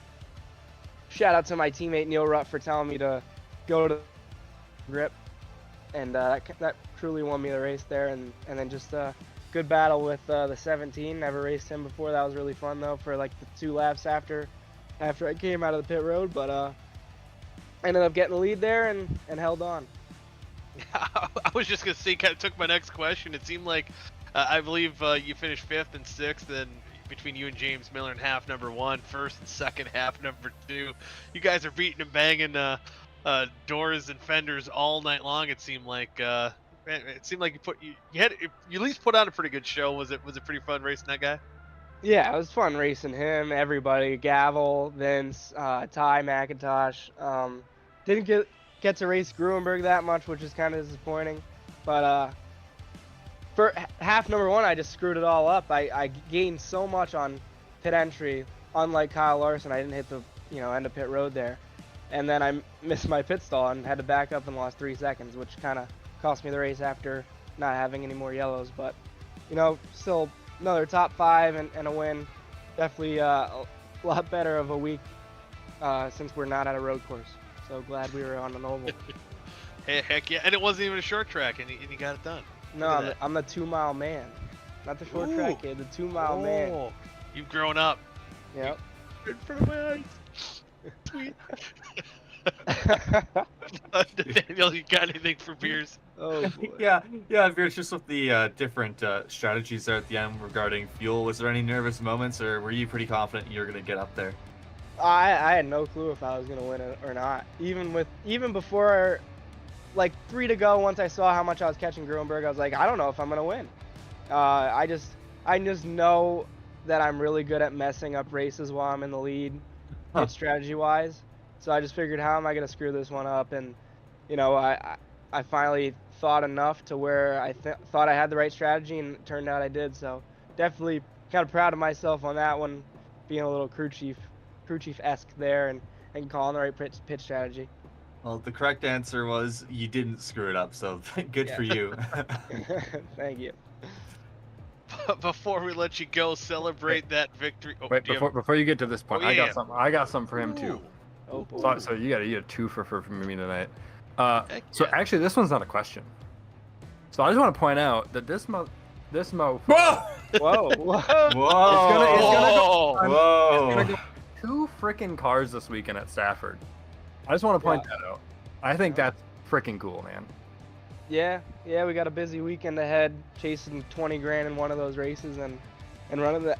shout out to my teammate Neil Rutt for telling me to go to grip, and that truly won me the race there. And then just a good battle with the 17. Never raced him before. That was really fun though for the 2 laps after I came out of the pit road. But ended up getting the lead there and held on. I was just gonna say, kind of took my next question. It seemed like I believe you finished 5th and 6th, and between you and James Miller in half number 1, 1st and 2nd half number 2. You guys are beating and banging doors and fenders all night long. It seemed like you at least put on a pretty good show. Was it pretty fun racing that guy? Yeah, it was fun racing him. Everybody, Gavel, Vince, Ty McIntosh. Didn't get to race Gruenberg that much, which is kind of disappointing. But for half number 1, I just screwed it all up. I gained so much on pit entry, unlike Kyle Larson. I didn't hit the end of pit road there, and then I missed my pit stall and had to back up and lost 3 seconds, which kind of cost me the race after not having any more yellows. But still another top 5 and a win. Definitely a lot better of a week since we're not at a road course. So glad we were on an oval. Hey, heck yeah, and it wasn't even a short track, and you got it done. No, I'm the 2 mile man, not the short track kid, the 2 mile man. You've grown up. Yep. In front of my eyes. Sweet. Nathaniel, you got anything for beers? Oh boy. Yeah, Veers, just with the different strategies there at the end regarding fuel, was there any nervous moments, or were you pretty confident you were going to get up there? I had no clue if I was gonna win it or not. Even before, like 3 to go, once I saw how much I was catching Gruenberg, I was like, I don't know if I'm gonna win. I just know that I'm really good at messing up races while I'm in the lead, strategy wise. So I just figured, how am I gonna screw this one up? And you know, I finally thought enough to where I thought I had the right strategy, and it turned out I did. So definitely kind of proud of myself on that one, being a little crew chief-esque there and calling the right pitch strategy. Well, the correct answer was you didn't screw it up, so good for you. Thank you. Before we let you go, celebrate that victory. Oh, Wait, before you get to this point, Oh, I yeah. got something. I got something for him too. Oh boy. So you got a two for me tonight. Heck So yeah. actually, this one's not a question. So I just want to point out that this mo. Whoa! Whoa. Whoa! It's gonna go. Whoa! It's gonna go 2 freaking cars this weekend at Stafford. I just want to point that out. I think that's freaking cool, man. Yeah, we got a busy weekend ahead, chasing 20 grand in one of those races and running the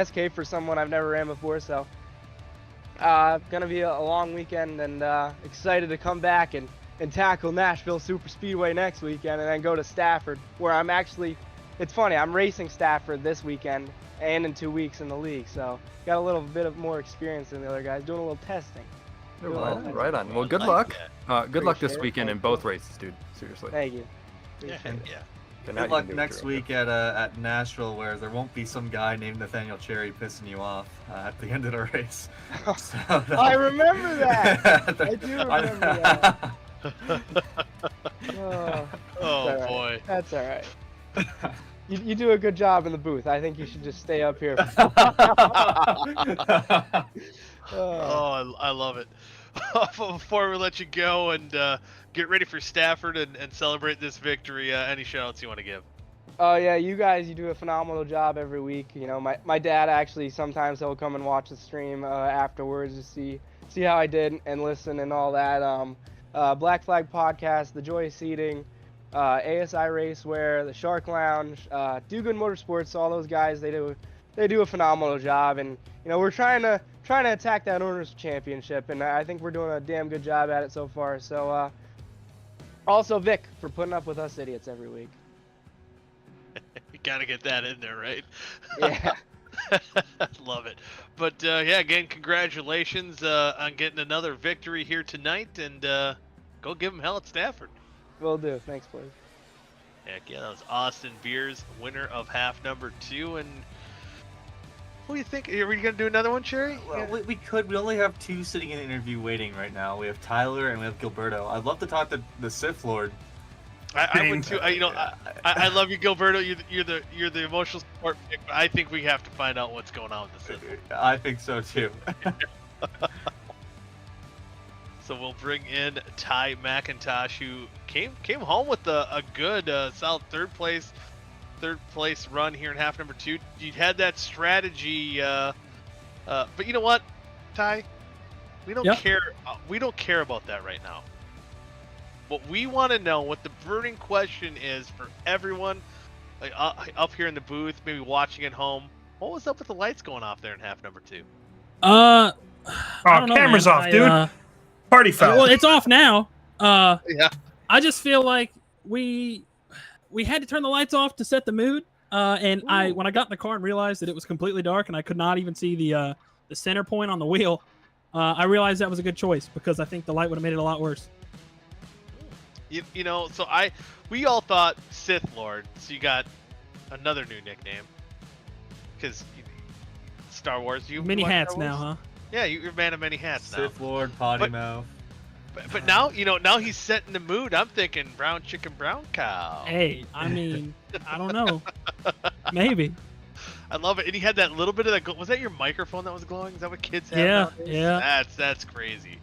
SK for someone I've never ran before. So, gonna be a long weekend, and excited to come back and tackle Nashville Super Speedway next weekend, and then go to Stafford, where I'm actually. It's funny, I'm racing Stafford this weekend and in 2 weeks in the league, so got a little bit of more experience than the other guys, doing a little testing. Right on. Well, good I luck. like Good luck this Appreciate it. weekend in both races, dude. Seriously. Thank you. Yeah, Appreciate it. yeah. Okay, now Good you luck can do what next you're week at Nashville, where there won't be some guy named Nathaniel Cherry pissing you off at the end of the race. So, I remember that. I do remember that. Oh, Oh all right. boy. That's all right. You do a good job in the booth. I think you should just stay up here. Oh, I love it. Before we let you go and get ready for Stafford and celebrate this victory, any shout outs you want to give? Oh yeah, you guys, you do a phenomenal job every week. You know, my dad actually sometimes he'll come and watch the stream afterwards to see how I did and listen and all that. Black Flag Podcast, the Joy of Seating, ASI Racewear, the Shark Lounge, Do Good Motorsports. All those guys, they do a phenomenal job, and you know, we're trying to attack that owners championship, and I think we're doing a damn good job at it so far. So also Vic for putting up with us idiots every week. You gotta get that in there, right? Yeah. Love it. But yeah, again, congratulations on getting another victory here tonight, and go give them hell at Stafford. Will do. Thanks, boys. Heck yeah, that was Austin Beers, winner of half number 2. And what do you think? Are we gonna do another one, Cherry? Well, we could. We only have 2 sitting in the interview waiting right now. We have Tyler and we have Gilberto. I'd love to talk to the Sith Lord. I would too. I love you, Gilberto. You're the emotional support pick, but I think we have to find out what's going on with the Sith. I think so too. So we'll bring in Ty McIntosh, who came home with a good solid third place run here in half number 2. You had that strategy, but you know what, Ty? We don't care. We don't care about that right now. What we want to know, what the burning question is for everyone up here in the booth, maybe watching at home, what was up with the lights going off there in half number 2? Oh, I don't know, camera's man. off, dude. Party foul. Well, it's off now. Yeah. I just feel like we had to turn the lights off to set the mood. And when I got in the car and realized that it was completely dark and I could not even see the center point on the wheel, I realized that was a good choice because I think the light would have made it a lot worse. You know, so we all thought Sith Lord, so you got another new nickname because Star Wars. You Many watch hats Star Wars? now, huh? Yeah, you're a man of many hats now. Sith Lord, potty mouth. But now, now he's setting the mood. I'm thinking brown chicken, brown cow. Hey, I mean, I don't know. Maybe. I love it. And he had that little bit of that. Was that your microphone that was glowing? Is that what kids have? Yeah, nowadays? yeah. That's crazy.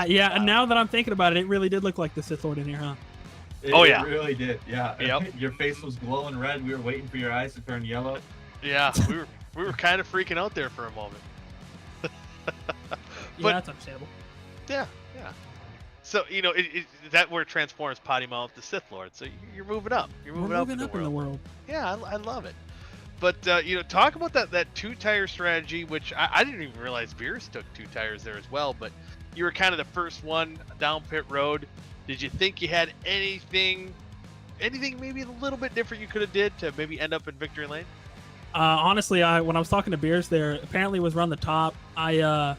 Yeah, and now that I'm thinking about it, it really did look like the Sith Lord in here, huh? It really did. Yeah. Yep. Your face was glowing red. We were waiting for your eyes to turn yellow. Yeah, We were kind of freaking out there for a moment. Yeah, that's understandable. Yeah. So that where Transformers potty mouth the Sith Lord. So you're moving up. You're We're moving up, in the world. Yeah, I love it. But talk about that 2-tire strategy, which I didn't even realize Beers took 2 tires there as well. But you were kind of the first one down pit road. Did you think you had anything maybe a little bit different you could have did to maybe end up in victory lane? Honestly, when I was talking to Beers there, apparently it was run the top. I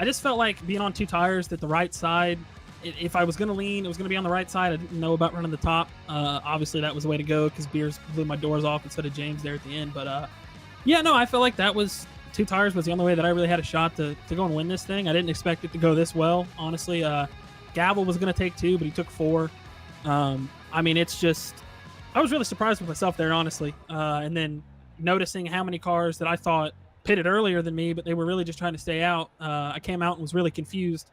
just felt like being on 2 tires that the right side, if I was going to lean, it was going to be on the right side. I didn't know about running the top. Obviously, that was the way to go because Beers blew my doors off instead of James there at the end. But I felt like that was 2 tires was the only way that I really had a shot to go and win this thing. I didn't expect it to go this well, honestly. Gavel was going to take 2, but he took 4. It's just, I was really surprised with myself there, honestly. And then noticing how many cars that I thought pitted earlier than me, but they were really just trying to stay out. I came out and was really confused.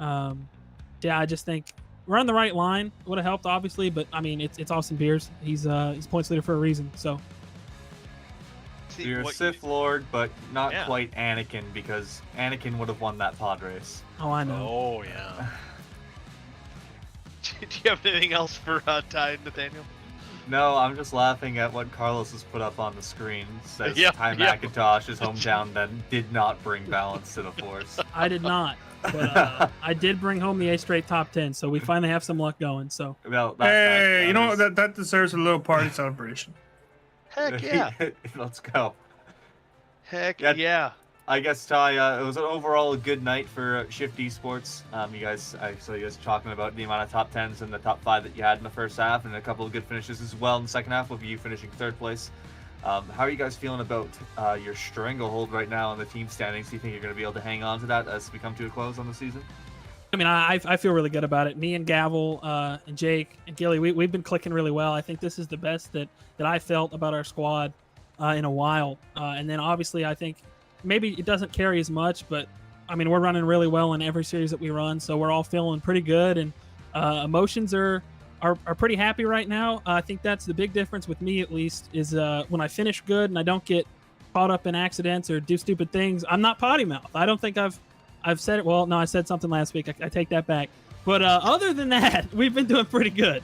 I just think we're on the right line. It would have helped, obviously, but it's Austin Beers. He's points leader for a reason. So you're a Sith Lord, but not quite Anakin, because Anakin would have won that pod race. Oh, I know. Oh yeah. Do you have anything else for Ty, Nathaniel? No, I'm just laughing at what Carlos has put up on the screen. Says Ty McIntosh, his hometown, then did not bring balance to the force. I did not. But I did bring home the A straight top 10, so we finally have some luck going. So well, that deserves a little party celebration. Heck yeah! Let's go. Heck yeah! I guess, Ty, it was overall a good night for Shift Esports. I saw you guys talking about the amount of top 10s and the top 5 that you had in the first half, and a couple of good finishes as well in the second half, with you finishing 3rd place. How are you guys feeling about your stranglehold right now in the team standings? Do you think you're going to be able to hang on to that as we come to a close on the season? I feel really good about it. Me and Gavel and Jake and Gilly, we've been clicking really well. I think this is the best that I felt about our squad in a while. And then obviously I think maybe it doesn't carry as much, but we're running really well in every series that we run, so we're all feeling pretty good, and emotions are pretty happy right now. I think that's the big difference with me, at least, is when I finish good and I don't get caught up in accidents or do stupid things, I'm not potty mouth. I don't think I've said it. Well, no, I said something last week. I take that back. But other than that, we've been doing pretty good.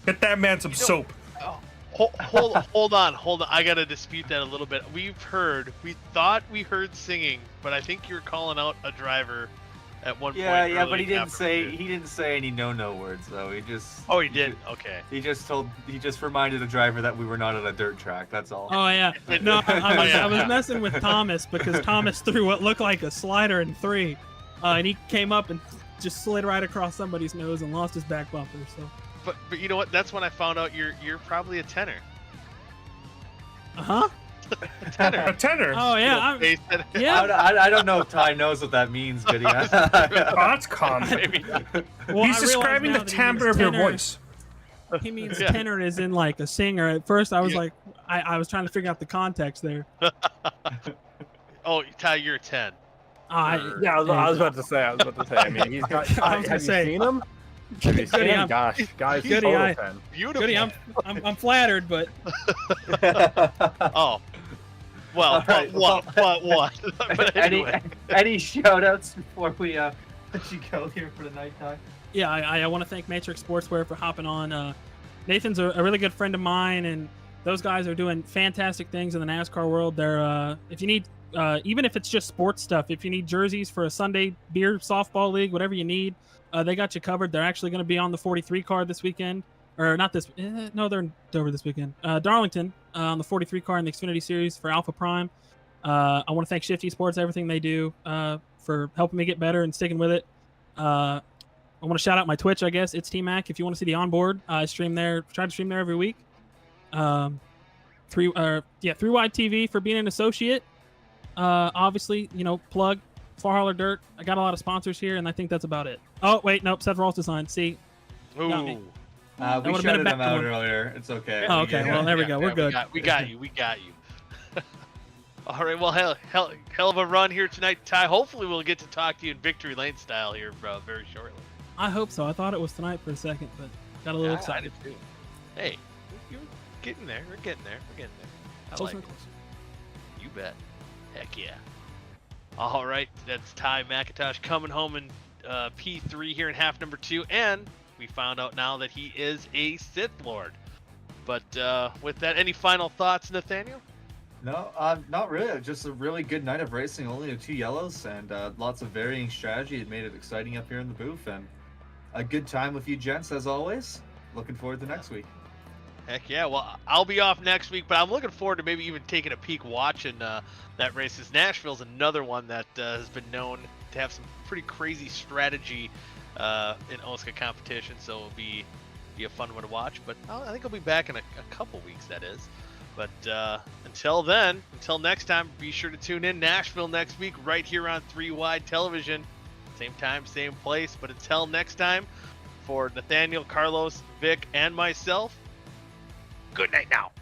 Get that man some soap. Hold on. I gotta dispute that a little bit. We thought we heard singing, but I think you're calling out a driver at one point. Yeah, but he didn't say any no words though. He just. Oh, he did. Okay. He just reminded a driver that we were not at a dirt track. That's all. Oh yeah. No, I was messing with Thomas because Thomas threw what looked like a slider in 3, and he came up and just slid right across somebody's nose and lost his back bumper. So. But you know what? That's when I found out you're probably a tenor. Uh-huh. A tenor. Oh yeah. I don't know if Ty knows what that means, but yeah. That's common. Well, he's describing the timbre of your voice. He means tenor is in like a singer. At first, I was like, I was trying to figure out the context there. Oh, Ty, you're a 10. I was about to say. I mean, he's got. Have you seen him? Have you seen him? Gosh, guys, Goody, beautiful. Goody, I'm flattered, but. Oh. Well, right, what? But anyway. Any shout outs before we let you go here for the night, Ty? Yeah, I want to thank Matrix Sportswear for hopping on. Nathan's a really good friend of mine, and those guys are doing fantastic things in the NASCAR world. They're if you need, even if it's just sports stuff, if you need jerseys for a Sunday beer softball league, whatever you need, they got you covered. They're actually going to be on the 43 car this weekend, or not this. No, they're in Dover this weekend. Darlington on the 43 car in the Xfinity Series for Alpha Prime. I want to thank Shift Esports, everything they do for helping me get better and sticking with it. I want to shout out my Twitch, I guess. It's T-Mac. If you want to see the onboard, I stream there. Try to stream there every week. 3Wide TV for being an associate. Obviously, plug Far Hauler Dirt. I got a lot of sponsors here, and I think that's about it. Oh wait, nope. Seth Ross Design. See, got me. We shouted them out earlier. It's okay. Oh, okay. Well, there we go. We're good. We got you. All right. Well, hell of a run here tonight, Ty. Hopefully, we'll get to talk to you in victory lane style here, very shortly. I hope so. I thought it was tonight for a second, but got a little excited. I did too. Hey, you're getting there. We're getting there. I like it. You bet. Heck yeah. All right, that's Ty McIntosh coming home in P3 here in half number 2, and we found out now that he is a Sith Lord. But with that, any final thoughts, Nathaniel? No, not really. Just a really good night of racing. Only 2 yellows and lots of varying strategy. It made it exciting up here in the booth, and a good time with you gents as always. Looking forward to next week. Heck yeah. Well, I'll be off next week, but I'm looking forward to maybe even taking a peek watching that race. Because Nashville's another one that has been known to have some pretty crazy strategy in OSCA competition, so it'll be a fun one to watch. But I think I'll be back in a couple weeks, that is. But until then, until next time, be sure to tune in Nashville next week right here on 3 Wide Television. Same time, same place. But until next time, for Nathaniel, Carlos, Vic, and myself, good night now.